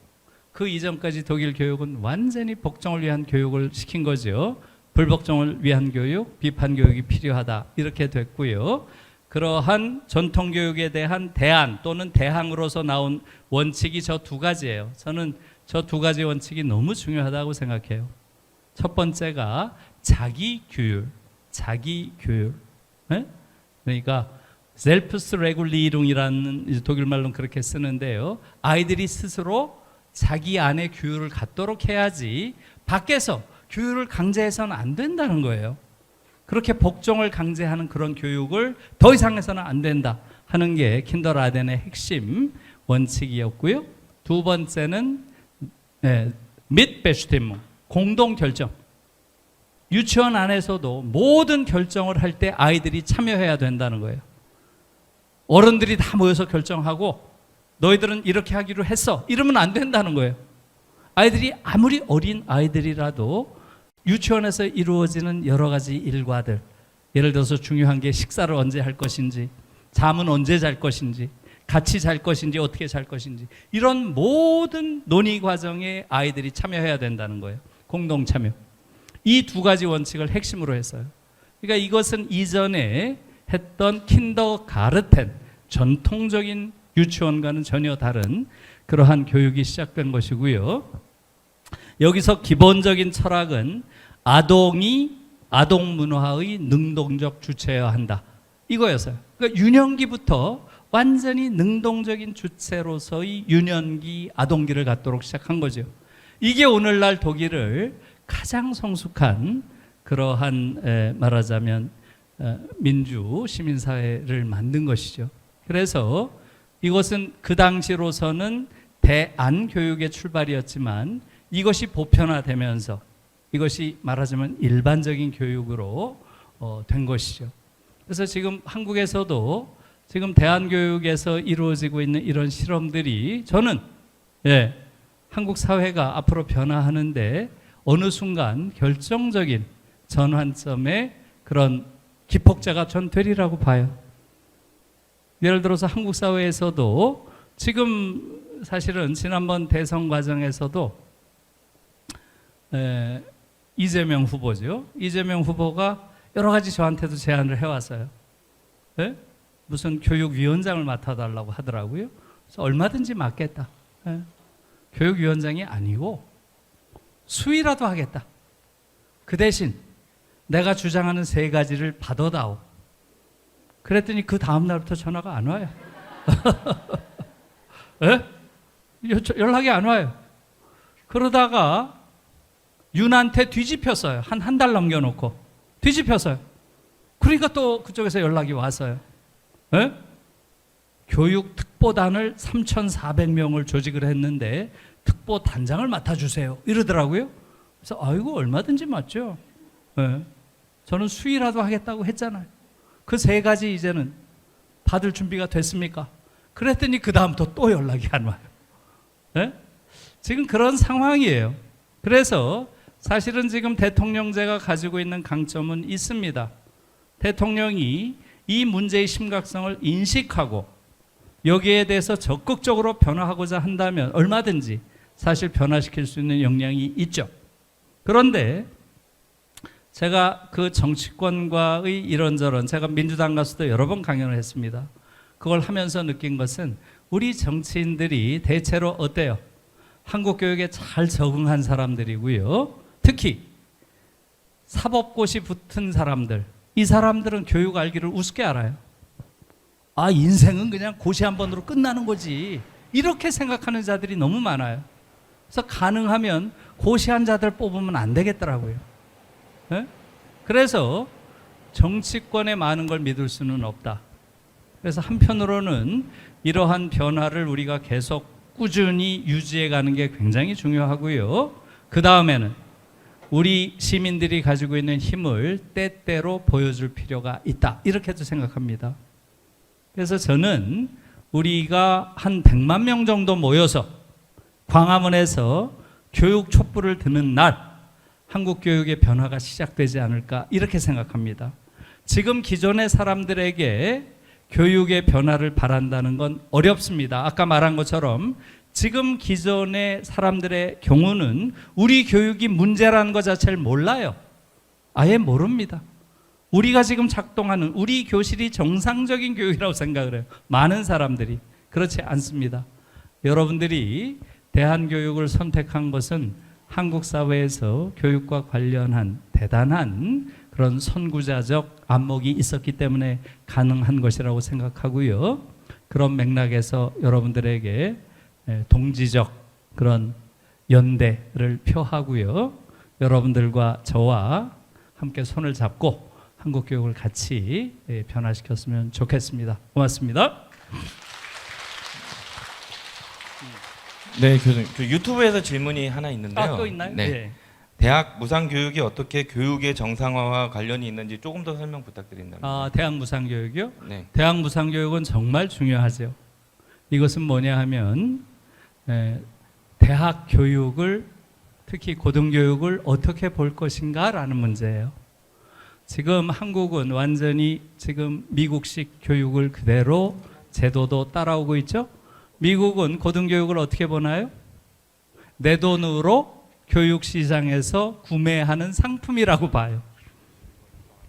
그 이전까지 독일 교육은 완전히 복종을 위한 교육을 시킨 거죠. 불복종을 위한 교육, 비판 교육이 필요하다. 이렇게 됐고요. 그러한 전통 교육에 대한 대안 또는 대항으로서 나온 원칙이 저 두 가지예요. 저는 저 두 가지 원칙이 너무 중요하다고 생각해요. 첫 번째가 자기 규율. 자기 교육. 네? 그러니까 셀프스레굴리룽이라는 독일 말로는 그렇게 쓰는데요. 아이들이 스스로 자기 안에 규율을 갖도록 해야지 밖에서 규율을 강제해서는 안 된다는 거예요. 그렇게 복종을 강제하는 그런 교육을 더 이상 해서는 안 된다 하는 게 킨더라덴의 핵심 원칙이었고요. 두 번째는 mitbestimmung, 공동 결정. 유치원 안에서도 모든 결정을 할 때 아이들이 참여해야 된다는 거예요. 어른들이 다 모여서 결정하고 너희들은 이렇게 하기로 했어. 이러면 안 된다는 거예요. 아이들이 아무리 어린 아이들이라도 유치원에서 이루어지는 여러 가지 일과들, 예를 들어서 중요한 게 식사를 언제 할 것인지, 잠은 언제 잘 것인지, 같이 잘 것인지, 어떻게 잘 것인지, 이런 모든 논의 과정에 아이들이 참여해야 된다는 거예요. 공동 참여. 이 두 가지 원칙을 핵심으로 했어요. 그러니까 이것은 이전에 했던 킨더가르텐, 전통적인 유치원과는 전혀 다른 그러한 교육이 시작된 것이고요. 여기서 기본적인 철학은 아동이 아동 문화의 능동적 주체여야 한다. 이거였어요. 그러니까 유년기부터 완전히 능동적인 주체로서의 유년기, 아동기를 갖도록 시작한 거죠. 이게 오늘날 독일을 가장 성숙한 그러한 말하자면 민주 시민사회를 만든 것이죠. 그래서 이것은 그 당시로서는 대안교육의 출발이었지만 이것이 보편화되면서 이것이 말하자면 일반적인 교육으로 된 것이죠. 그래서 지금 한국에서도 지금 대안교육에서 이루어지고 있는 이런 실험들이 저는 한국 사회가 앞으로 변화하는데 어느 순간 결정적인 전환점의 그런 기폭제가 전 되리라고 봐요. 예를 들어서 한국 사회에서도 지금 사실은 지난번 대선 과정에서도 이재명 후보죠. 이재명 후보가 여러 가지 저한테도 제안을 해왔어요. 네? 무슨 교육위원장을 맡아달라고 하더라고요. 그래서 얼마든지 맡겠다. 네? 교육위원장이 아니고 수위라도 하겠다. 그 대신 내가 주장하는 세 가지를 받아다오. 그랬더니 그 다음 날부터 전화가 안 와요. 예? 연락이 안 와요. 그러다가 윤한테 뒤집혔어요. 한 달 넘겨놓고 뒤집혔어요. 그러니까 또 그쪽에서 연락이 왔어요. 예? 교육 특보단을 3,400명을 조직을 했는데 특보 단장을 맡아주세요 이러더라고요. 그래서 아이고 얼마든지 맞죠. 예. 저는 수의라도 하겠다고 했잖아요. 그 세 가지 이제는 받을 준비가 됐습니까? 그랬더니 그 다음부터 또 연락이 안 와요. 예? 지금 그런 상황이에요. 그래서 사실은 지금 대통령제가 가지고 있는 강점은 있습니다. 대통령이 이 문제의 심각성을 인식하고 여기에 대해서 적극적으로 변화하고자 한다면 얼마든지 사실 변화시킬 수 있는 역량이 있죠. 그런데 제가 그 정치권과의 이런저런, 제가 민주당 가서도 여러 번 강연을 했습니다. 그걸 하면서 느낀 것은 우리 정치인들이 대체로 어때요? 한국 교육에 잘 적응한 사람들이고요. 특히 사법고시 붙은 사람들, 이 사람들은 교육 알기를 우습게 알아요. 아, 인생은 그냥 고시 한 번으로 끝나는 거지, 이렇게 생각하는 자들이 너무 많아요. 그래서 가능하면 고시한 자들 뽑으면 안 되겠더라고요. 네? 그래서 정치권에 많은 걸 믿을 수는 없다. 그래서 한편으로는 이러한 변화를 우리가 계속 꾸준히 유지해 가는 게 굉장히 중요하고요. 그 다음에는 우리 시민들이 가지고 있는 힘을 때때로 보여줄 필요가 있다, 이렇게도 생각합니다. 그래서 저는 우리가 한 100만 명 정도 모여서 광화문에서 교육 촛불을 드는 날 한국 교육의 변화가 시작되지 않을까, 이렇게 생각합니다. 지금 기존의 사람들에게 교육의 변화를 바란다는 건 어렵습니다. 아까 말한 것처럼 지금 기존의 사람들의 경우는 우리 교육이 문제라는 것 자체를 몰라요. 아예 모릅니다. 우리가 지금 작동하는 우리 교실이 정상적인 교육이라고 생각을 해요. 많은 사람들이. 그렇지 않습니다. 여러분들이 대한교육을 선택한 것은 한국 사회에서 교육과 관련한 대단한 그런 선구자적 안목이 있었기 때문에 가능한 것이라고 생각하고요. 그런 맥락에서 여러분들에게 동지적 그런 연대를 표하고요. 여러분들과 저와 함께 손을 잡고 한국 교육을 같이 변화시켰으면 좋겠습니다. 고맙습니다. 네, 교수님. 그 유튜브에서 질문이 하나 있는데요. 또 있나요? 네. 네. 대학 무상교육이 어떻게 교육의 정상화와 관련이 있는지 조금 더 설명 부탁드린다면. 대학 무상교육이요? 네. 대학 무상교육은 정말 중요하죠. 이것은 뭐냐 하면 대학 교육을, 특히 고등교육을 어떻게 볼 것인가라는 문제예요. 지금 한국은 완전히 지금 미국식 교육을 그대로 제도도 따라오고 있죠. 미국은 고등교육을 어떻게 보나요? 내 돈으로 교육시장에서 구매하는 상품이라고 봐요.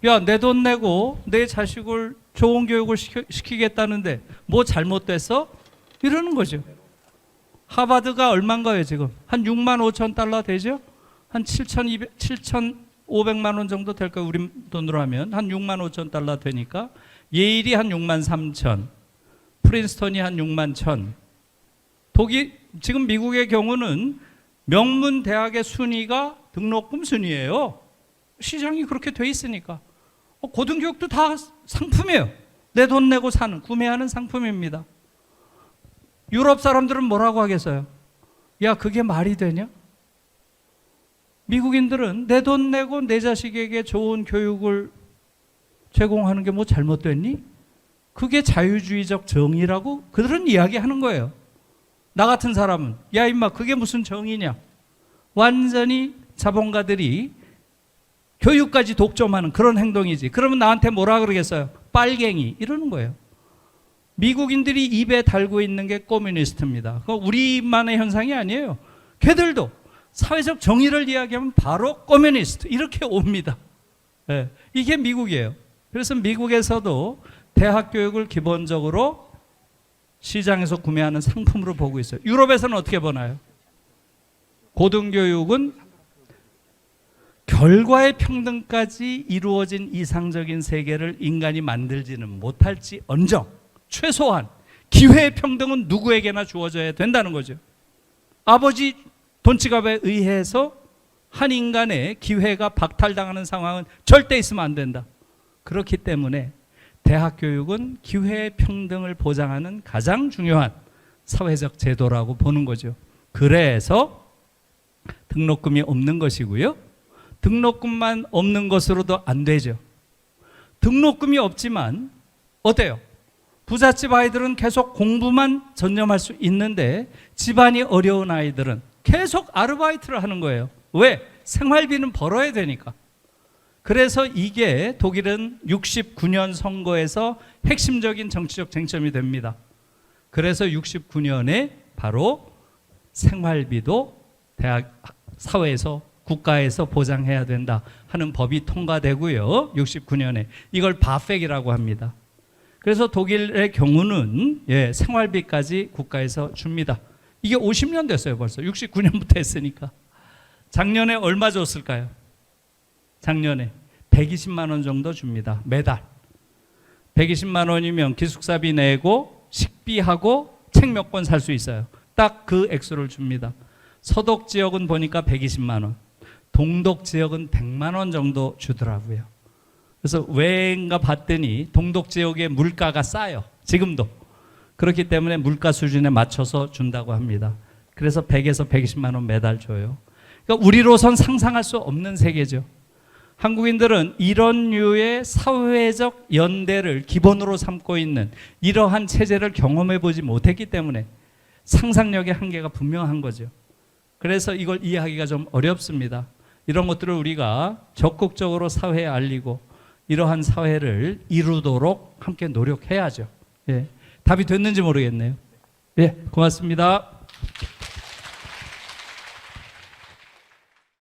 야, 내 돈 내고 내 자식을 좋은 교육을 시키겠다는데 뭐 잘못됐어? 이러는 거죠. 하버드가 얼마인가요 지금? 한 6만 5천 달러 되죠? 한 7,500만 원 정도 될 거예요. 우리 돈으로 하면 한 6만 5천 달러 되니까. 예일이 한 6만 3천, 프린스턴이 한 6만 1천. 독일, 지금 미국의 경우는 명문 대학의 순위가 등록금 순위예요. 시장이 그렇게 돼 있으니까. 고등교육도 다 상품이에요. 내 돈 내고 사는, 구매하는 상품입니다. 유럽 사람들은 뭐라고 하겠어요? 야, 그게 말이 되냐? 미국인들은 내 돈 내고 내 자식에게 좋은 교육을 제공하는 게 뭐 잘못됐니? 그게 자유주의적 정의라고 그들은 이야기하는 거예요. 나 같은 사람은 야 임마 그게 무슨 정의냐? 완전히 자본가들이 교육까지 독점하는 그런 행동이지. 그러면 나한테 뭐라 그러겠어요? 빨갱이 이러는 거예요. 미국인들이 입에 달고 있는 게 커뮤니스트입니다. 그거 우리만의 현상이 아니에요. 걔들도 사회적 정의를 이야기하면 바로 커뮤니스트 이렇게 옵니다. 네, 이게 미국이에요. 그래서 미국에서도 대학 교육을 기본적으로 시장에서 구매하는 상품으로 보고 있어요. 유럽에서는 어떻게 보나요? 고등교육은 결과의 평등까지 이루어진 이상적인 세계를 인간이 만들지는 못할지 언정 최소한 기회의 평등은 누구에게나 주어져야 된다는 거죠. 아버지 돈지갑에 의해서 한 인간의 기회가 박탈당하는 상황은 절대 있으면 안 된다. 그렇기 때문에 대학 교육은 기회의 평등을 보장하는 가장 중요한 사회적 제도라고 보는 거죠. 그래서 등록금이 없는 것이고요. 등록금만 없는 것으로도 안 되죠. 등록금이 없지만 어때요? 부잣집 아이들은 계속 공부만 전념할 수 있는데 집안이 어려운 아이들은 계속 아르바이트를 하는 거예요. 왜? 생활비는 벌어야 되니까. 그래서 이게 독일은 69년 선거에서 핵심적인 정치적 쟁점이 됩니다. 그래서 69년에 바로 생활비도 대학 사회에서 국가에서 보장해야 된다 하는 법이 통과되고요. 69년에 이걸 바펙이라고 합니다. 그래서 독일의 경우는 생활비까지 국가에서 줍니다. 이게 50년 됐어요. 벌써 69년부터 했으니까. 작년에 얼마 줬을까요? 작년에 120만 원 정도 줍니다. 매달 120만 원이면 기숙사비 내고 식비하고 책 몇 권 살 수 있어요. 딱 그 액수를 줍니다. 서독 지역은 보니까 120만 원, 동독 지역은 100만 원 정도 주더라고요. 그래서 왜인가 봤더니 동독 지역의 물가가 싸요. 지금도. 그렇기 때문에 물가 수준에 맞춰서 준다고 합니다. 그래서 100에서 120만 원 매달 줘요. 그러니까 우리로선 상상할 수 없는 세계죠. 한국인들은 이런 류의 사회적 연대를 기본으로 삼고 있는 이러한 체제를 경험해 보지 못했기 때문에 상상력의 한계가 분명한 거죠. 그래서 이걸 이해하기가 좀 어렵습니다. 이런 것들을 우리가 적극적으로 사회에 알리고 이러한 사회를 이루도록 함께 노력해야죠. 답이 됐는지 모르겠네요. 고맙습니다.